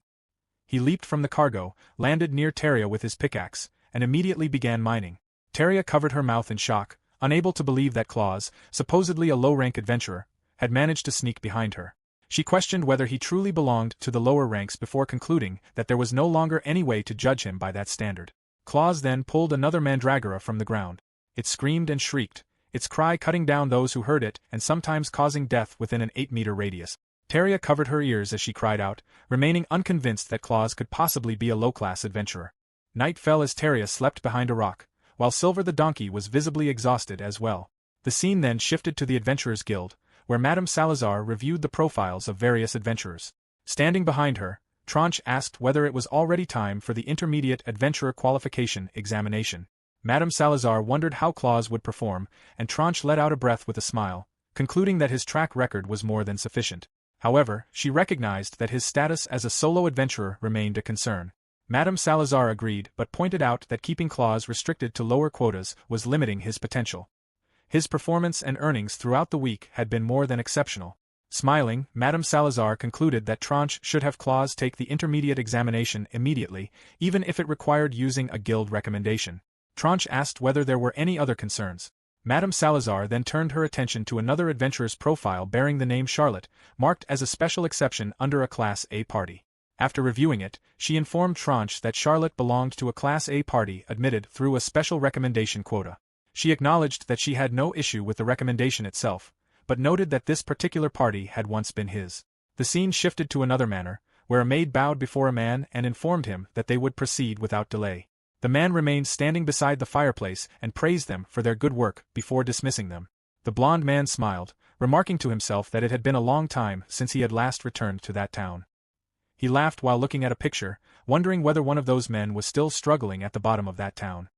He leaped from the cargo, landed near Teria with his pickaxe, and immediately began mining. Teria covered her mouth in shock, unable to believe that Claus, supposedly a low-rank adventurer, had managed to sneak behind her. She questioned whether he truly belonged to the lower ranks before concluding that there was no longer any way to judge him by that standard. Claus then pulled another mandragora from the ground. It screamed and shrieked, its cry cutting down those who heard it and sometimes causing death within an 8-meter radius. Teria covered her ears as she cried out, remaining unconvinced that Claus could possibly be a low-class adventurer. Night fell as Teria slept behind a rock, while Silver the donkey was visibly exhausted as well. The scene then shifted to the Adventurers Guild, where Madame Salazar reviewed the profiles of various adventurers. Standing behind her, Tranche asked whether it was already time for the Intermediate Adventurer Qualification examination. Madame Salazar wondered how Claus would perform, and Tranche let out a breath with a smile, concluding that his track record was more than sufficient. However, she recognized that his status as a solo adventurer remained a concern. Madame Salazar agreed but pointed out that keeping Claus restricted to lower quotas was limiting his potential. His performance and earnings throughout the week had been more than exceptional. Smiling, Madame Salazar concluded that Tranche should have Claus take the intermediate examination immediately, even if it required using a guild recommendation. Tranche asked whether there were any other concerns. Madame Salazar then turned her attention to another adventurer's profile bearing the name Charlotte, marked as a special exception under a Class A party. After reviewing it, she informed Tranche that Charlotte belonged to a Class A party admitted through a special recommendation quota. She acknowledged that she had no issue with the recommendation itself, but noted that this particular party had once been his. The scene shifted to another manor, where a maid bowed before a man and informed him that they would proceed without delay. The man remained standing beside the fireplace and praised them for their good work before dismissing them. The blond man smiled, remarking to himself that it had been a long time since he had last returned to that town. He laughed while looking at a picture, wondering whether one of those men was still struggling at the bottom of that town.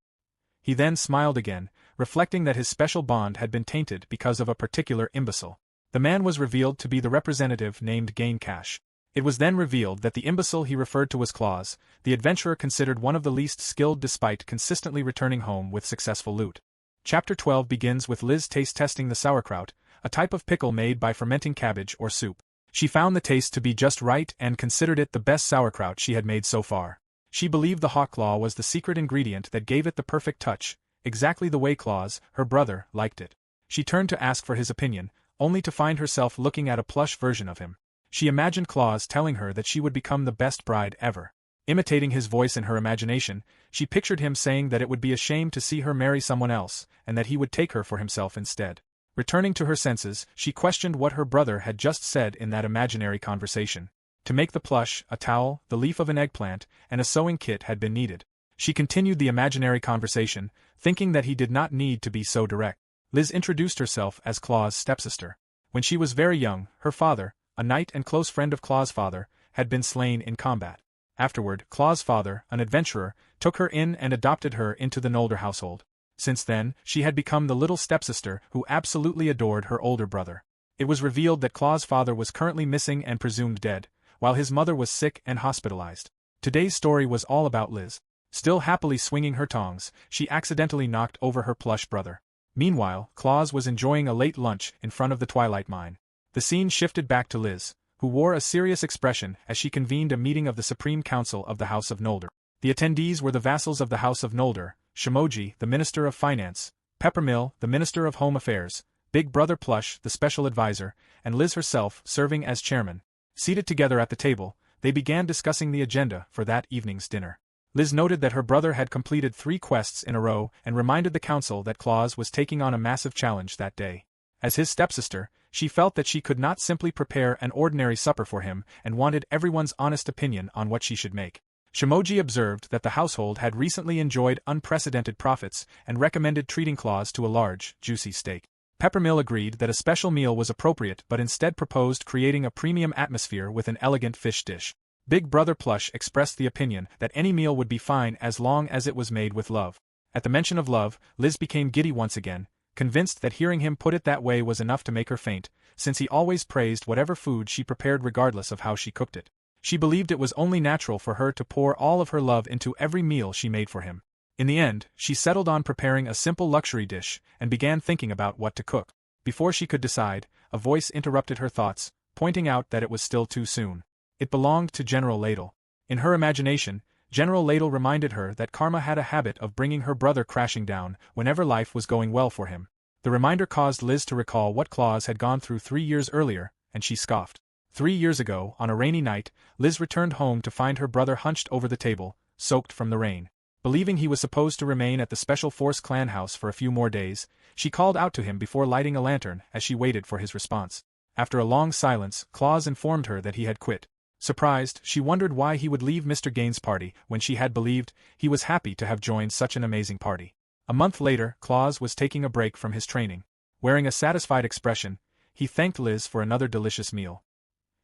He then smiled again, reflecting that his special bond had been tainted because of a particular imbecile. The man was revealed to be the representative named Gain Cash. It was then revealed that the imbecile he referred to was Claus, the adventurer considered one of the least skilled despite consistently returning home with successful loot. Chapter 12 begins with Liz taste testing the sauerkraut, a type of pickle made by fermenting cabbage or soup. She found the taste to be just right and considered it the best sauerkraut she had made so far. She believed the hawk claw was the secret ingredient that gave it the perfect touch, exactly the way Claus, her brother, liked it. She turned to ask for his opinion, only to find herself looking at a plush version of him. She imagined Claus telling her that she would become the best bride ever. Imitating his voice in her imagination, she pictured him saying that it would be a shame to see her marry someone else, and that he would take her for himself instead. Returning to her senses, she questioned what her brother had just said in that imaginary conversation. To make the plush, a towel, the leaf of an eggplant, and a sewing kit had been needed. She continued the imaginary conversation, thinking that he did not need to be so direct. Liz introduced herself as Claus' stepsister. When she was very young, her father, a knight and close friend of Claus' father, had been slain in combat. Afterward, Claus' father, an adventurer, took her in and adopted her into the Nolder household. Since then, she had become the little stepsister who absolutely adored her older brother. It was revealed that Claus' father was currently missing and presumed dead, while his mother was sick and hospitalized. Today's story was all about Liz. Still happily swinging her tongs, she accidentally knocked over her plush brother. Meanwhile, Claus was enjoying a late lunch in front of the Twilight Mine. The scene shifted back to Liz, who wore a serious expression as she convened a meeting of the Supreme Council of the House of Nolder. The attendees were the vassals of the House of Nolder, Shimoji, the Minister of Finance, Peppermill, the Minister of Home Affairs, Big Brother Plush, the Special Advisor, and Liz herself serving as chairman. Seated together at the table, they began discussing the agenda for that evening's dinner. Liz noted that her brother had completed 3 quests in a row and reminded the council that Claus was taking on a massive challenge that day. As his stepsister, she felt that she could not simply prepare an ordinary supper for him and wanted everyone's honest opinion on what she should make. Shimoji observed that the household had recently enjoyed unprecedented profits and recommended treating Claus to a large, juicy steak. Peppermill agreed that a special meal was appropriate but instead proposed creating a premium atmosphere with an elegant fish dish. Big Brother Plush expressed the opinion that any meal would be fine as long as it was made with love. At the mention of love, Liz became giddy once again, convinced that hearing him put it that way was enough to make her faint, since he always praised whatever food she prepared regardless of how she cooked it. She believed it was only natural for her to pour all of her love into every meal she made for him. In the end, she settled on preparing a simple luxury dish and began thinking about what to cook. Before she could decide, a voice interrupted her thoughts, pointing out that it was still too soon. It belonged to General Ladle. In her imagination, General Ladle reminded her that karma had a habit of bringing her brother crashing down whenever life was going well for him. The reminder caused Liz to recall what Claus had gone through 3 years earlier, and she scoffed. 3 years ago, on a rainy night, Liz returned home to find her brother hunched over the table, soaked from the rain. Believing he was supposed to remain at the Special Force clan house for a few more days, she called out to him before lighting a lantern as she waited for his response. After a long silence, Claus informed her that he had quit. Surprised, she wondered why he would leave Mr. Gaines' party when she had believed he was happy to have joined such an amazing party. A month later, Claus was taking a break from his training. Wearing a satisfied expression, he thanked Liz for another delicious meal.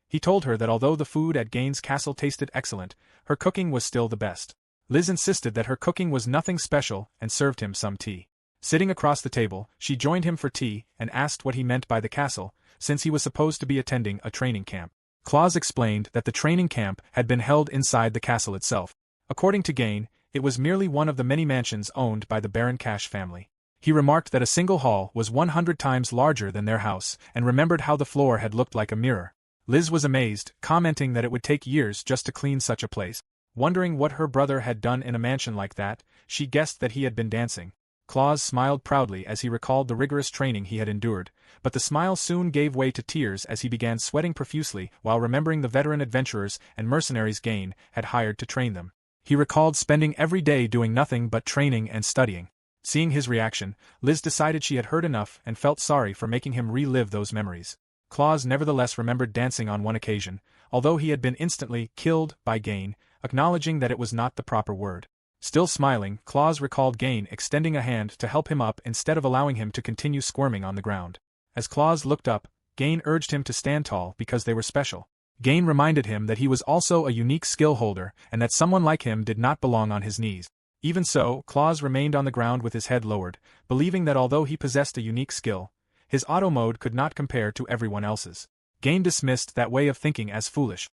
He told her that although the food at Gaines' castle tasted excellent, her cooking was still the best. Liz insisted that her cooking was nothing special and served him some tea. Sitting across the table, she joined him for tea and asked what he meant by the castle, since he was supposed to be attending a training camp. Claus explained that the training camp had been held inside the castle itself. According to Gain, it was merely one of the many mansions owned by the Baron Cash family. He remarked that a single hall was 100 times larger than their house and remembered how the floor had looked like a mirror. Liz was amazed, commenting that it would take years just to clean such a place. Wondering what her brother had done in a mansion like that, she guessed that he had been dancing. Claus smiled proudly as he recalled the rigorous training he had endured, but the smile soon gave way to tears as he began sweating profusely while remembering the veteran adventurers and mercenaries Gain had hired to train them. He recalled spending every day doing nothing but training and studying. Seeing his reaction, Liz decided she had heard enough and felt sorry for making him relive those memories. Claus nevertheless remembered dancing on one occasion, although he had been instantly killed by Gain, acknowledging that it was not the proper word. Still smiling, Claus recalled Gain extending a hand to help him up instead of allowing him to continue squirming on the ground. As Claus looked up, Gain urged him to stand tall because they were special. Gain reminded him that he was also a unique skill holder and that someone like him did not belong on his knees. Even so, Claus remained on the ground with his head lowered, believing that although he possessed a unique skill, his auto mode could not compare to everyone else's. Gain dismissed that way of thinking as foolish.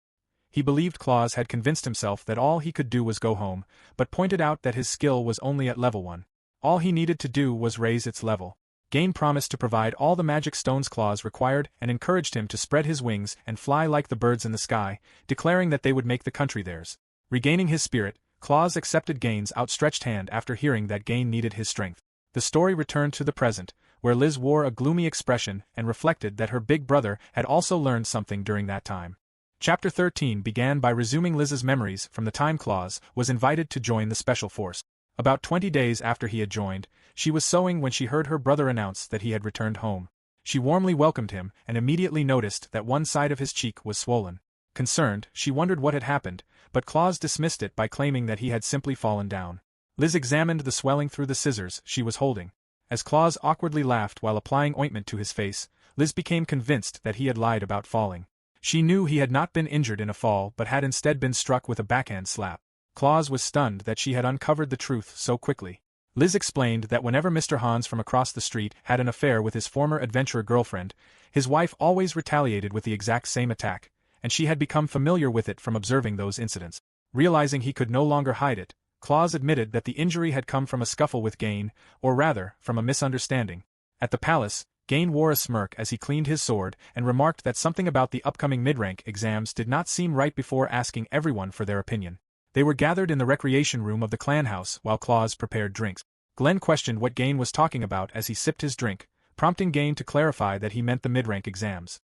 He believed Claus had convinced himself that all he could do was go home, but pointed out that his skill was only at level 1. All he needed to do was raise its level. Gain promised to provide all the magic stones Claus required and encouraged him to spread his wings and fly like the birds in the sky, declaring that they would make the country theirs. Regaining his spirit, Claus accepted Gain's outstretched hand after hearing that Gain needed his strength. The story returned to the present, where Liz wore a gloomy expression and reflected that her big brother had also learned something during that time. Chapter 13 began by resuming Liz's memories from the time Claus was invited to join the Special Force. About 20 days after he had joined, she was sewing when she heard her brother announce that he had returned home. She warmly welcomed him and immediately noticed that one side of his cheek was swollen. Concerned, she wondered what had happened, but Claus dismissed it by claiming that he had simply fallen down. Liz examined the swelling through the scissors she was holding. As Claus awkwardly laughed while applying ointment to his face, Liz became convinced that he had lied about falling. She knew he had not been injured in a fall but had instead been struck with a backhand slap. Claus was stunned that she had uncovered the truth so quickly. Liz explained that whenever Mr. Hans from across the street had an affair with his former adventurer girlfriend, his wife always retaliated with the exact same attack, and she had become familiar with it from observing those incidents. Realizing he could no longer hide it, Claus admitted that the injury had come from a scuffle with Gain, or rather, from a misunderstanding. At the palace, Gain wore a smirk as he cleaned his sword and remarked that something about the upcoming mid-rank exams did not seem right before asking everyone for their opinion. They were gathered in the recreation room of the clan house while Claus prepared drinks. Glenn questioned what Gain was talking about as he sipped his drink, prompting Gain to clarify that he meant the mid-rank exams.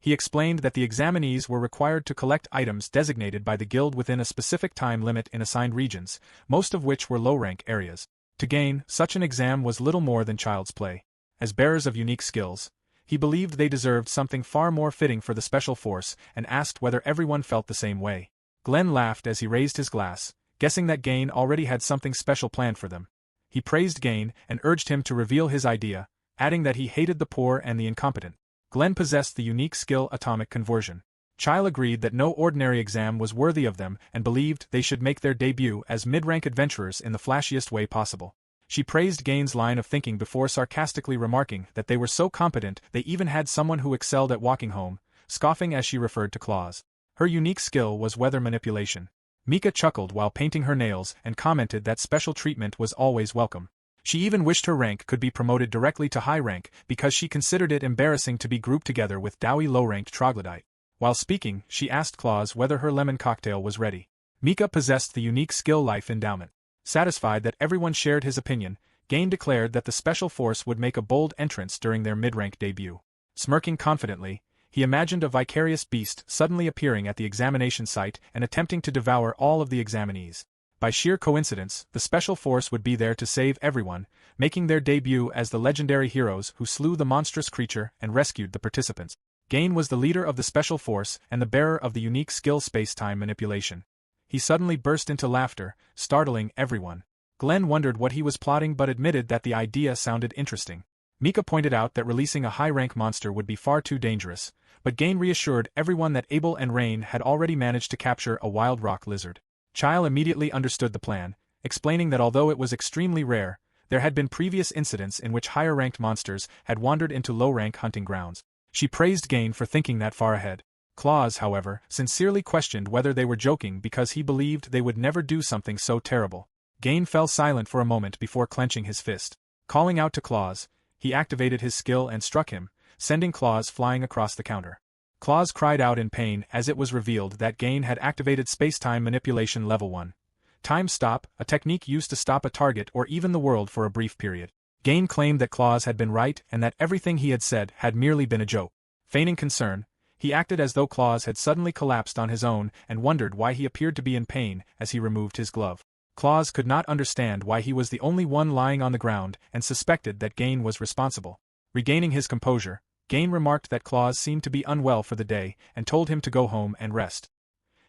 He explained that the examinees were required to collect items designated by the guild within a specific time limit in assigned regions, most of which were low-rank areas. To Gain, such an exam was little more than child's play. As bearers of unique skills, he believed they deserved something far more fitting for the Special Force and asked whether everyone felt the same way. Glenn laughed as he raised his glass, guessing that Gain already had something special planned for them. He praised Gain and urged him to reveal his idea, adding that he hated the poor and the incompetent. Glenn possessed the unique skill atomic conversion. Chile agreed that no ordinary exam was worthy of them and believed they should make their debut as mid-rank adventurers in the flashiest way possible. She praised Gain's line of thinking before sarcastically remarking that they were so competent they even had someone who excelled at walking home, scoffing as she referred to Claus. Her unique skill was weather manipulation. Mika chuckled while painting her nails and commented that special treatment was always welcome. She even wished her rank could be promoted directly to high rank because she considered it embarrassing to be grouped together with doughy low-ranked troglodyte. While speaking, she asked Claus whether her lemon cocktail was ready. Mika possessed the unique skill life endowment. Satisfied that everyone shared his opinion, Gain declared that the Special Force would make a bold entrance during their mid-rank debut. Smirking confidently, he imagined a vicarious beast suddenly appearing at the examination site and attempting to devour all of the examinees. By sheer coincidence, the Special Force would be there to save everyone, making their debut as the legendary heroes who slew the monstrous creature and rescued the participants. Gain was the leader of the Special Force and the bearer of the unique skill space-time manipulation. He suddenly burst into laughter, startling everyone. Glenn wondered what he was plotting but admitted that the idea sounded interesting. Mika pointed out that releasing a high-rank monster would be far too dangerous, but Gain reassured everyone that Abel and Rain had already managed to capture a wild rock lizard. Chile immediately understood the plan, explaining that although it was extremely rare, there had been previous incidents in which higher-ranked monsters had wandered into low-rank hunting grounds. She praised Gain for thinking that far ahead. Claus, however, sincerely questioned whether they were joking because he believed they would never do something so terrible. Gain fell silent for a moment before clenching his fist. Calling out to Claus, he activated his skill and struck him, sending Claus flying across the counter. Claus cried out in pain as it was revealed that Gain had activated Space-Time Manipulation Level 1. Time Stop, a technique used to stop a target or even the world for a brief period. Gain claimed that Claus had been right and that everything he had said had merely been a joke. Feigning concern, he acted as though Claus had suddenly collapsed on his own and wondered why he appeared to be in pain as he removed his glove. Claus could not understand why he was the only one lying on the ground and suspected that Gain was responsible. Regaining his composure, Gain remarked that Claus seemed to be unwell for the day and told him to go home and rest.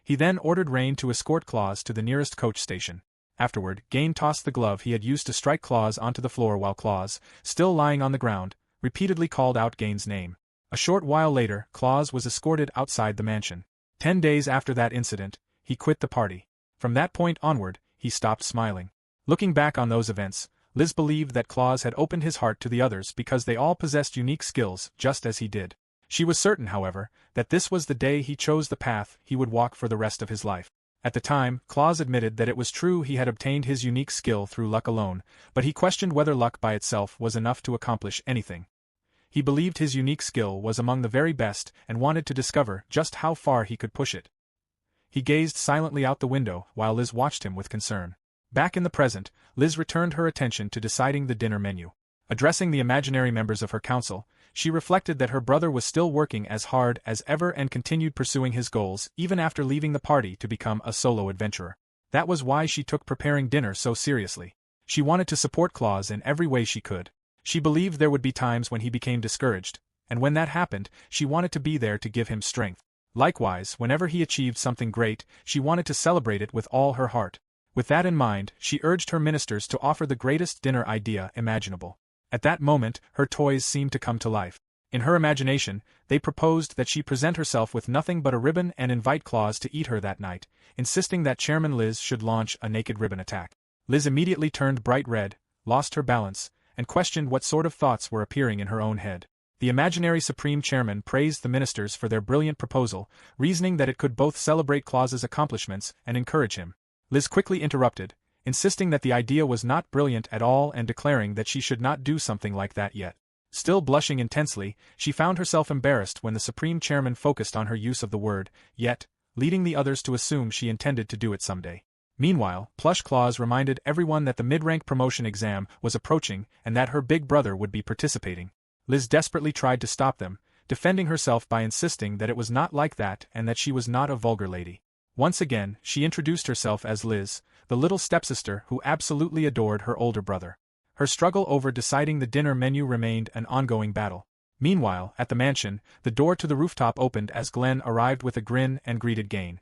He then ordered Rain to escort Claus to the nearest coach station. Afterward, Gain tossed the glove he had used to strike Claus onto the floor while Claus, still lying on the ground, repeatedly called out Gain's name. A short while later, Claus was escorted outside the mansion. 10 days after that incident, he quit the party. From that point onward, he stopped smiling. Looking back on those events, Liz believed that Claus had opened his heart to the others because they all possessed unique skills just as he did. She was certain, however, that this was the day he chose the path he would walk for the rest of his life. At the time, Claus admitted that it was true he had obtained his unique skill through luck alone, but he questioned whether luck by itself was enough to accomplish anything. He believed his unique skill was among the very best and wanted to discover just how far he could push it. He gazed silently out the window while Liz watched him with concern. Back in the present, Liz returned her attention to deciding the dinner menu. Addressing the imaginary members of her council, she reflected that her brother was still working as hard as ever and continued pursuing his goals even after leaving the party to become a solo adventurer. That was why she took preparing dinner so seriously. She wanted to support Claus in every way she could. She believed there would be times when he became discouraged, and when that happened, she wanted to be there to give him strength. Likewise, whenever he achieved something great, she wanted to celebrate it with all her heart. With that in mind, she urged her ministers to offer the greatest dinner idea imaginable. At that moment, her toys seemed to come to life. In her imagination, they proposed that she present herself with nothing but a ribbon and invite Claus to eat her that night, insisting that Chairman Liz should launch a naked ribbon attack. Liz immediately turned bright red, lost her balance, and questioned what sort of thoughts were appearing in her own head. The imaginary Supreme Chairman praised the ministers for their brilliant proposal, reasoning that it could both celebrate Claus's accomplishments and encourage him. Liz quickly interrupted, insisting that the idea was not brilliant at all and declaring that she should not do something like that yet. Still blushing intensely, she found herself embarrassed when the Supreme Chairman focused on her use of the word yet, leading the others to assume she intended to do it someday. Meanwhile, Plush Claus reminded everyone that the mid-rank promotion exam was approaching and that her big brother would be participating. Liz desperately tried to stop them, defending herself by insisting that it was not like that and that she was not a vulgar lady. Once again, she introduced herself as Liz, the little stepsister who absolutely adored her older brother. Her struggle over deciding the dinner menu remained an ongoing battle. Meanwhile, at the mansion, the door to the rooftop opened as Glenn arrived with a grin and greeted Gain.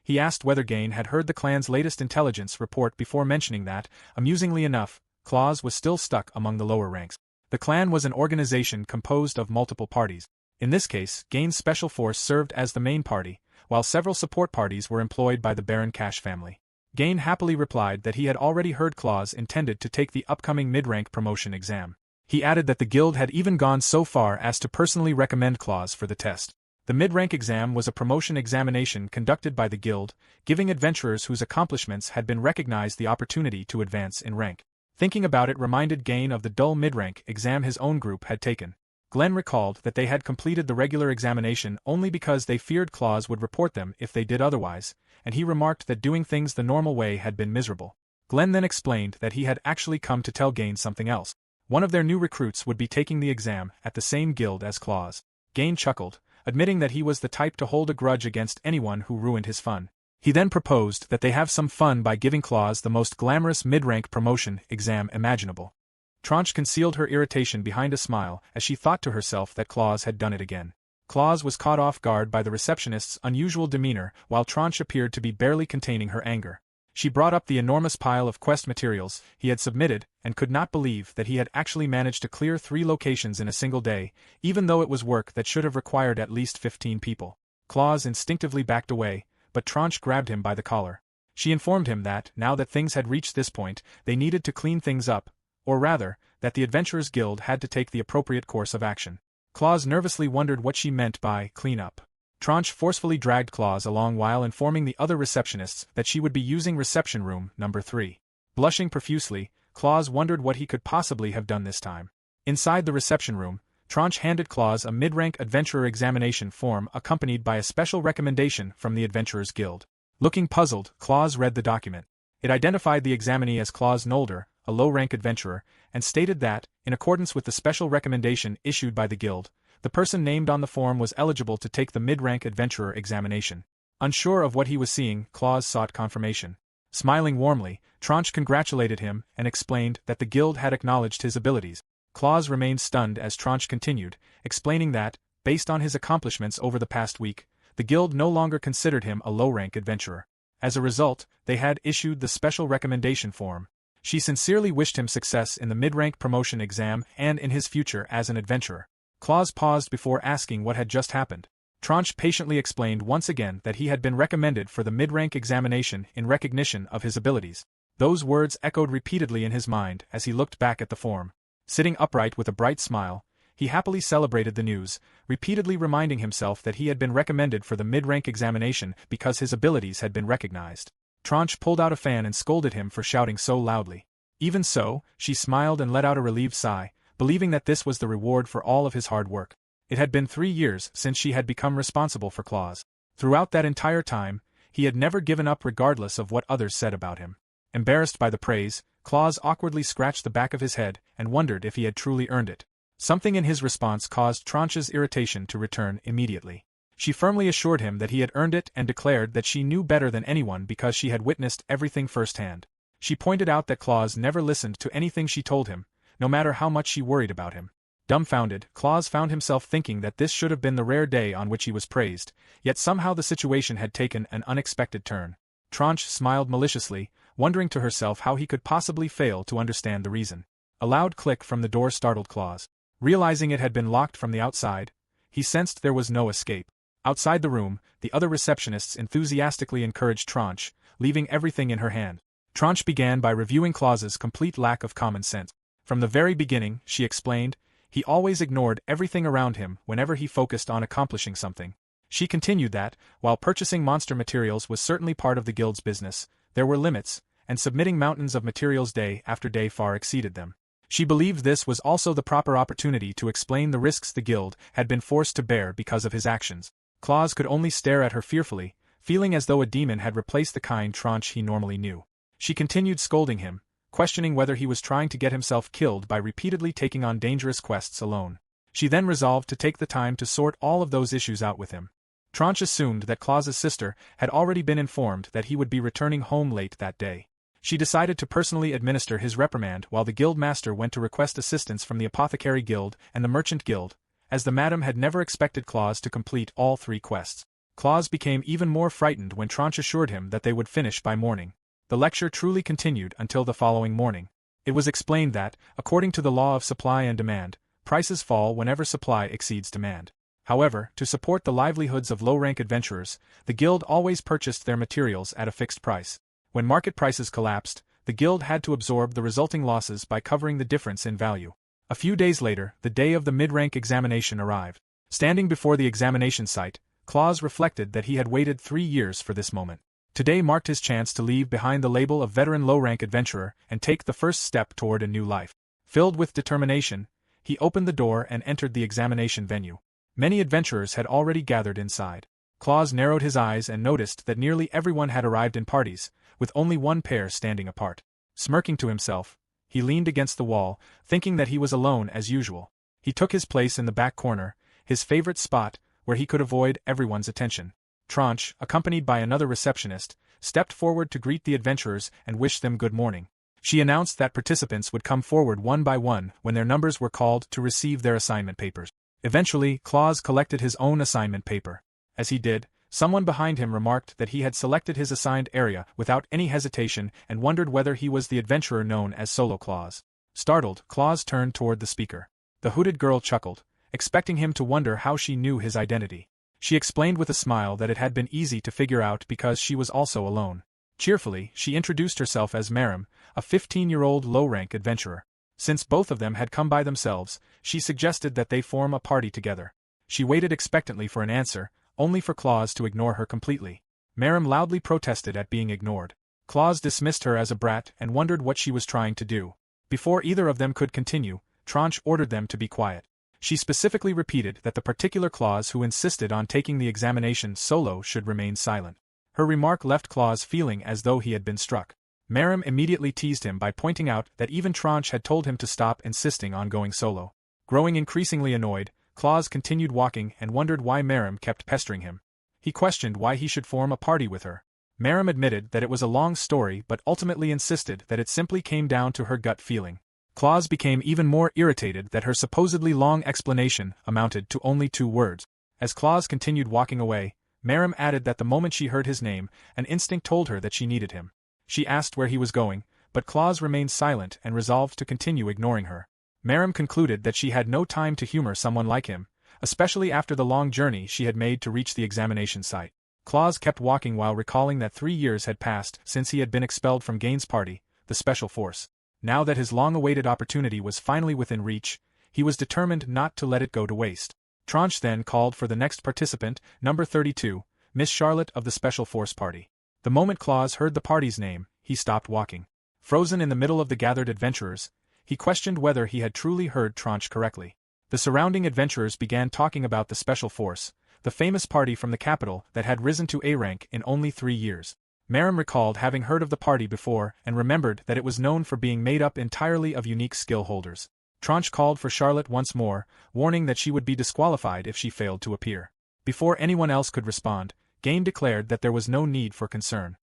He asked whether Gain had heard the clan's latest intelligence report before mentioning that, amusingly enough, Claus was still stuck among the lower ranks. The clan was an organization composed of multiple parties. In this case, Gain's special force served as the main party, while several support parties were employed by the Baron Cash family. Gain happily replied that he had already heard Claus intended to take the upcoming mid-rank promotion exam. He added that the guild had even gone so far as to personally recommend Claus for the test. The mid-rank exam was a promotion examination conducted by the guild, giving adventurers whose accomplishments had been recognized the opportunity to advance in rank. Thinking about it reminded Gain of the dull mid-rank exam his own group had taken. Glenn recalled that they had completed the regular examination only because they feared Claus would report them if they did otherwise, and he remarked that doing things the normal way had been miserable. Glenn then explained that he had actually come to tell Gain something else. One of their new recruits would be taking the exam at the same guild as Claus. Gain chuckled, admitting that he was the type to hold a grudge against anyone who ruined his fun. He then proposed that they have some fun by giving Claus the most glamorous mid-rank promotion exam imaginable. Tranche concealed her irritation behind a smile as she thought to herself that Claus had done it again. Claus was caught off guard by the receptionist's unusual demeanor while Tranche appeared to be barely containing her anger. She brought up the enormous pile of quest materials he had submitted and could not believe that he had actually managed to clear 3 locations in a single day, even though it was work that should have required at least 15 people. Claus instinctively backed away, but Tranche grabbed him by the collar. She informed him that, now that things had reached this point, they needed to clean things up, or rather, that the Adventurers Guild had to take the appropriate course of action. Claus nervously wondered what she meant by clean up. Tranche forcefully dragged Claus along while informing the other receptionists that she would be using reception room number 3. Blushing profusely, Claus wondered what he could possibly have done this time. Inside the reception room, Tranche handed Claus a mid-rank adventurer examination form accompanied by a special recommendation from the Adventurers Guild. Looking puzzled, Claus read the document. It identified the examinee as Claus Nolder, a low-rank adventurer, and stated that, in accordance with the special recommendation issued by the guild, the person named on the form was eligible to take the mid-rank adventurer examination. Unsure of what he was seeing, Claus sought confirmation. Smiling warmly, Tranche congratulated him and explained that the guild had acknowledged his abilities. Claus remained stunned as Tranche continued, explaining that, based on his accomplishments over the past week, the guild no longer considered him a low-rank adventurer. As a result, they had issued the special recommendation form. She sincerely wished him success in the mid-rank promotion exam and in his future as an adventurer. Claus paused before asking what had just happened. Tranche patiently explained once again that he had been recommended for the mid-rank examination in recognition of his abilities. Those words echoed repeatedly in his mind as he looked back at the form. Sitting upright with a bright smile, he happily celebrated the news, repeatedly reminding himself that he had been recommended for the mid-rank examination because his abilities had been recognized. Tranche pulled out a fan and scolded him for shouting so loudly. Even so, she smiled and let out a relieved sigh, believing that this was the reward for all of his hard work. It had been 3 years since she had become responsible for Claus. Throughout that entire time, he had never given up regardless of what others said about him. Embarrassed by the praise, Claus awkwardly scratched the back of his head and wondered if he had truly earned it. Something in his response caused Tranche's irritation to return immediately. She firmly assured him that he had earned it and declared that she knew better than anyone because she had witnessed everything firsthand. She pointed out that Claus never listened to anything she told him, no matter how much she worried about him. Dumbfounded, Claus found himself thinking that this should have been the rare day on which he was praised, yet somehow the situation had taken an unexpected turn. Tranche smiled maliciously, wondering to herself how he could possibly fail to understand the reason. A loud click from the door startled Claus. Realizing it had been locked from the outside, he sensed there was no escape. Outside the room, the other receptionists enthusiastically encouraged Tranche, leaving everything in her hand. Tranche began by reviewing Claus's complete lack of common sense. From the very beginning, she explained, he always ignored everything around him whenever he focused on accomplishing something. She continued that, while purchasing monster materials was certainly part of the guild's business, there were limits, and submitting mountains of materials day after day far exceeded them. She believed this was also the proper opportunity to explain the risks the guild had been forced to bear because of his actions. Claus could only stare at her fearfully, feeling as though a demon had replaced the kind Tranche he normally knew. She continued scolding him, questioning whether he was trying to get himself killed by repeatedly taking on dangerous quests alone. She then resolved to take the time to sort all of those issues out with him. Tranche assumed that Claus's sister had already been informed that he would be returning home late that day. She decided to personally administer his reprimand while the guild master went to request assistance from the Apothecary Guild and the Merchant Guild, as the madam had never expected Claus to complete all 3 quests. Claus became even more frightened when Tranche assured him that they would finish by morning. The lecture truly continued until the following morning. It was explained that, according to the law of supply and demand, prices fall whenever supply exceeds demand. However, to support the livelihoods of low-rank adventurers, the guild always purchased their materials at a fixed price. When market prices collapsed, the guild had to absorb the resulting losses by covering the difference in value. A few days later, the day of the mid-rank examination arrived. Standing before the examination site, Claus reflected that he had waited 3 years for this moment. Today marked his chance to leave behind the label of veteran low-rank adventurer and take the first step toward a new life. Filled with determination, he opened the door and entered the examination venue. Many adventurers had already gathered inside. Claus narrowed his eyes and noticed that nearly everyone had arrived in parties, with only one pair standing apart. Smirking to himself, he leaned against the wall, thinking that he was alone as usual. He took his place in the back corner, his favorite spot, where he could avoid everyone's attention. Tranche, accompanied by another receptionist, stepped forward to greet the adventurers and wish them good morning. She announced that participants would come forward one by one when their numbers were called to receive their assignment papers. Eventually, Claus collected his own assignment paper. As he did, someone behind him remarked that he had selected his assigned area without any hesitation and wondered whether he was the adventurer known as Solo Claus. Startled, Claus turned toward the speaker. The hooded girl chuckled, expecting him to wonder how she knew his identity. She explained with a smile that it had been easy to figure out because she was also alone. Cheerfully, she introduced herself as Merim, a 15-year-old low-rank adventurer. Since both of them had come by themselves, she suggested that they form a party together. She waited expectantly for an answer, only for Claus to ignore her completely. Merim loudly protested at being ignored. Claus dismissed her as a brat and wondered what she was trying to do. Before either of them could continue, Tranche ordered them to be quiet. She specifically repeated that the particular Claus who insisted on taking the examination solo should remain silent. Her remark left Claus feeling as though he had been struck. Merim immediately teased him by pointing out that even Tranche had told him to stop insisting on going solo. Growing increasingly annoyed, Claus continued walking and wondered why Merim kept pestering him. He questioned why he should form a party with her. Merim admitted that it was a long story but ultimately insisted that it simply came down to her gut feeling. Claus became even more irritated that her supposedly long explanation amounted to only 2 words. As Claus continued walking away, Merim added that the moment she heard his name, an instinct told her that she needed him. She asked where he was going, but Claus remained silent and resolved to continue ignoring her. Merim concluded that she had no time to humor someone like him, especially after the long journey she had made to reach the examination site. Claus kept walking while recalling that 3 years had passed since he had been expelled from Gaines' party, the Special Force. Now that his long-awaited opportunity was finally within reach, he was determined not to let it go to waste. Tranche then called for the next participant, number 32, Miss Charlotte of the Special Force Party. The moment Claus heard the party's name, he stopped walking. Frozen in the middle of the gathered adventurers, he questioned whether he had truly heard Tranche correctly. The surrounding adventurers began talking about the Special Force, the famous party from the capital that had risen to A rank in only 3 years. Miemai recalled having heard of the party before and remembered that it was known for being made up entirely of unique skill holders. Tranche called for Charlotte once more, warning that she would be disqualified if she failed to appear. Before anyone else could respond, Gain declared that there was no need for concern.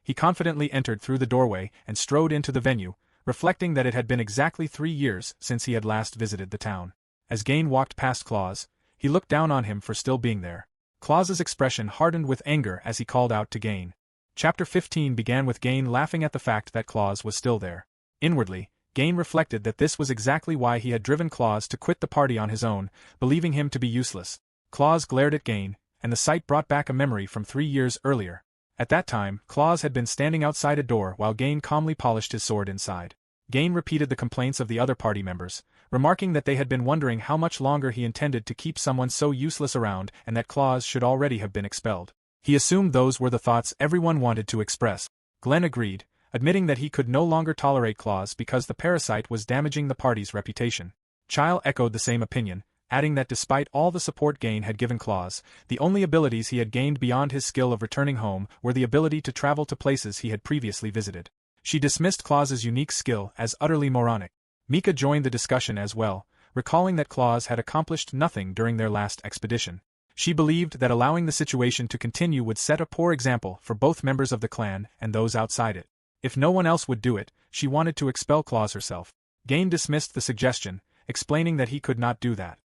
He confidently entered through the doorway and strode into the venue, reflecting that it had been exactly 3 years since he had last visited the town. As Gain walked past Claus, he looked down on him for still being there. Claus's expression hardened with anger as he called out to Gain. Chapter 15 began with Gain laughing at the fact that Claus was still there. Inwardly, Gain reflected that this was exactly why he had driven Claus to quit the party on his own, believing him to be useless. Claus glared at Gain, and the sight brought back a memory from 3 years earlier. At that time, Claus had been standing outside a door while Gain calmly polished his sword inside. Gain repeated the complaints of the other party members, remarking that they had been wondering how much longer he intended to keep someone so useless around and that Claus should already have been expelled. He assumed those were the thoughts everyone wanted to express. Glenn agreed, admitting that he could no longer tolerate Claus because the parasite was damaging the party's reputation. Chile echoed the same opinion, adding that despite all the support Gain had given Claus, the only abilities he had gained beyond his skill of returning home were the ability to travel to places he had previously visited. She dismissed Claus's unique skill as utterly moronic. Mika joined the discussion as well, recalling that Claus had accomplished nothing during their last expedition. She believed that allowing the situation to continue would set a poor example for both members of the clan and those outside it. If no one else would do it, she wanted to expel Claus herself. Gain dismissed the suggestion, explaining that he could not do that.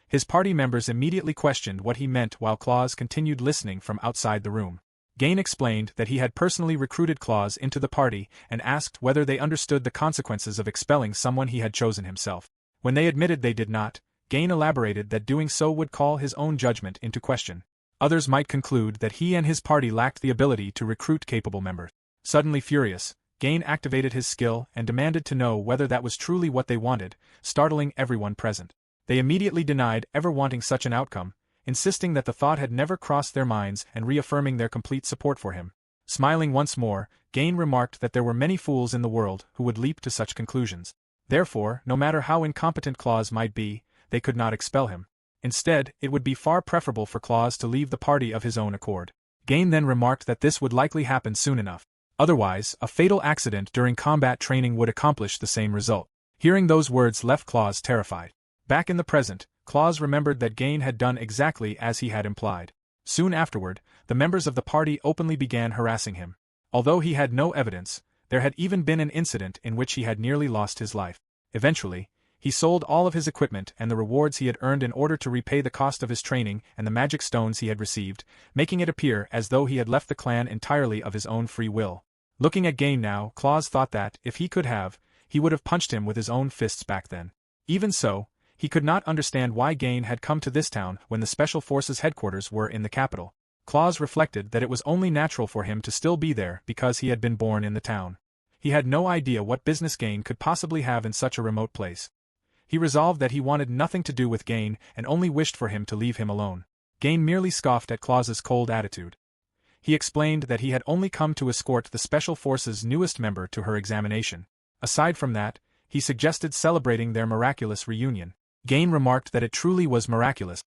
His party members immediately questioned what he meant while Claus continued listening from outside the room. Gain explained that he had personally recruited Claus into the party and asked whether they understood the consequences of expelling someone he had chosen himself. When they admitted they did not, Gain elaborated that doing so would call his own judgment into question. Others might conclude that he and his party lacked the ability to recruit capable members. Suddenly furious, Gain activated his skill and demanded to know whether that was truly what they wanted, startling everyone present. They immediately denied ever wanting such an outcome, insisting that the thought had never crossed their minds and reaffirming their complete support for him. Smiling once more, Gain remarked that there were many fools in the world who would leap to such conclusions. Therefore, no matter how incompetent Claus might be, they could not expel him. Instead, it would be far preferable for Claus to leave the party of his own accord. Gain then remarked that this would likely happen soon enough. Otherwise, a fatal accident during combat training would accomplish the same result. Hearing those words left Claus terrified. Back in the present, Claus remembered that Gain had done exactly as he had implied. Soon afterward, the members of the party openly began harassing him. Although he had no evidence, there had even been an incident in which he had nearly lost his life. Eventually, he sold all of his equipment and the rewards he had earned in order to repay the cost of his training and the magic stones he had received, making it appear as though he had left the clan entirely of his own free will. Looking at Gain now, Claus thought that, if he could have, he would have punched him with his own fists back then. Even so, he could not understand why Gain had come to this town when the Special Forces headquarters were in the capital. Claus reflected that it was only natural for him to still be there because he had been born in the town. He had no idea what business Gain could possibly have in such a remote place. He resolved that he wanted nothing to do with Gain and only wished for him to leave him alone. Gain merely scoffed at Claus's cold attitude. He explained that he had only come to escort the Special Forces' newest member to her examination. Aside from that, he suggested celebrating their miraculous reunion. Gain remarked that it truly was miraculous.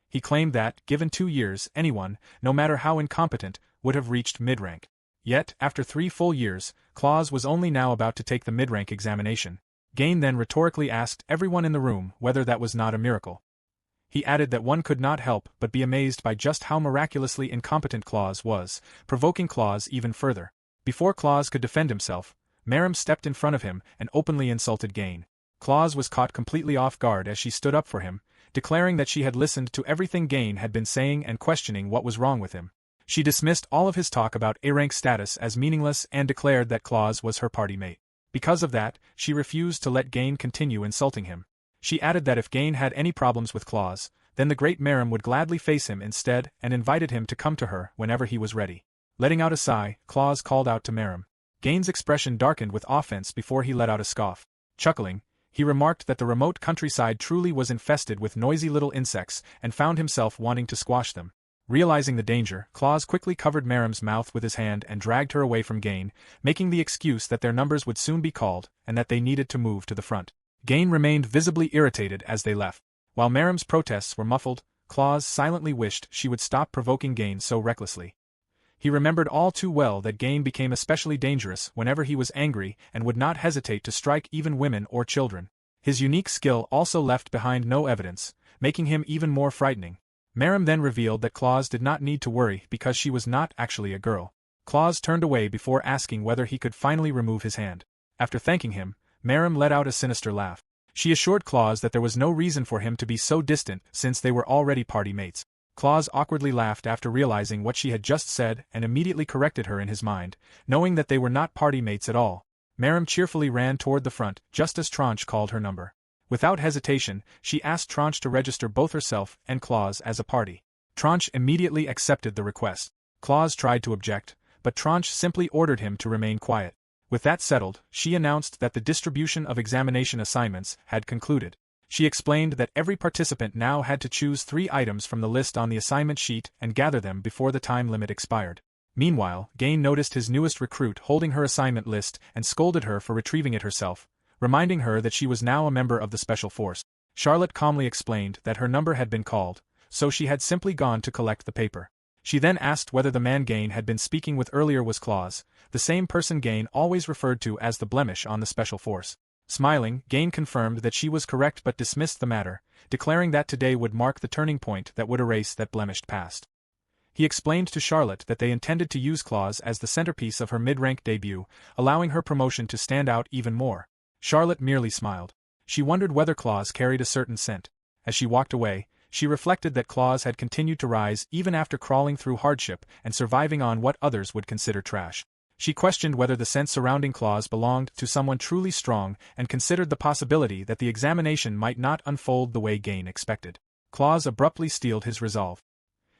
He claimed that, given 2 years, anyone, no matter how incompetent, would have reached mid-rank. Yet, after 3 full years, Claus was only now about to take the mid-rank examination. Gain then rhetorically asked everyone in the room whether that was not a miracle. He added that one could not help but be amazed by just how miraculously incompetent Claus was, provoking Claus even further. Before Claus could defend himself, Miemai stepped in front of him and openly insulted Gain. Claus was caught completely off guard as she stood up for him, declaring that she had listened to everything Gain had been saying and questioning what was wrong with him. She dismissed all of his talk about A-rank status as meaningless and declared that Claus was her party mate. Because of that, she refused to let Gain continue insulting him. She added that if Gain had any problems with Claus, then the great Miemai would gladly face him instead and invited him to come to her whenever he was ready. Letting out a sigh, Claus called out to Miemai. Gain's expression darkened with offense before he let out a scoff. Chuckling, he remarked that the remote countryside truly was infested with noisy little insects and found himself wanting to squash them. Realizing the danger, Claus quickly covered Miemai's mouth with his hand and dragged her away from Gain, making the excuse that their numbers would soon be called and that they needed to move to the front. Gain remained visibly irritated as they left. While Miemai's protests were muffled, Claus silently wished she would stop provoking Gain so recklessly. He remembered all too well that Gain became especially dangerous whenever he was angry and would not hesitate to strike even women or children. His unique skill also left behind no evidence, making him even more frightening. Miemai then revealed that Claus did not need to worry because she was not actually a girl. Claus turned away before asking whether he could finally remove his hand. After thanking him, Miemai let out a sinister laugh. She assured Claus that there was no reason for him to be so distant since they were already party mates. Claus awkwardly laughed after realizing what she had just said and immediately corrected her in his mind, knowing that they were not party mates at all. Miemai cheerfully ran toward the front just as Tranche called her number. Without hesitation, she asked Tranche to register both herself and Claus as a party. Tranche immediately accepted the request. Claus tried to object, but Tranche simply ordered him to remain quiet. With that settled, she announced that the distribution of examination assignments had concluded. She explained that every participant now had to choose 3 items from the list on the assignment sheet and gather them before the time limit expired. Meanwhile, Gain noticed his newest recruit holding her assignment list and scolded her for retrieving it herself, reminding her that she was now a member of the Special Force. Charlotte calmly explained that her number had been called, so she had simply gone to collect the paper. She then asked whether the man Gain had been speaking with earlier was Claus, the same person Gain always referred to as the blemish on the Special Force. Smiling, Gain confirmed that she was correct but dismissed the matter, declaring that today would mark the turning point that would erase that blemished past. He explained to Charlotte that they intended to use Claus as the centerpiece of her mid-rank debut, allowing her promotion to stand out even more. Charlotte merely smiled. She wondered whether Claus carried a certain scent. As she walked away, she reflected that Claus had continued to rise even after crawling through hardship and surviving on what others would consider trash. She questioned whether the scent surrounding Claus belonged to someone truly strong and considered the possibility that the examination might not unfold the way Gain expected. Claus abruptly steeled his resolve.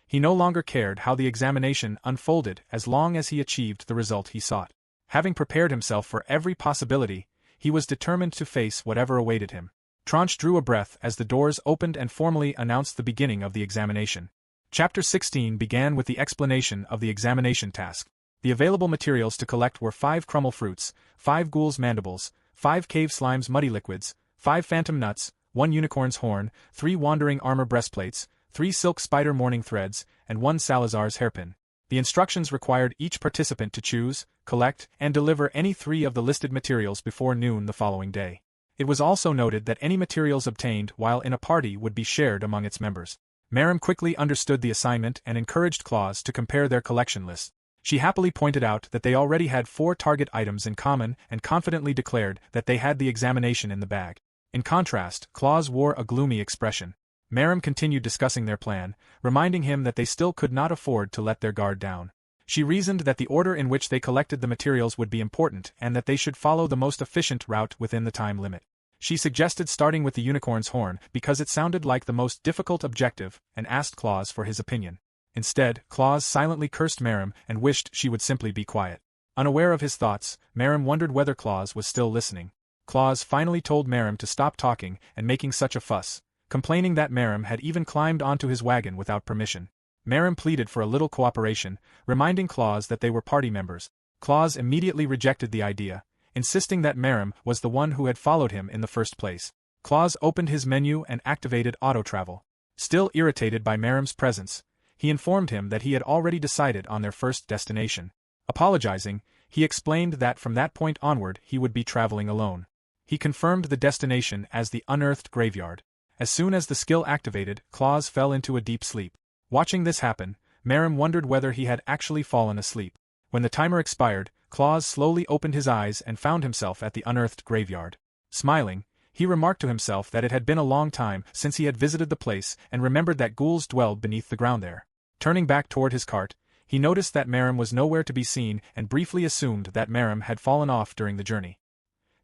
He no longer cared how the examination unfolded as long as he achieved the result he sought. Having prepared himself for every possibility, he was determined to face whatever awaited him. Tranche drew a breath as the doors opened and formally announced the beginning of the examination. Chapter 16 began with the explanation of the examination task. The available materials to collect were 5 Krummel fruits, 5 Ghoul's mandibles, 5 Cave Slime's muddy liquids, 5 Phantom nuts, 1 Unicorn's horn, 3 Wandering armor breastplates, 3 Silk Spider mourning threads, and 1 Salazar's hairpin. The instructions required each participant to choose, collect, and deliver any 3 of the listed materials before noon the following day. It was also noted that any materials obtained while in a party would be shared among its members. Miemai quickly understood the assignment and encouraged Claus to compare their collection lists. She happily pointed out that they already had 4 target items in common and confidently declared that they had the examination in the bag. In contrast, Claus wore a gloomy expression. Miemai continued discussing their plan, reminding him that they still could not afford to let their guard down. She reasoned that the order in which they collected the materials would be important and that they should follow the most efficient route within the time limit. She suggested starting with the unicorn's horn because it sounded like the most difficult objective and asked Claus for his opinion. Instead, Claus silently cursed Miemai and wished she would simply be quiet. Unaware of his thoughts, Miemai wondered whether Claus was still listening. Claus finally told Miemai to stop talking and making such a fuss, complaining that Miemai had even climbed onto his wagon without permission. Miemai pleaded for a little cooperation, reminding Claus that they were party members. Claus immediately rejected the idea, insisting that Miemai was the one who had followed him in the first place. Claus opened his menu and activated auto-travel. Still irritated by Miemai's presence, he informed him that he had already decided on their first destination. Apologizing, he explained that from that point onward he would be traveling alone. He confirmed the destination as the unearthed graveyard. As soon as the skill activated, Claus fell into a deep sleep. Watching this happen, Miemai wondered whether he had actually fallen asleep. When the timer expired, Claus slowly opened his eyes and found himself at the unearthed graveyard. Smiling, he remarked to himself that it had been a long time since he had visited the place and remembered that ghouls dwelled beneath the ground there. Turning back toward his cart, he noticed that Miemai was nowhere to be seen and briefly assumed that Miemai had fallen off during the journey.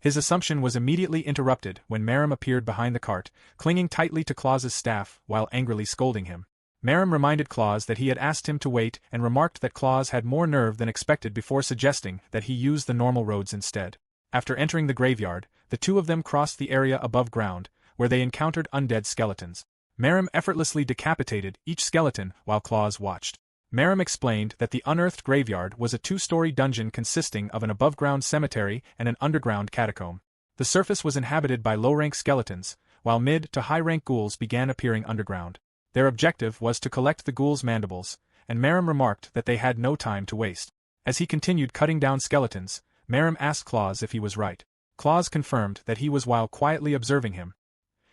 His assumption was immediately interrupted when Miemai appeared behind the cart, clinging tightly to Claus's staff while angrily scolding him. Miemai reminded Claus that he had asked him to wait and remarked that Claus had more nerve than expected before suggesting that he use the normal roads instead. After entering the graveyard, the two of them crossed the area above ground, where they encountered undead skeletons. Miemai effortlessly decapitated each skeleton while Claus watched. Miemai explained that the unearthed graveyard was a 2-story dungeon consisting of an above-ground cemetery and an underground catacomb. The surface was inhabited by low-rank skeletons, while mid to high-rank ghouls began appearing underground. Their objective was to collect the ghouls' mandibles, and Miemai remarked that they had no time to waste. As he continued cutting down skeletons, Miemai asked Claus if he was right. Claus confirmed that he was while quietly observing him.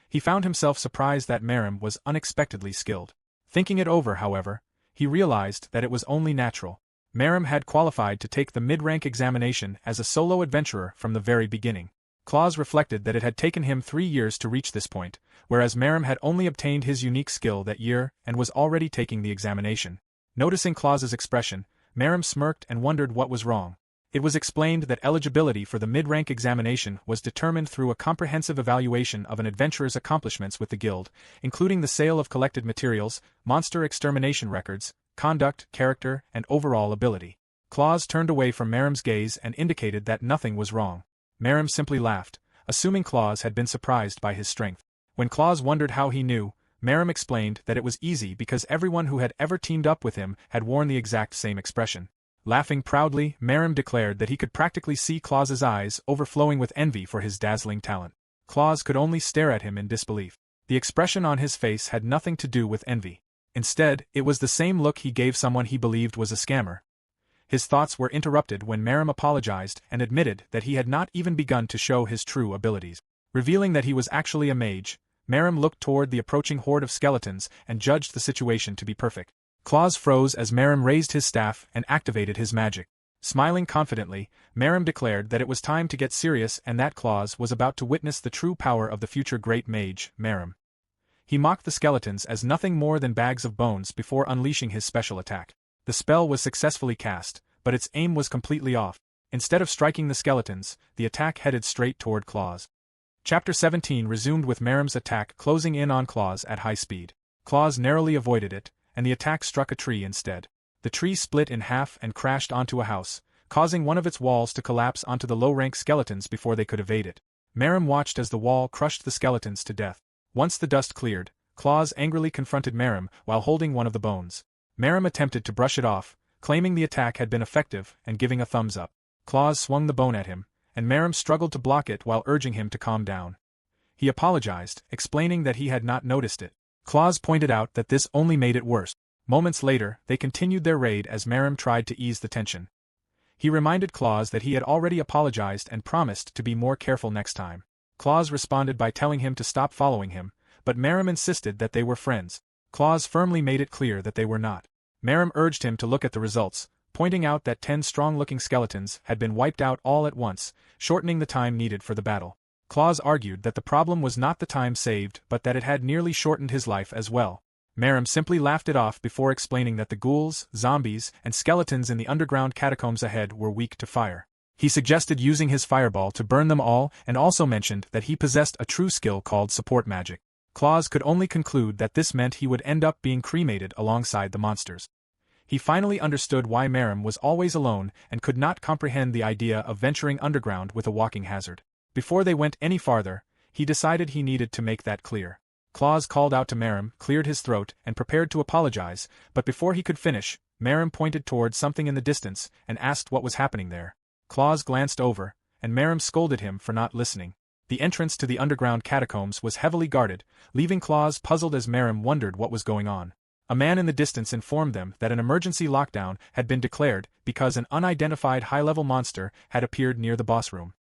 He found himself surprised that Miemai was unexpectedly skilled. Thinking it over, however, he realized that it was only natural. Miemai had qualified to take the mid-rank examination as a solo adventurer from the very beginning. Claus reflected that it had taken him 3 years to reach this point, whereas Miemai had only obtained his unique skill that year and was already taking the examination. Noticing Claus's expression, Miemai smirked and wondered what was wrong. It was explained that eligibility for the mid-rank examination was determined through a comprehensive evaluation of an adventurer's accomplishments with the guild, including the sale of collected materials, monster extermination records, conduct, character, and overall ability. Claus turned away from Miemai's gaze and indicated that nothing was wrong. Miemai simply laughed, assuming Claus had been surprised by his strength. When Claus wondered how he knew, Miemai explained that it was easy because everyone who had ever teamed up with him had worn the exact same expression. Laughing proudly, Miemai declared that he could practically see Claus's eyes overflowing with envy for his dazzling talent. Claus could only stare at him in disbelief. The expression on his face had nothing to do with envy. Instead, it was the same look he gave someone he believed was a scammer. His thoughts were interrupted when Miemai apologized and admitted that he had not even begun to show his true abilities. Revealing that he was actually a mage, Miemai looked toward the approaching horde of skeletons and judged the situation to be perfect. Claus froze as Miemai raised his staff and activated his magic. Smiling confidently, Miemai declared that it was time to get serious and that Claus was about to witness the true power of the future great mage, Miemai. He mocked the skeletons as nothing more than bags of bones before unleashing his special attack. The spell was successfully cast, but its aim was completely off. Instead of striking the skeletons, the attack headed straight toward Claus. Chapter 17 resumed with Miemai's attack closing in on Claus at high speed. Claus narrowly avoided it, and the attack struck a tree instead. The tree split in half and crashed onto a house, causing one of its walls to collapse onto the low-rank skeletons before they could evade it. Miemai watched as the wall crushed the skeletons to death. Once the dust cleared, Claus angrily confronted Miemai while holding one of the bones. Miemai attempted to brush it off, claiming the attack had been effective and giving a thumbs up. Claus swung the bone at him, and Miemai struggled to block it while urging him to calm down. He apologized, explaining that he had not noticed it. Claus pointed out that this only made it worse. Moments later, they continued their raid as Miemai tried to ease the tension. He reminded Claus that he had already apologized and promised to be more careful next time. Claus responded by telling him to stop following him, but Miemai insisted that they were friends. Claus firmly made it clear that they were not. Miemai urged him to look at the results, pointing out that 10 strong-looking skeletons had been wiped out all at once, shortening the time needed for the battle. Claus argued that the problem was not the time saved but that it had nearly shortened his life as well. Miemai simply laughed it off before explaining that the ghouls, zombies, and skeletons in the underground catacombs ahead were weak to fire. He suggested using his fireball to burn them all and also mentioned that he possessed a true skill called support magic. Claus could only conclude that this meant he would end up being cremated alongside the monsters. He finally understood why Miemai was always alone and could not comprehend the idea of venturing underground with a walking hazard. Before they went any farther, he decided he needed to make that clear. Claus called out to Miemai, cleared his throat, and prepared to apologize, but before he could finish, Miemai pointed toward something in the distance and asked what was happening there. Claus glanced over, and Miemai scolded him for not listening. The entrance to the underground catacombs was heavily guarded, leaving Claus puzzled as Miemai wondered what was going on. A man in the distance informed them that an emergency lockdown had been declared because an unidentified high-level monster had appeared near the boss room.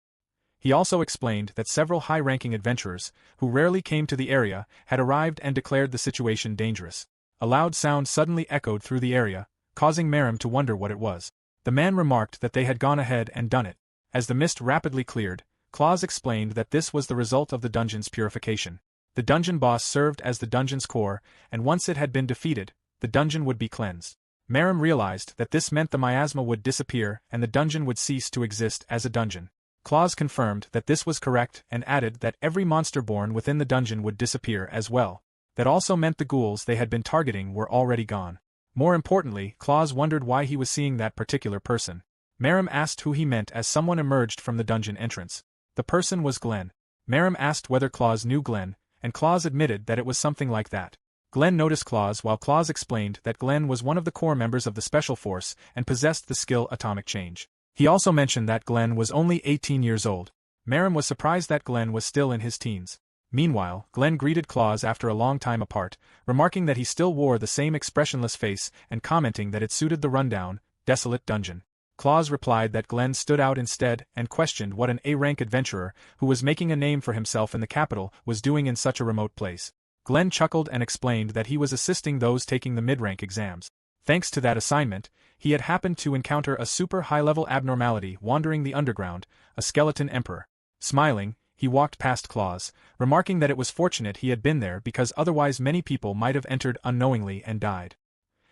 He also explained that several high-ranking adventurers, who rarely came to the area, had arrived and declared the situation dangerous. A loud sound suddenly echoed through the area, causing Miemai to wonder what it was. The man remarked that they had gone ahead and done it. As the mist rapidly cleared, Claus explained that this was the result of the dungeon's purification. The dungeon boss served as the dungeon's core, and once it had been defeated, the dungeon would be cleansed. Miemai realized that this meant the miasma would disappear and the dungeon would cease to exist as a dungeon. Claus confirmed that this was correct and added that every monster born within the dungeon would disappear as well. That also meant the ghouls they had been targeting were already gone. More importantly, Claus wondered why he was seeing that particular person. Miemai asked who he meant as someone emerged from the dungeon entrance. The person was Glenn. Miemai asked whether Claus knew Glenn, and Claus admitted that it was something like that. Glenn noticed Claus while Claus explained that Glenn was one of the core members of the Special Force and possessed the skill Atomic Change. He also mentioned that Glenn was only 18 years old. Miemai was surprised that Glenn was still in his teens. Meanwhile, Glenn greeted Claus after a long time apart, remarking that he still wore the same expressionless face and commenting that it suited the rundown, desolate dungeon. Claus replied that Glenn stood out instead and questioned what an A-rank adventurer, who was making a name for himself in the capital, was doing in such a remote place. Glenn chuckled and explained that he was assisting those taking the mid-rank exams. Thanks to that assignment, he had happened to encounter a super high-level abnormality wandering the underground, a skeleton emperor. Smiling, he walked past Claus, remarking that it was fortunate he had been there because otherwise many people might have entered unknowingly and died.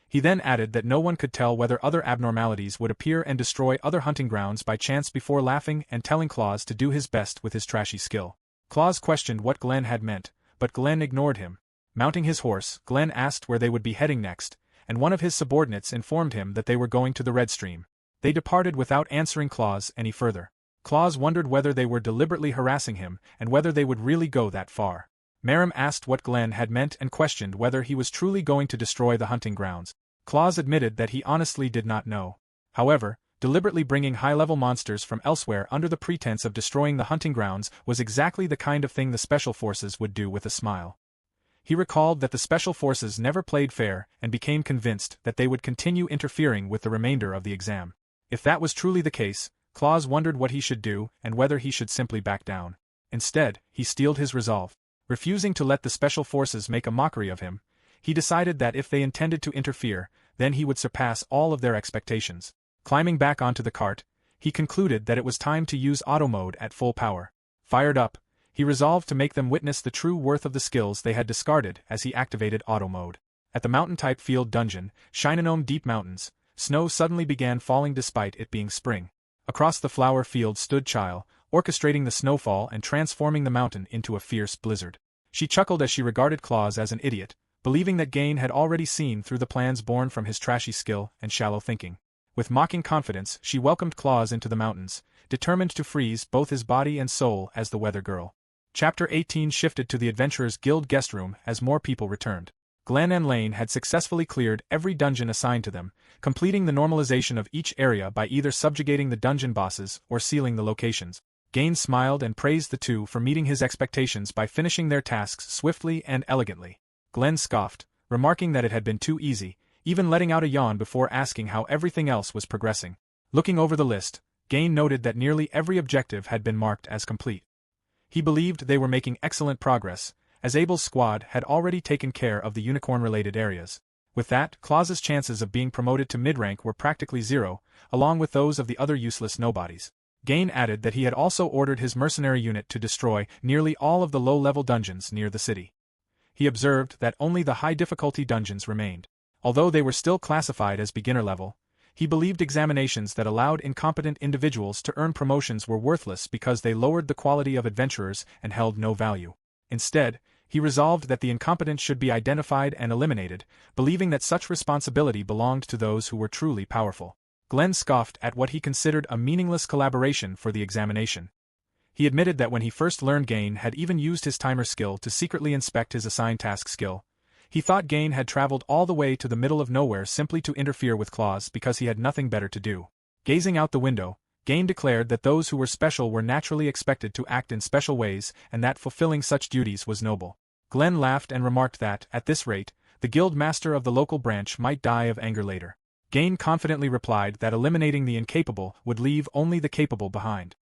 He then added that no one could tell whether other abnormalities would appear and destroy other hunting grounds by chance before laughing and telling Claus to do his best with his trashy skill. Claus questioned what Glenn had meant, but Glenn ignored him. Mounting his horse, Glenn asked where they would be heading next, and one of his subordinates informed him that they were going to the Red Stream. They departed without answering Claus any further. Claus wondered whether they were deliberately harassing him and whether they would really go that far. Miemai asked what Glenn had meant and questioned whether he was truly going to destroy the hunting grounds. Claus admitted that he honestly did not know. However, deliberately bringing high-level monsters from elsewhere under the pretense of destroying the hunting grounds was exactly the kind of thing the Special Forces would do with a smile. He recalled that the Special Forces never played fair and became convinced that they would continue interfering with the remainder of the exam. If that was truly the case, Claus wondered what he should do and whether he should simply back down. Instead, he steeled his resolve. Refusing to let the Special Forces make a mockery of him, he decided that if they intended to interfere, then he would surpass all of their expectations. Climbing back onto the cart, he concluded that it was time to use auto mode at full power. Fired up, he resolved to make them witness the true worth of the skills they had discarded as he activated auto mode. At the mountain-type field dungeon, Shinonome Deep Mountains, snow suddenly began falling despite it being spring. Across the flower field stood Chile, orchestrating the snowfall and transforming the mountain into a fierce blizzard. She chuckled as she regarded Claus as an idiot, believing that Gain had already seen through the plans born from his trashy skill and shallow thinking. With mocking confidence, she welcomed Claus into the mountains, determined to freeze both his body and soul as the weather girl. Chapter 18 shifted to the Adventurers Guild guest room as more people returned. Glenn and Lane had successfully cleared every dungeon assigned to them, completing the normalization of each area by either subjugating the dungeon bosses or sealing the locations. Gain smiled and praised the two for meeting his expectations by finishing their tasks swiftly and elegantly. Glenn scoffed, remarking that it had been too easy, even letting out a yawn before asking how everything else was progressing. Looking over the list, Gain noted that nearly every objective had been marked as complete. He believed they were making excellent progress, as Abel's squad had already taken care of the unicorn-related areas. With that, Claus's chances of being promoted to mid-rank were practically zero, along with those of the other useless nobodies. Gain added that he had also ordered his mercenary unit to destroy nearly all of the low-level dungeons near the city. He observed that only the high-difficulty dungeons remained. Although they were still classified as beginner level, he believed examinations that allowed incompetent individuals to earn promotions were worthless because they lowered the quality of adventurers and held no value. Instead, he resolved that the incompetent should be identified and eliminated, believing that such responsibility belonged to those who were truly powerful. Glenn scoffed at what he considered a meaningless collaboration for the examination. He admitted that when he first learned Gain had even used his timer skill to secretly inspect his assigned task skill, he thought Gain had traveled all the way to the middle of nowhere simply to interfere with Claus because he had nothing better to do. Gazing out the window, Gain declared that those who were special were naturally expected to act in special ways and that fulfilling such duties was noble. Glenn laughed and remarked that, at this rate, the guild master of the local branch might die of anger later. Gain confidently replied that eliminating the incapable would leave only the capable behind.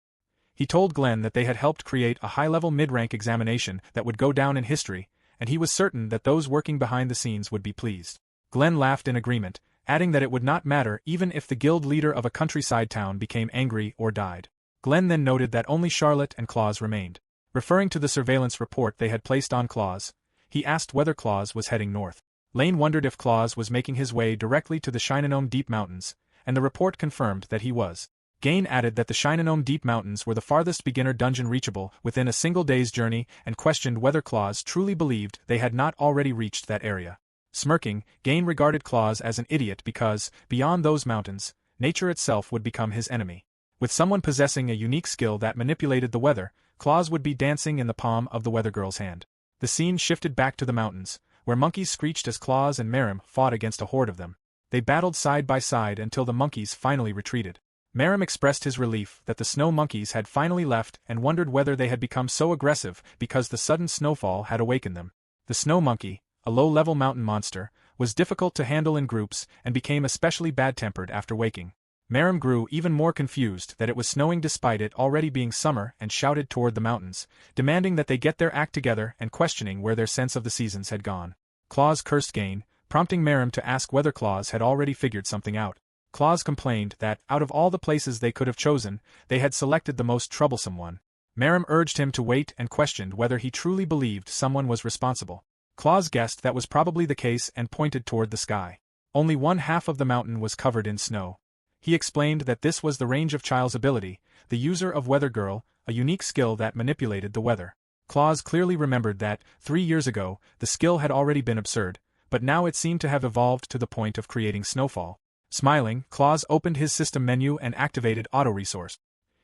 He told Glenn that they had helped create a high-level mid-rank examination that would go down in history, and he was certain that those working behind the scenes would be pleased. Glenn laughed in agreement, adding that it would not matter even if the guild leader of a countryside town became angry or died. Glenn then noted that only Charlotte and Claus remained. Referring to the surveillance report they had placed on Claus, he asked whether Claus was heading north. Lane wondered if Claus was making his way directly to the Shinonome Deep Mountains, and the report confirmed that he was. Gain added that the Shinonome Deep Mountains were the farthest beginner dungeon reachable within a single day's journey and questioned whether Claus truly believed they had not already reached that area. Smirking, Gain regarded Claus as an idiot because, beyond those mountains, nature itself would become his enemy. With someone possessing a unique skill that manipulated the weather, Claus would be dancing in the palm of the weather girl's hand. The scene shifted back to the mountains, where monkeys screeched as Claus and Miemai fought against a horde of them. They battled side by side until the monkeys finally retreated. Merim expressed his relief that the snow monkeys had finally left and wondered whether they had become so aggressive because the sudden snowfall had awakened them. The snow monkey, a low-level mountain monster, was difficult to handle in groups and became especially bad-tempered after waking. Merim grew even more confused that it was snowing despite it already being summer and shouted toward the mountains, demanding that they get their act together and questioning where their sense of the seasons had gone. Claus cursed Gain, prompting Merim to ask whether Claus had already figured something out. Claus complained that, out of all the places they could have chosen, they had selected the most troublesome one. Merim urged him to wait and questioned whether he truly believed someone was responsible. Claus guessed that was probably the case and pointed toward the sky. Only one half of the mountain was covered in snow. He explained that this was the range of Child's ability, the user of Weather Girl, a unique skill that manipulated the weather. Claus clearly remembered that, 3 years ago, the skill had already been absurd, but now it seemed to have evolved to the point of creating snowfall. Smiling, Claus opened his system menu and activated auto-resource.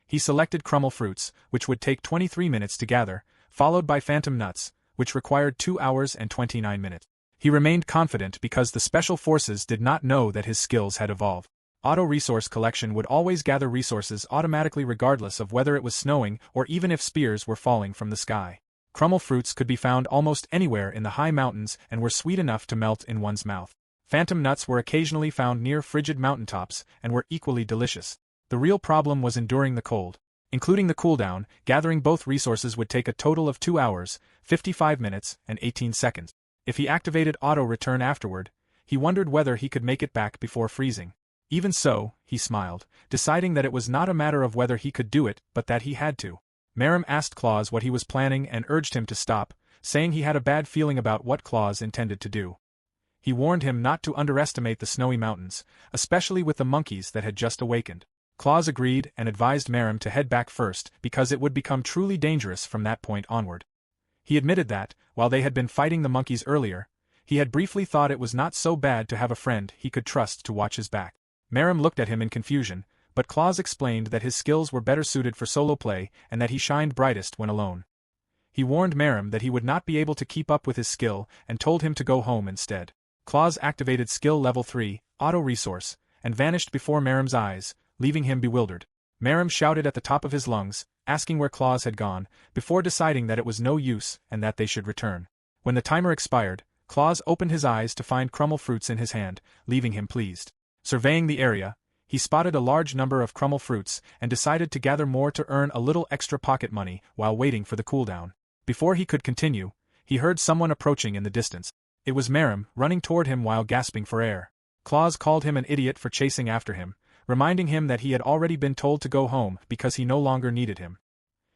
He selected Crumble Fruits, which would take 23 minutes to gather, followed by Phantom Nuts, which required 2 hours and 29 minutes. He remained confident because the Special Forces did not know that his skills had evolved. Auto-resource collection would always gather resources automatically regardless of whether it was snowing or even if spears were falling from the sky. Crumble Fruits could be found almost anywhere in the high mountains and were sweet enough to melt in one's mouth. Phantom Nuts were occasionally found near frigid mountaintops and were equally delicious. The real problem was enduring the cold. Including the cooldown, gathering both resources would take a total of 2 hours, 55 minutes, and 18 seconds. If he activated auto-return afterward, he wondered whether he could make it back before freezing. Even so, he smiled, deciding that it was not a matter of whether he could do it but that he had to. Merim asked Claus what he was planning and urged him to stop, saying he had a bad feeling about what Claus intended to do. He warned him not to underestimate the snowy mountains, especially with the monkeys that had just awakened. Claus agreed and advised Merim to head back first because it would become truly dangerous from that point onward. He admitted that, while they had been fighting the monkeys earlier, he had briefly thought it was not so bad to have a friend he could trust to watch his back. Merim looked at him in confusion, but Claus explained that his skills were better suited for solo play and that he shined brightest when alone. He warned Merim that he would not be able to keep up with his skill and told him to go home instead. Claus activated skill level 3, auto-resource, and vanished before Merim's eyes, leaving him bewildered. Merim shouted at the top of his lungs, asking where Claus had gone, before deciding that it was no use and that they should return. When the timer expired, Claus opened his eyes to find Crumble Fruits in his hand, leaving him pleased. Surveying the area, he spotted a large number of Crumble Fruits and decided to gather more to earn a little extra pocket money while waiting for the cooldown. Before he could continue, he heard someone approaching in the distance. It was Merim, running toward him while gasping for air. Claus called him an idiot for chasing after him, reminding him that he had already been told to go home because he no longer needed him.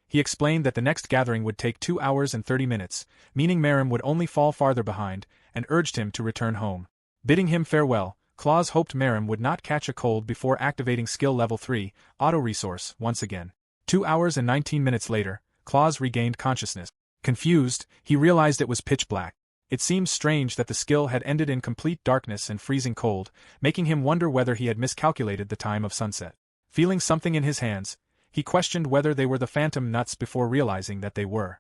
He explained that the next gathering would take 2 hours and 30 minutes, meaning Merim would only fall farther behind, and urged him to return home. Bidding him farewell, Claus hoped Merim would not catch a cold before activating skill level 3, auto-resource, once again. 2 hours and 19 minutes later, Claus regained consciousness. Confused, he realized it was pitch black. It seemed strange that the skill had ended in complete darkness and freezing cold, making him wonder whether he had miscalculated the time of sunset. Feeling something in his hands, he questioned whether they were the Phantom Nuts before realizing that they were.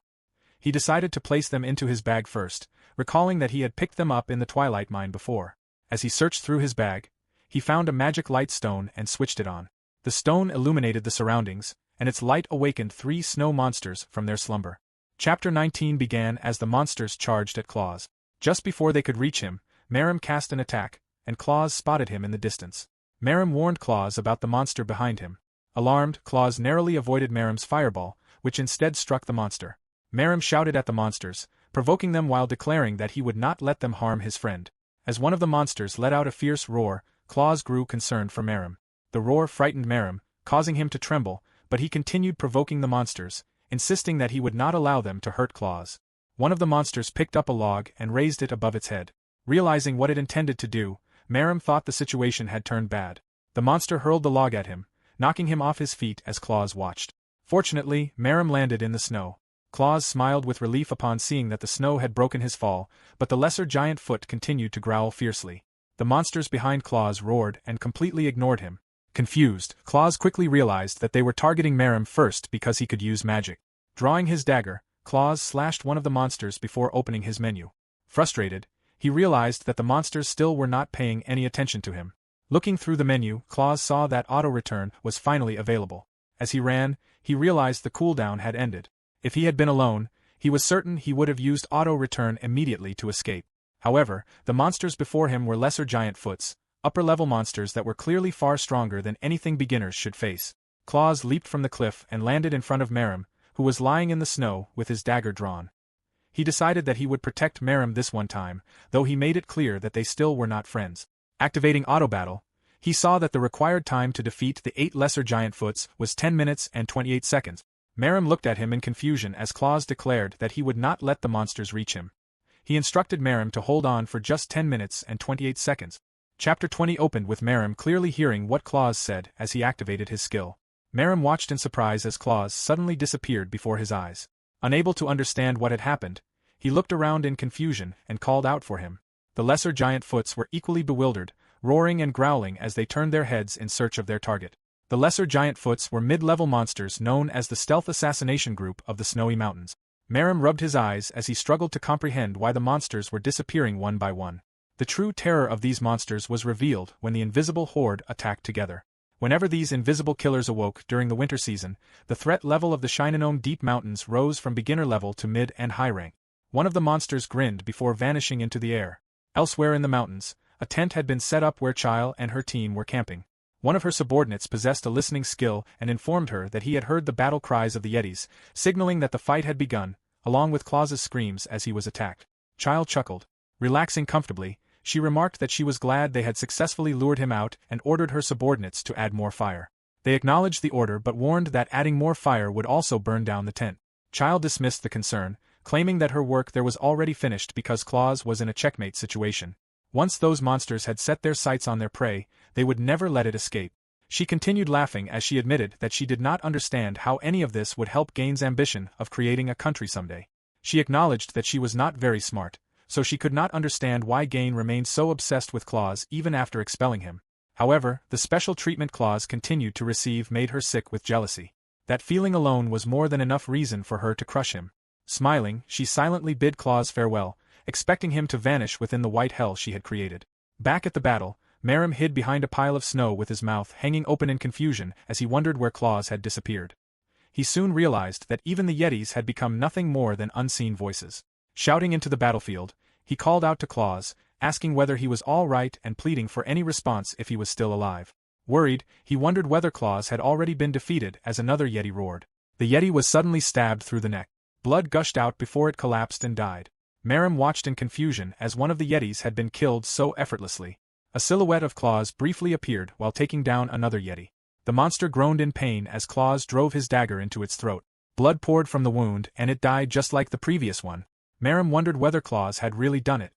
He decided to place them into his bag first, recalling that he had picked them up in the Twilight Mine before. As he searched through his bag, he found a magic light stone and switched it on. The stone illuminated the surroundings, and its light awakened 3 snow monsters from their slumber. Chapter 19 began as the monsters charged at Claus. Just before they could reach him, Merim cast an attack, and Claus spotted him in the distance. Merim warned Claus about the monster behind him. Alarmed, Claus narrowly avoided Merim's fireball, which instead struck the monster. Merim shouted at the monsters, provoking them while declaring that he would not let them harm his friend. As one of the monsters let out a fierce roar, Claus grew concerned for Merim. The roar frightened Merim, causing him to tremble, but he continued provoking the monsters, insisting that he would not allow them to hurt Claus. One of the monsters picked up a log and raised it above its head. Realizing what it intended to do, Merim thought the situation had turned bad. The monster hurled the log at him, knocking him off his feet as Claus watched. Fortunately, Merim landed in the snow. Claus smiled with relief upon seeing that the snow had broken his fall, but the lesser giant foot continued to growl fiercely. The monsters behind Claus roared and completely ignored him. Confused, Claus quickly realized that they were targeting Merim first because he could use magic. Drawing his dagger, Claus slashed one of the monsters before opening his menu. Frustrated, he realized that the monsters still were not paying any attention to him. Looking through the menu, Claus saw that auto-return was finally available. As he ran, he realized the cooldown had ended. If he had been alone, he was certain he would have used auto-return immediately to escape. However, the monsters before him were lesser giant foots, upper-level monsters that were clearly far stronger than anything beginners should face. Claus leaped from the cliff and landed in front of Miemai, who was lying in the snow with his dagger drawn. He decided that he would protect Miemai this one time, though he made it clear that they still were not friends. Activating auto-battle, he saw that the required time to defeat the 8 lesser giant foots was 10 minutes and 28 seconds. Miemai looked at him in confusion as Claus declared that he would not let the monsters reach him. He instructed Miemai to hold on for just 10 minutes and 28 seconds. Chapter 20 opened with Miemai clearly hearing what Claus said as he activated his skill. Miemai watched in surprise as Claus suddenly disappeared before his eyes. Unable to understand what had happened, he looked around in confusion and called out for him. The lesser giant foots were equally bewildered, roaring and growling as they turned their heads in search of their target. The lesser giant foots were mid-level monsters known as the Stealth Assassination Group of the Snowy Mountains. Miemai rubbed his eyes as he struggled to comprehend why the monsters were disappearing one by one. The true terror of these monsters was revealed when the invisible horde attacked together. Whenever these invisible killers awoke during the winter season, the threat level of the Shinonome Deep Mountains rose from beginner level to mid and high rank. One of the monsters grinned before vanishing into the air. Elsewhere in the mountains, a tent had been set up where Chile and her team were camping. One of her subordinates possessed a listening skill and informed her that he had heard the battle cries of the Yetis, signaling that the fight had begun, along with Claus's screams as he was attacked. Chile chuckled. Relaxing comfortably, she remarked that she was glad they had successfully lured him out and ordered her subordinates to add more fire. They acknowledged the order but warned that adding more fire would also burn down the tent. Chile dismissed the concern, claiming that her work there was already finished because Claus was in a checkmate situation. Once those monsters had set their sights on their prey, they would never let it escape. She continued laughing as she admitted that she did not understand how any of this would help Gain's ambition of creating a country someday. She acknowledged that she was not very smart, so she could not understand why Gain remained so obsessed with Claus even after expelling him. However, the special treatment Claus continued to receive made her sick with jealousy. That feeling alone was more than enough reason for her to crush him. Smiling, she silently bid Claus farewell, expecting him to vanish within the white hell she had created. Back at the battle, Miemai hid behind a pile of snow with his mouth hanging open in confusion as he wondered where Claus had disappeared. He soon realized that even the Yetis had become nothing more than unseen voices. Shouting into the battlefield, he called out to Claus, asking whether he was all right and pleading for any response if he was still alive. Worried, he wondered whether Claus had already been defeated as another Yeti roared. The Yeti was suddenly stabbed through the neck. Blood gushed out before it collapsed and died. Miemai watched in confusion as one of the Yetis had been killed so effortlessly. A silhouette of Claus briefly appeared while taking down another Yeti. The monster groaned in pain as Claus drove his dagger into its throat. Blood poured from the wound and it died just like the previous one. Miemai wondered whether Claus had really done it.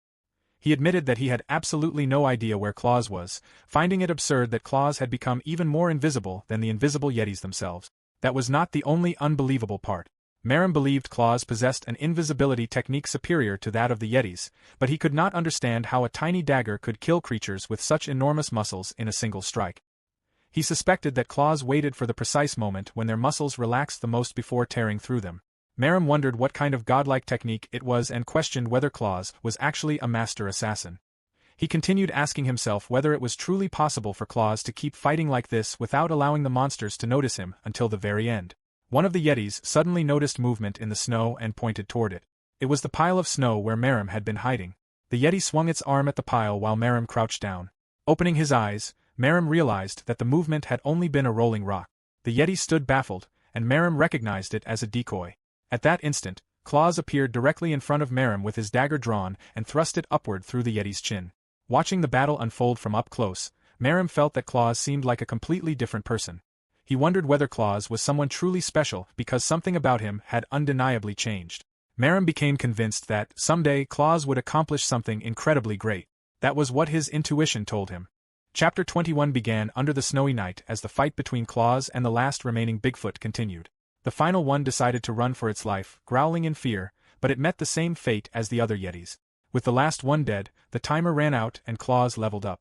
He admitted that he had absolutely no idea where Claus was, finding it absurd that Claus had become even more invisible than the invisible Yetis themselves. That was not the only unbelievable part. Miemai believed Claus possessed an invisibility technique superior to that of the Yetis, but he could not understand how a tiny dagger could kill creatures with such enormous muscles in a single strike. He suspected that Claus waited for the precise moment when their muscles relaxed the most before tearing through them. Miemai wondered what kind of godlike technique it was and questioned whether Claus was actually a master assassin. He continued asking himself whether it was truly possible for Claus to keep fighting like this without allowing the monsters to notice him until the very end. One of the Yetis suddenly noticed movement in the snow and pointed toward it. It was the pile of snow where Miemai had been hiding. The Yeti swung its arm at the pile while Miemai crouched down. Opening his eyes, Miemai realized that the movement had only been a rolling rock. The Yeti stood baffled, and Miemai recognized it as a decoy. At that instant, Claus appeared directly in front of Miemai with his dagger drawn and thrust it upward through the Yeti's chin. Watching the battle unfold from up close, Miemai felt that Claus seemed like a completely different person. He wondered whether Claus was someone truly special because something about him had undeniably changed. Miemai became convinced that, someday, Claus would accomplish something incredibly great. That was what his intuition told him. Chapter 21 began under the snowy night as the fight between Claus and the last remaining Bigfoot continued. The final one decided to run for its life, growling in fear, but it met the same fate as the other Yetis. With the last one dead, the timer ran out and Claus leveled up.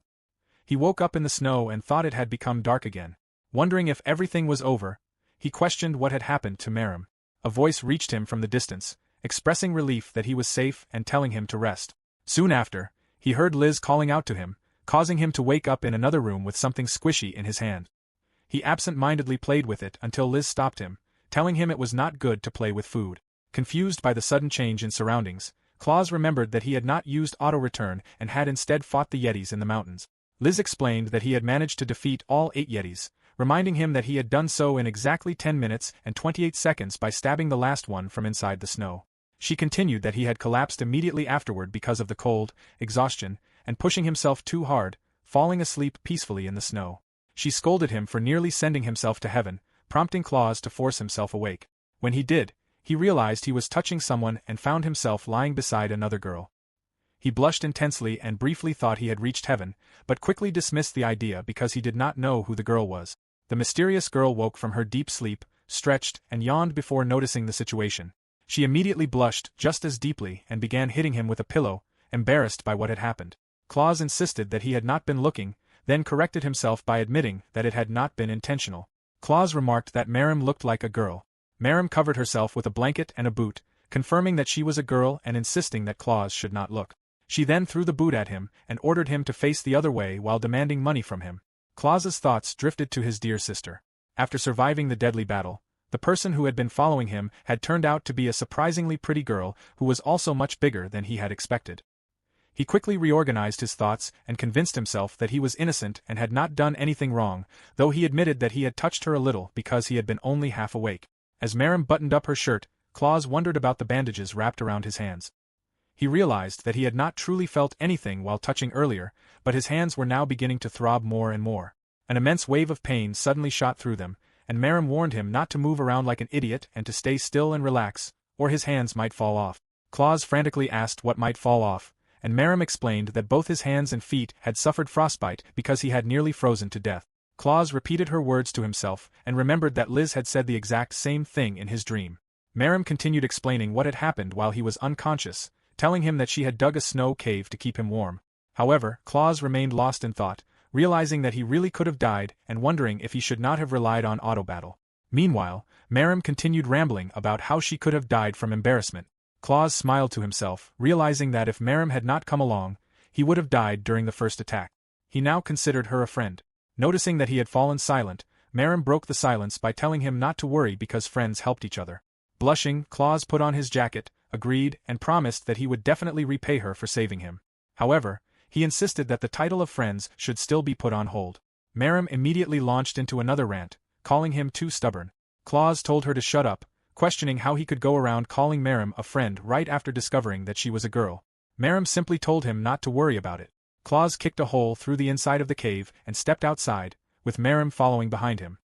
He woke up in the snow and thought it had become dark again. Wondering if everything was over, he questioned what had happened to Miemai. A voice reached him from the distance, expressing relief that he was safe and telling him to rest. Soon after, he heard Liz calling out to him, causing him to wake up in another room with something squishy in his hand. He absent-mindedly played with it until Liz stopped him, telling him it was not good to play with food. Confused by the sudden change in surroundings, Claus remembered that he had not used auto-return and had instead fought the Yetis in the mountains. Liz explained that he had managed to defeat all 8 Yetis, reminding him that he had done so in exactly 10 minutes and 28 seconds by stabbing the last one from inside the snow. She continued that he had collapsed immediately afterward because of the cold, exhaustion, and pushing himself too hard, falling asleep peacefully in the snow. She scolded him for nearly sending himself to heaven, prompting Claus to force himself awake. When he did, he realized he was touching someone and found himself lying beside another girl. He blushed intensely and briefly thought he had reached heaven, but quickly dismissed the idea because he did not know who the girl was. The mysterious girl woke from her deep sleep, stretched, and yawned before noticing the situation. She immediately blushed just as deeply and began hitting him with a pillow, embarrassed by what had happened. Claus insisted that he had not been looking, then corrected himself by admitting that it had not been intentional. Claus remarked that Miemai looked like a girl. Miemai covered herself with a blanket and a boot, confirming that she was a girl and insisting that Claus should not look. She then threw the boot at him and ordered him to face the other way while demanding money from him. Claus's thoughts drifted to his dear sister. After surviving the deadly battle, the person who had been following him had turned out to be a surprisingly pretty girl who was also much bigger than he had expected. He quickly reorganized his thoughts and convinced himself that he was innocent and had not done anything wrong, though he admitted that he had touched her a little because he had been only half awake. As Miemai buttoned up her shirt, Claus wondered about the bandages wrapped around his hands. He realized that he had not truly felt anything while touching earlier, but his hands were now beginning to throb more and more. An immense wave of pain suddenly shot through them, and Miemai warned him not to move around like an idiot and to stay still and relax, or his hands might fall off. Claus frantically asked what might fall off, and Miemai explained that both his hands and feet had suffered frostbite because he had nearly frozen to death. Claus repeated her words to himself and remembered that Liz had said the exact same thing in his dream. Miemai continued explaining what had happened while he was unconscious, telling him that she had dug a snow cave to keep him warm. However, Claus remained lost in thought, realizing that he really could have died and wondering if he should not have relied on auto-battle. Meanwhile, Miemai continued rambling about how she could have died from embarrassment. Claus smiled to himself, realizing that if Miemai had not come along, he would have died during the first attack. He now considered her a friend. Noticing that he had fallen silent, Miemai broke the silence by telling him not to worry because friends helped each other. Blushing, Claus put on his jacket, agreed, and promised that he would definitely repay her for saving him. However, he insisted that the title of friends should still be put on hold. Miemai immediately launched into another rant, calling him too stubborn. Claus told her to shut up, questioning how he could go around calling Miemai a friend right after discovering that she was a girl. Miemai simply told him not to worry about it. Claus kicked a hole through the inside of the cave and stepped outside, with Miemai following behind him.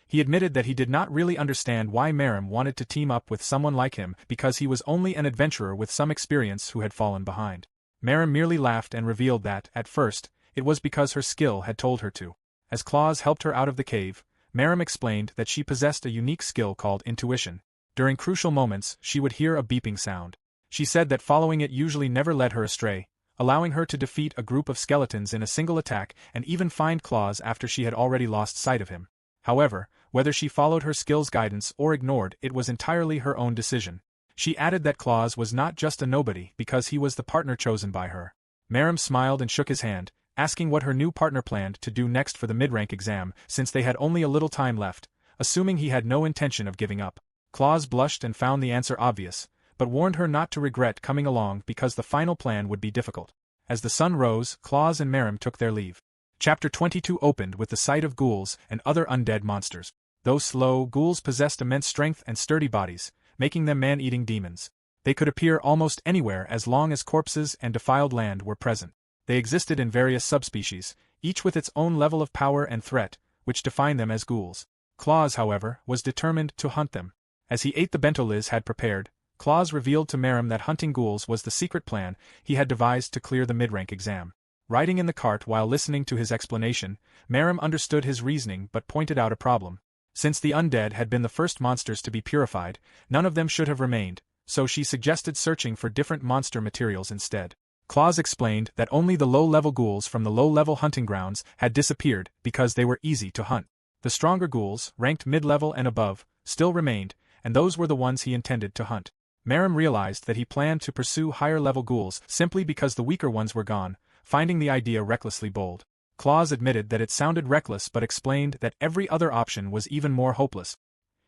He admitted that he did not really understand why Miemai wanted to team up with someone like him because he was only an adventurer with some experience who had fallen behind. Miemai merely laughed and revealed that, at first, it was because her skill had told her to. As Claus helped her out of the cave, Miemai explained that she possessed a unique skill called intuition. During crucial moments, she would hear a beeping sound. She said that following it usually never led her astray, allowing her to defeat a group of skeletons in a single attack and even find Claus after she had already lost sight of him. However, whether she followed her skill's guidance or ignored it was entirely her own decision. She added that Claus was not just a nobody because he was the partner chosen by her. Miemai smiled and shook his hand, asking what her new partner planned to do next for the mid-rank exam since they had only a little time left, assuming he had no intention of giving up. Claus blushed and found the answer obvious, but warned her not to regret coming along because the final plan would be difficult. As the sun rose, Claus and Miemai took their leave. Chapter 22 opened with the sight of ghouls and other undead monsters. Though slow, ghouls possessed immense strength and sturdy bodies, making them man-eating demons. They could appear almost anywhere as long as corpses and defiled land were present. They existed in various subspecies, each with its own level of power and threat, which defined them as ghouls. Claus, however, was determined to hunt them. As he ate the bento Liz had prepared, Claus revealed to Miemai that hunting ghouls was the secret plan he had devised to clear the mid-rank exam. Riding in the cart while listening to his explanation, Miemai understood his reasoning but pointed out a problem. Since the undead had been the first monsters to be purified, none of them should have remained, so she suggested searching for different monster materials instead. Claus explained that only the low-level ghouls from the low-level hunting grounds had disappeared because they were easy to hunt. The stronger ghouls, ranked mid-level and above, still remained, and those were the ones he intended to hunt. Miemai realized that he planned to pursue higher-level ghouls simply because the weaker ones were gone, finding the idea recklessly bold. Claus admitted that it sounded reckless but explained that every other option was even more hopeless.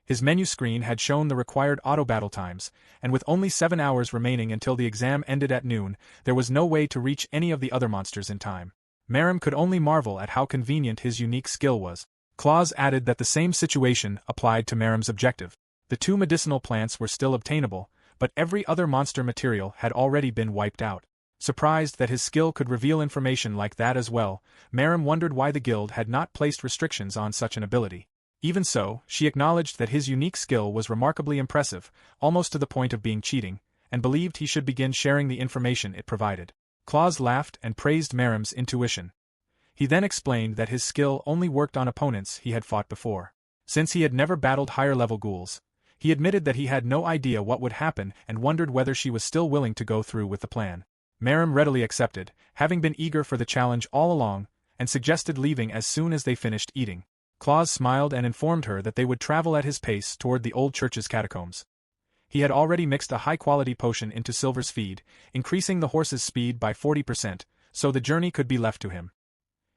His menu screen had shown the required auto-battle times, and with only 7 hours remaining until the exam ended at noon, there was no way to reach any of the other monsters in time. Miemai could only marvel at how convenient his unique skill was. Claus added that the same situation applied to Miemai's objective. The 2 medicinal plants were still obtainable, but every other monster material had already been wiped out. Surprised that his skill could reveal information like that as well, Miemai wondered why the guild had not placed restrictions on such an ability. Even so, she acknowledged that his unique skill was remarkably impressive, almost to the point of being cheating, and believed he should begin sharing the information it provided. Claus laughed and praised Miemai's intuition. He then explained that his skill only worked on opponents he had fought before. Since he had never battled higher-level ghouls, he admitted that he had no idea what would happen and wondered whether she was still willing to go through with the plan. Miemai readily accepted, having been eager for the challenge all along, and suggested leaving as soon as they finished eating. Claus smiled and informed her that they would travel at his pace toward the old church's catacombs. He had already mixed a high-quality potion into Silver's feed, increasing the horse's speed by 40%, so the journey could be left to him.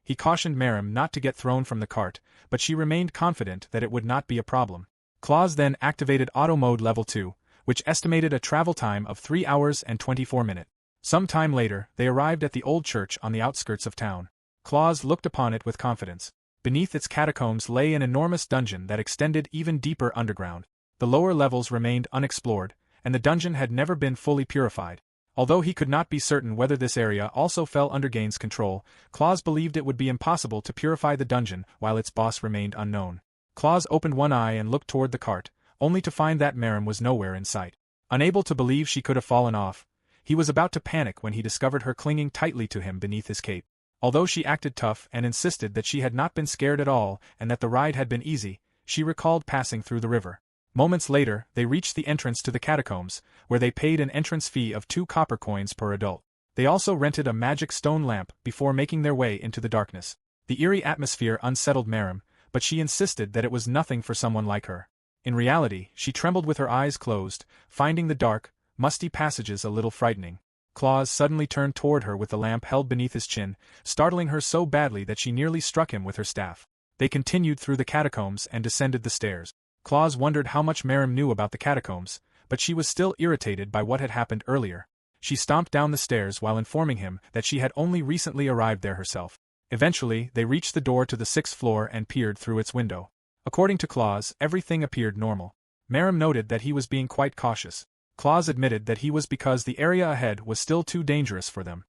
He cautioned Miemai not to get thrown from the cart, but she remained confident that it would not be a problem. Claus then activated Auto Mode Level 2, which estimated a travel time of 3 hours and 24 minutes. Some time later, they arrived at the old church on the outskirts of town. Claus looked upon it with confidence. Beneath its catacombs lay an enormous dungeon that extended even deeper underground. The lower levels remained unexplored, and the dungeon had never been fully purified. Although he could not be certain whether this area also fell under Gain's control, Claus believed it would be impossible to purify the dungeon while its boss remained unknown. Claus opened one eye and looked toward the cart, only to find that Miemai was nowhere in sight. Unable to believe she could have fallen off, he was about to panic when he discovered her clinging tightly to him beneath his cape. Although she acted tough and insisted that she had not been scared at all and that the ride had been easy, she recalled passing through the river. Moments later, they reached the entrance to the catacombs, where they paid an entrance fee of 2 copper coins per adult. They also rented a magic stone lamp before making their way into the darkness. The eerie atmosphere unsettled Miemai, but she insisted that it was nothing for someone like her. In reality, she trembled with her eyes closed, finding the dark, musty passages a little frightening. Claus suddenly turned toward her with the lamp held beneath his chin, startling her so badly that she nearly struck him with her staff. They continued through the catacombs and descended the stairs. Claus wondered how much Miemai knew about the catacombs, but she was still irritated by what had happened earlier. She stomped down the stairs while informing him that she had only recently arrived there herself. Eventually, they reached the door to the 6th floor and peered through its window. According to Claus, everything appeared normal. Miemai noted that he was being quite cautious. Claus admitted that he was because the area ahead was still too dangerous for them.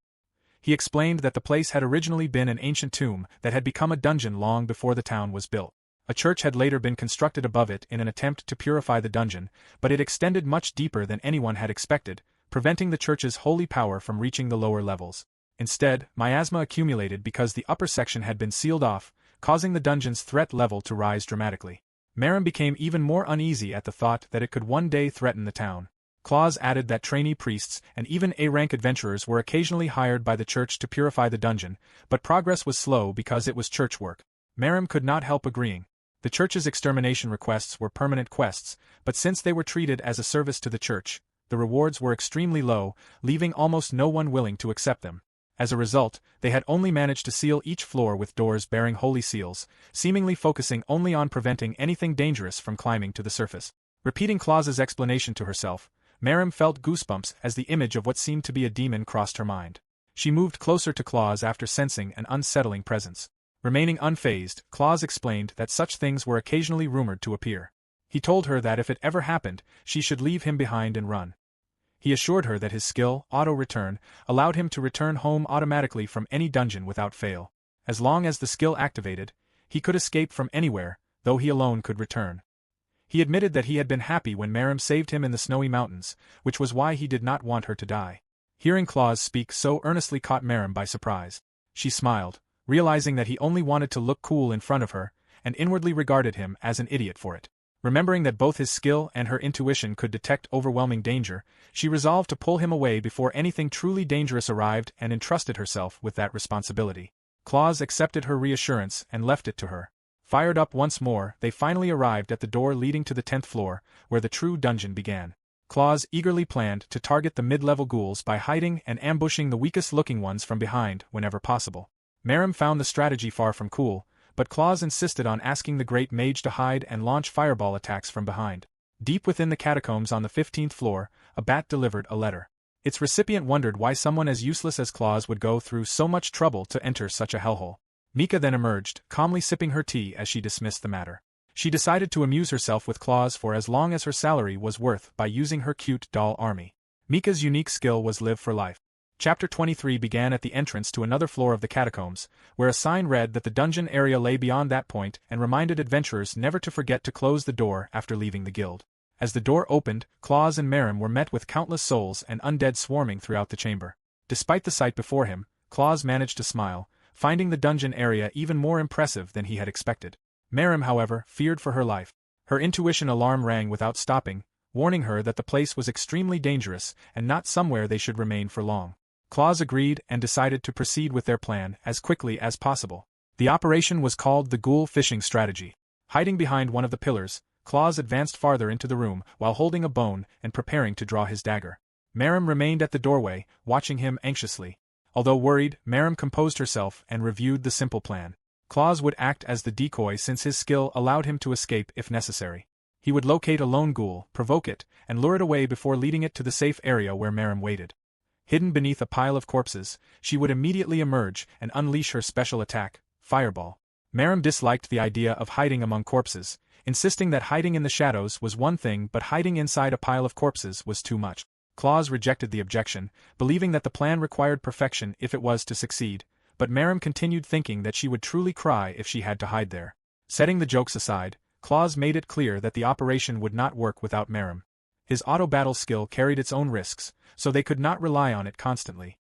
He explained that the place had originally been an ancient tomb that had become a dungeon long before the town was built. A church had later been constructed above it in an attempt to purify the dungeon, but it extended much deeper than anyone had expected, preventing the church's holy power from reaching the lower levels. Instead, miasma accumulated because the upper section had been sealed off, causing the dungeon's threat level to rise dramatically. Miemai became even more uneasy at the thought that it could one day threaten the town. Claus added that trainee priests and even A-rank adventurers were occasionally hired by the church to purify the dungeon, but progress was slow because it was church work. Miemai could not help agreeing. The church's extermination requests were permanent quests, but since they were treated as a service to the church, the rewards were extremely low, leaving almost no one willing to accept them. As a result, they had only managed to seal each floor with doors bearing holy seals, seemingly focusing only on preventing anything dangerous from climbing to the surface. Repeating Claus's explanation to herself, Miemai felt goosebumps as the image of what seemed to be a demon crossed her mind. She moved closer to Claus after sensing an unsettling presence. Remaining unfazed, Claus explained that such things were occasionally rumored to appear. He told her that if it ever happened, she should leave him behind and run. He assured her that his skill, Auto Return, allowed him to return home automatically from any dungeon without fail. As long as the skill activated, he could escape from anywhere, though he alone could return. He admitted that he had been happy when Miemai saved him in the snowy mountains, which was why he did not want her to die. Hearing Claus speak so earnestly caught Miemai by surprise. She smiled, realizing that he only wanted to look cool in front of her, and inwardly regarded him as an idiot for it. Remembering that both his skill and her intuition could detect overwhelming danger, she resolved to pull him away before anything truly dangerous arrived and entrusted herself with that responsibility. Claus accepted her reassurance and left it to her. Fired up once more, they finally arrived at the door leading to the 10th floor, where the true dungeon began. Claws eagerly planned to target the mid-level ghouls by hiding and ambushing the weakest-looking ones from behind whenever possible. Miemai found the strategy far from cool, but Claws insisted on asking the great mage to hide and launch fireball attacks from behind. Deep within the catacombs on the 15th floor, a bat delivered a letter. Its recipient wondered why someone as useless as Claws would go through so much trouble to enter such a hellhole. Mika then emerged, calmly sipping her tea as she dismissed the matter. She decided to amuse herself with Claws for as long as her salary was worth by using her cute doll army. Mika's unique skill was Live for Life. Chapter 23 began at the entrance to another floor of the catacombs, where a sign read that the dungeon area lay beyond that point and reminded adventurers never to forget to close the door after leaving the guild. As the door opened, Claws and Miemai were met with countless souls and undead swarming throughout the chamber. Despite the sight before him, Claws managed to smile, finding the dungeon area even more impressive than he had expected. Miemai, however, feared for her life. Her intuition alarm rang without stopping, warning her that the place was extremely dangerous and not somewhere they should remain for long. Claws agreed and decided to proceed with their plan as quickly as possible. The operation was called the Ghoul Fishing Strategy. Hiding behind one of the pillars, Claws advanced farther into the room while holding a bone and preparing to draw his dagger. Miemai remained at the doorway, watching him anxiously. Although worried, Miemai composed herself and reviewed the simple plan. Claws would act as the decoy since his skill allowed him to escape if necessary. He would locate a lone ghoul, provoke it, and lure it away before leading it to the safe area where Miemai waited. Hidden beneath a pile of corpses, she would immediately emerge and unleash her special attack, Fireball. Miemai disliked the idea of hiding among corpses, insisting that hiding in the shadows was one thing but hiding inside a pile of corpses was too much. Claws rejected the objection, believing that the plan required perfection if it was to succeed, but Miemai continued thinking that she would truly cry if she had to hide there. Setting the jokes aside, Claws made it clear that the operation would not work without Miemai. His auto-battle skill carried its own risks, so they could not rely on it constantly.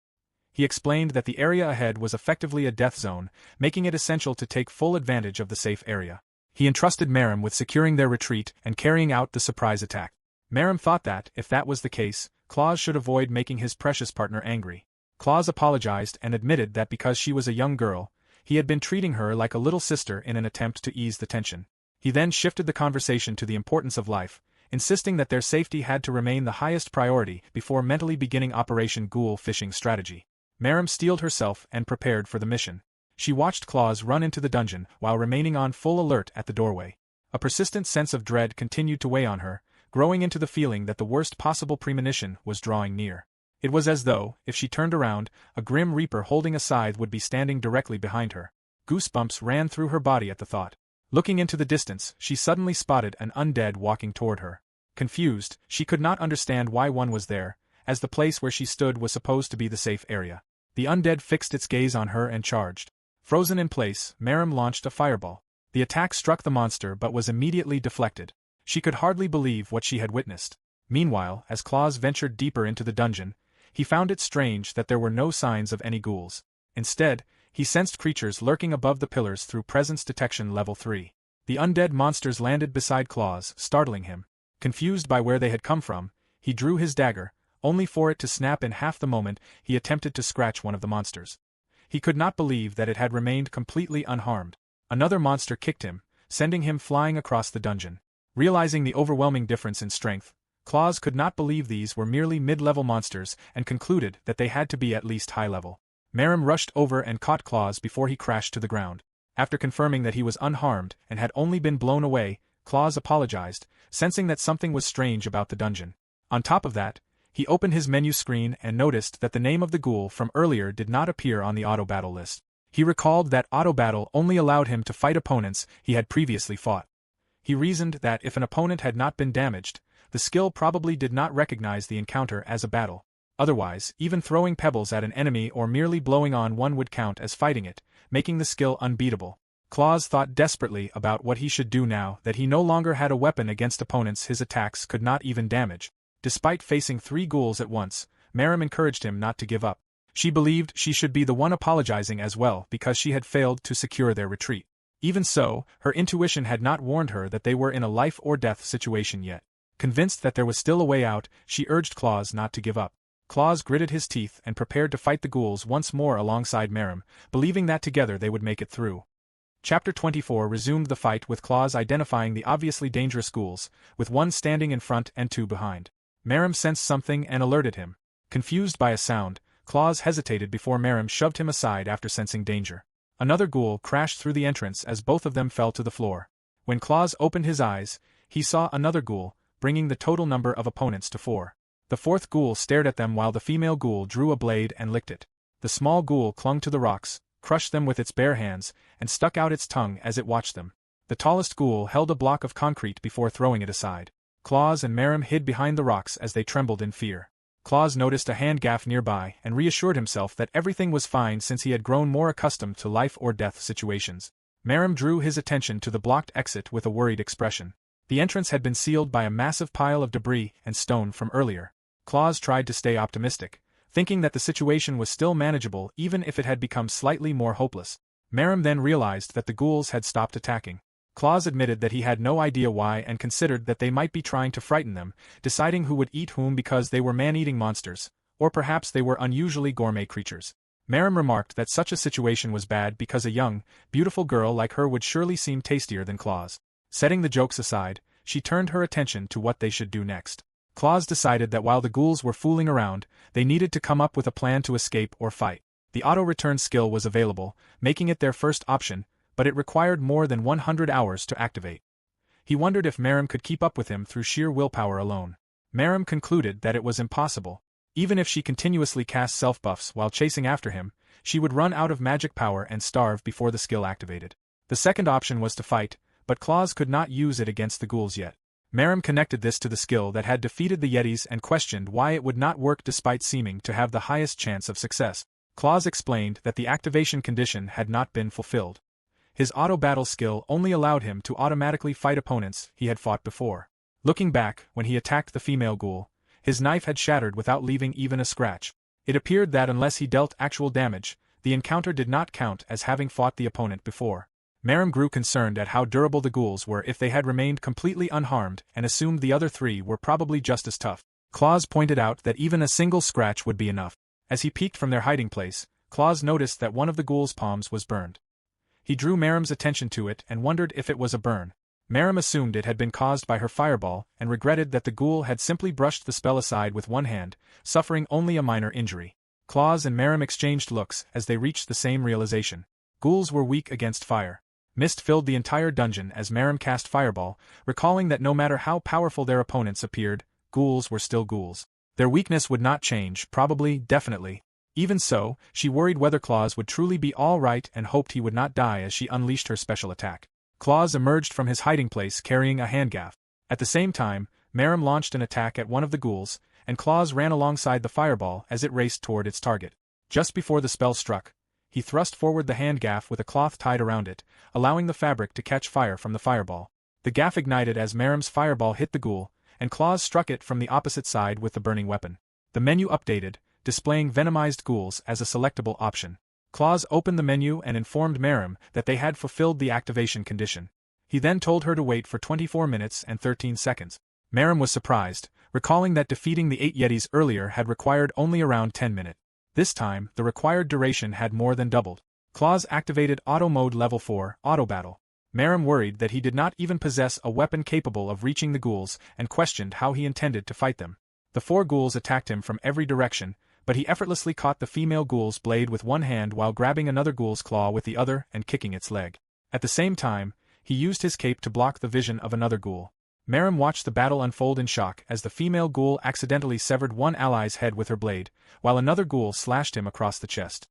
He explained that the area ahead was effectively a death zone, making it essential to take full advantage of the safe area. He entrusted Miemai with securing their retreat and carrying out the surprise attack. Miemai thought that, if that was the case, Claws should avoid making his precious partner angry. Claws apologized and admitted that because she was a young girl, he had been treating her like a little sister in an attempt to ease the tension. He then shifted the conversation to the importance of life, insisting that their safety had to remain the highest priority before mentally beginning Operation Ghoul Fishing Strategy. Miemai steeled herself and prepared for the mission. She watched Claws run into the dungeon while remaining on full alert at the doorway. A persistent sense of dread continued to weigh on her, growing into the feeling that the worst possible premonition was drawing near. It was as though, if she turned around, a grim reaper holding a scythe would be standing directly behind her. Goosebumps ran through her body at the thought. Looking into the distance, she suddenly spotted an undead walking toward her. Confused, she could not understand why one was there, as the place where she stood was supposed to be the safe area. The undead fixed its gaze on her and charged. Frozen in place, Miemai launched a fireball. The attack struck the monster but was immediately deflected. She could hardly believe what she had witnessed. Meanwhile, as Claws ventured deeper into the dungeon, he found it strange that there were no signs of any ghouls. Instead, he sensed creatures lurking above the pillars through presence detection level 3. The undead monsters landed beside Claws, startling him. Confused by where they had come from, he drew his dagger, only for it to snap in half the moment he attempted to scratch one of the monsters. He could not believe that it had remained completely unharmed. Another monster kicked him, sending him flying across the dungeon. Realizing the overwhelming difference in strength, Claws could not believe these were merely mid-level monsters and concluded that they had to be at least high-level. Miemai rushed over and caught Claws before he crashed to the ground. After confirming that he was unharmed and had only been blown away, Claws apologized, sensing that something was strange about the dungeon. On top of that, he opened his menu screen and noticed that the name of the ghoul from earlier did not appear on the auto-battle list. He recalled that auto-battle only allowed him to fight opponents he had previously fought. He reasoned that if an opponent had not been damaged, the skill probably did not recognize the encounter as a battle. Otherwise, even throwing pebbles at an enemy or merely blowing on one would count as fighting it, making the skill unbeatable. Claws thought desperately about what he should do now that he no longer had a weapon against opponents his attacks could not even damage. Despite facing 3 ghouls at once, Miemai encouraged him not to give up. She believed she should be the one apologizing as well because she had failed to secure their retreat. Even so, her intuition had not warned her that they were in a life-or-death situation yet. Convinced that there was still a way out, she urged Claws not to give up. Claws gritted his teeth and prepared to fight the ghouls once more alongside Miemai, believing that together they would make it through. Chapter 24 resumed the fight with Claws identifying the obviously dangerous ghouls, with one standing in front and 2 behind. Merim sensed something and alerted him. Confused by a sound, Claus hesitated before Merim shoved him aside after sensing danger. Another ghoul crashed through the entrance as both of them fell to the floor. When Claus opened his eyes, he saw another ghoul, bringing the total number of opponents to 4. The fourth ghoul stared at them while the female ghoul drew a blade and licked it. The small ghoul clung to the rocks, crushed them with its bare hands, and stuck out its tongue as it watched them. The tallest ghoul held a block of concrete before throwing it aside. Claus and Merim hid behind the rocks as they trembled in fear. Claus noticed a hand gaff nearby and reassured himself that everything was fine since he had grown more accustomed to life-or-death situations. Merim drew his attention to the blocked exit with a worried expression. The entrance had been sealed by a massive pile of debris and stone from earlier. Claus tried to stay optimistic, thinking that the situation was still manageable even if it had become slightly more hopeless. Merim then realized that the ghouls had stopped attacking. Claus admitted that he had no idea why and considered that they might be trying to frighten them, deciding who would eat whom because they were man-eating monsters, or perhaps they were unusually gourmet creatures. Merim remarked that such a situation was bad because a young, beautiful girl like her would surely seem tastier than Claus. Setting the jokes aside, she turned her attention to what they should do next. Claus decided that while the ghouls were fooling around, they needed to come up with a plan to escape or fight. The auto-return skill was available, making it their first option, but it required more than 100 hours to activate. He wondered if Merim could keep up with him through sheer willpower alone. Merim concluded that it was impossible. Even if she continuously cast self-buffs while chasing after him, she would run out of magic power and starve before the skill activated. The second option was to fight, but Claus could not use it against the ghouls yet. Merim connected this to the skill that had defeated the Yetis and questioned why it would not work despite seeming to have the highest chance of success. Claus explained that the activation condition had not been fulfilled. His auto-battle skill only allowed him to automatically fight opponents he had fought before. Looking back, when he attacked the female ghoul, his knife had shattered without leaving even a scratch. It appeared that unless he dealt actual damage, the encounter did not count as having fought the opponent before. Merim grew concerned at how durable the ghouls were if they had remained completely unharmed and assumed the other 3 were probably just as tough. Claus pointed out that even a single scratch would be enough. As he peeked from their hiding place, Claus noticed that one of the ghouls' palms was burned. He drew Merim's attention to it and wondered if it was a burn. Merim assumed it had been caused by her fireball and regretted that the ghoul had simply brushed the spell aside with one hand, suffering only a minor injury. Claus and Merim exchanged looks as they reached the same realization. Ghouls were weak against fire. Mist filled the entire dungeon as Merim cast fireball, recalling that no matter how powerful their opponents appeared, ghouls were still ghouls. Their weakness would not change, probably, definitely. Even so, she worried whether Claus would truly be all right and hoped he would not die as she unleashed her special attack. Claus emerged from his hiding place carrying a handgaff. At the same time, Merim launched an attack at one of the ghouls, and Claus ran alongside the fireball as it raced toward its target. Just before the spell struck, he thrust forward the handgaff with a cloth tied around it, allowing the fabric to catch fire from the fireball. The gaff ignited as Merim's fireball hit the ghoul, and Claus struck it from the opposite side with the burning weapon. The menu updated, displaying venomized ghouls as a selectable option. Claus opened the menu and informed Merim that they had fulfilled the activation condition. He then told her to wait for 24 minutes and 13 seconds. Merim was surprised, recalling that defeating the 8 Yetis earlier had required only around 10 minutes. This time, the required duration had more than doubled. Claus activated Auto Mode Level 4, Auto Battle. Merim worried that he did not even possess a weapon capable of reaching the ghouls and questioned how he intended to fight them. The 4 ghouls attacked him from every direction, but he effortlessly caught the female ghoul's blade with one hand while grabbing another ghoul's claw with the other and kicking its leg. At the same time, he used his cape to block the vision of another ghoul. Merim watched the battle unfold in shock as the female ghoul accidentally severed one ally's head with her blade, while another ghoul slashed him across the chest.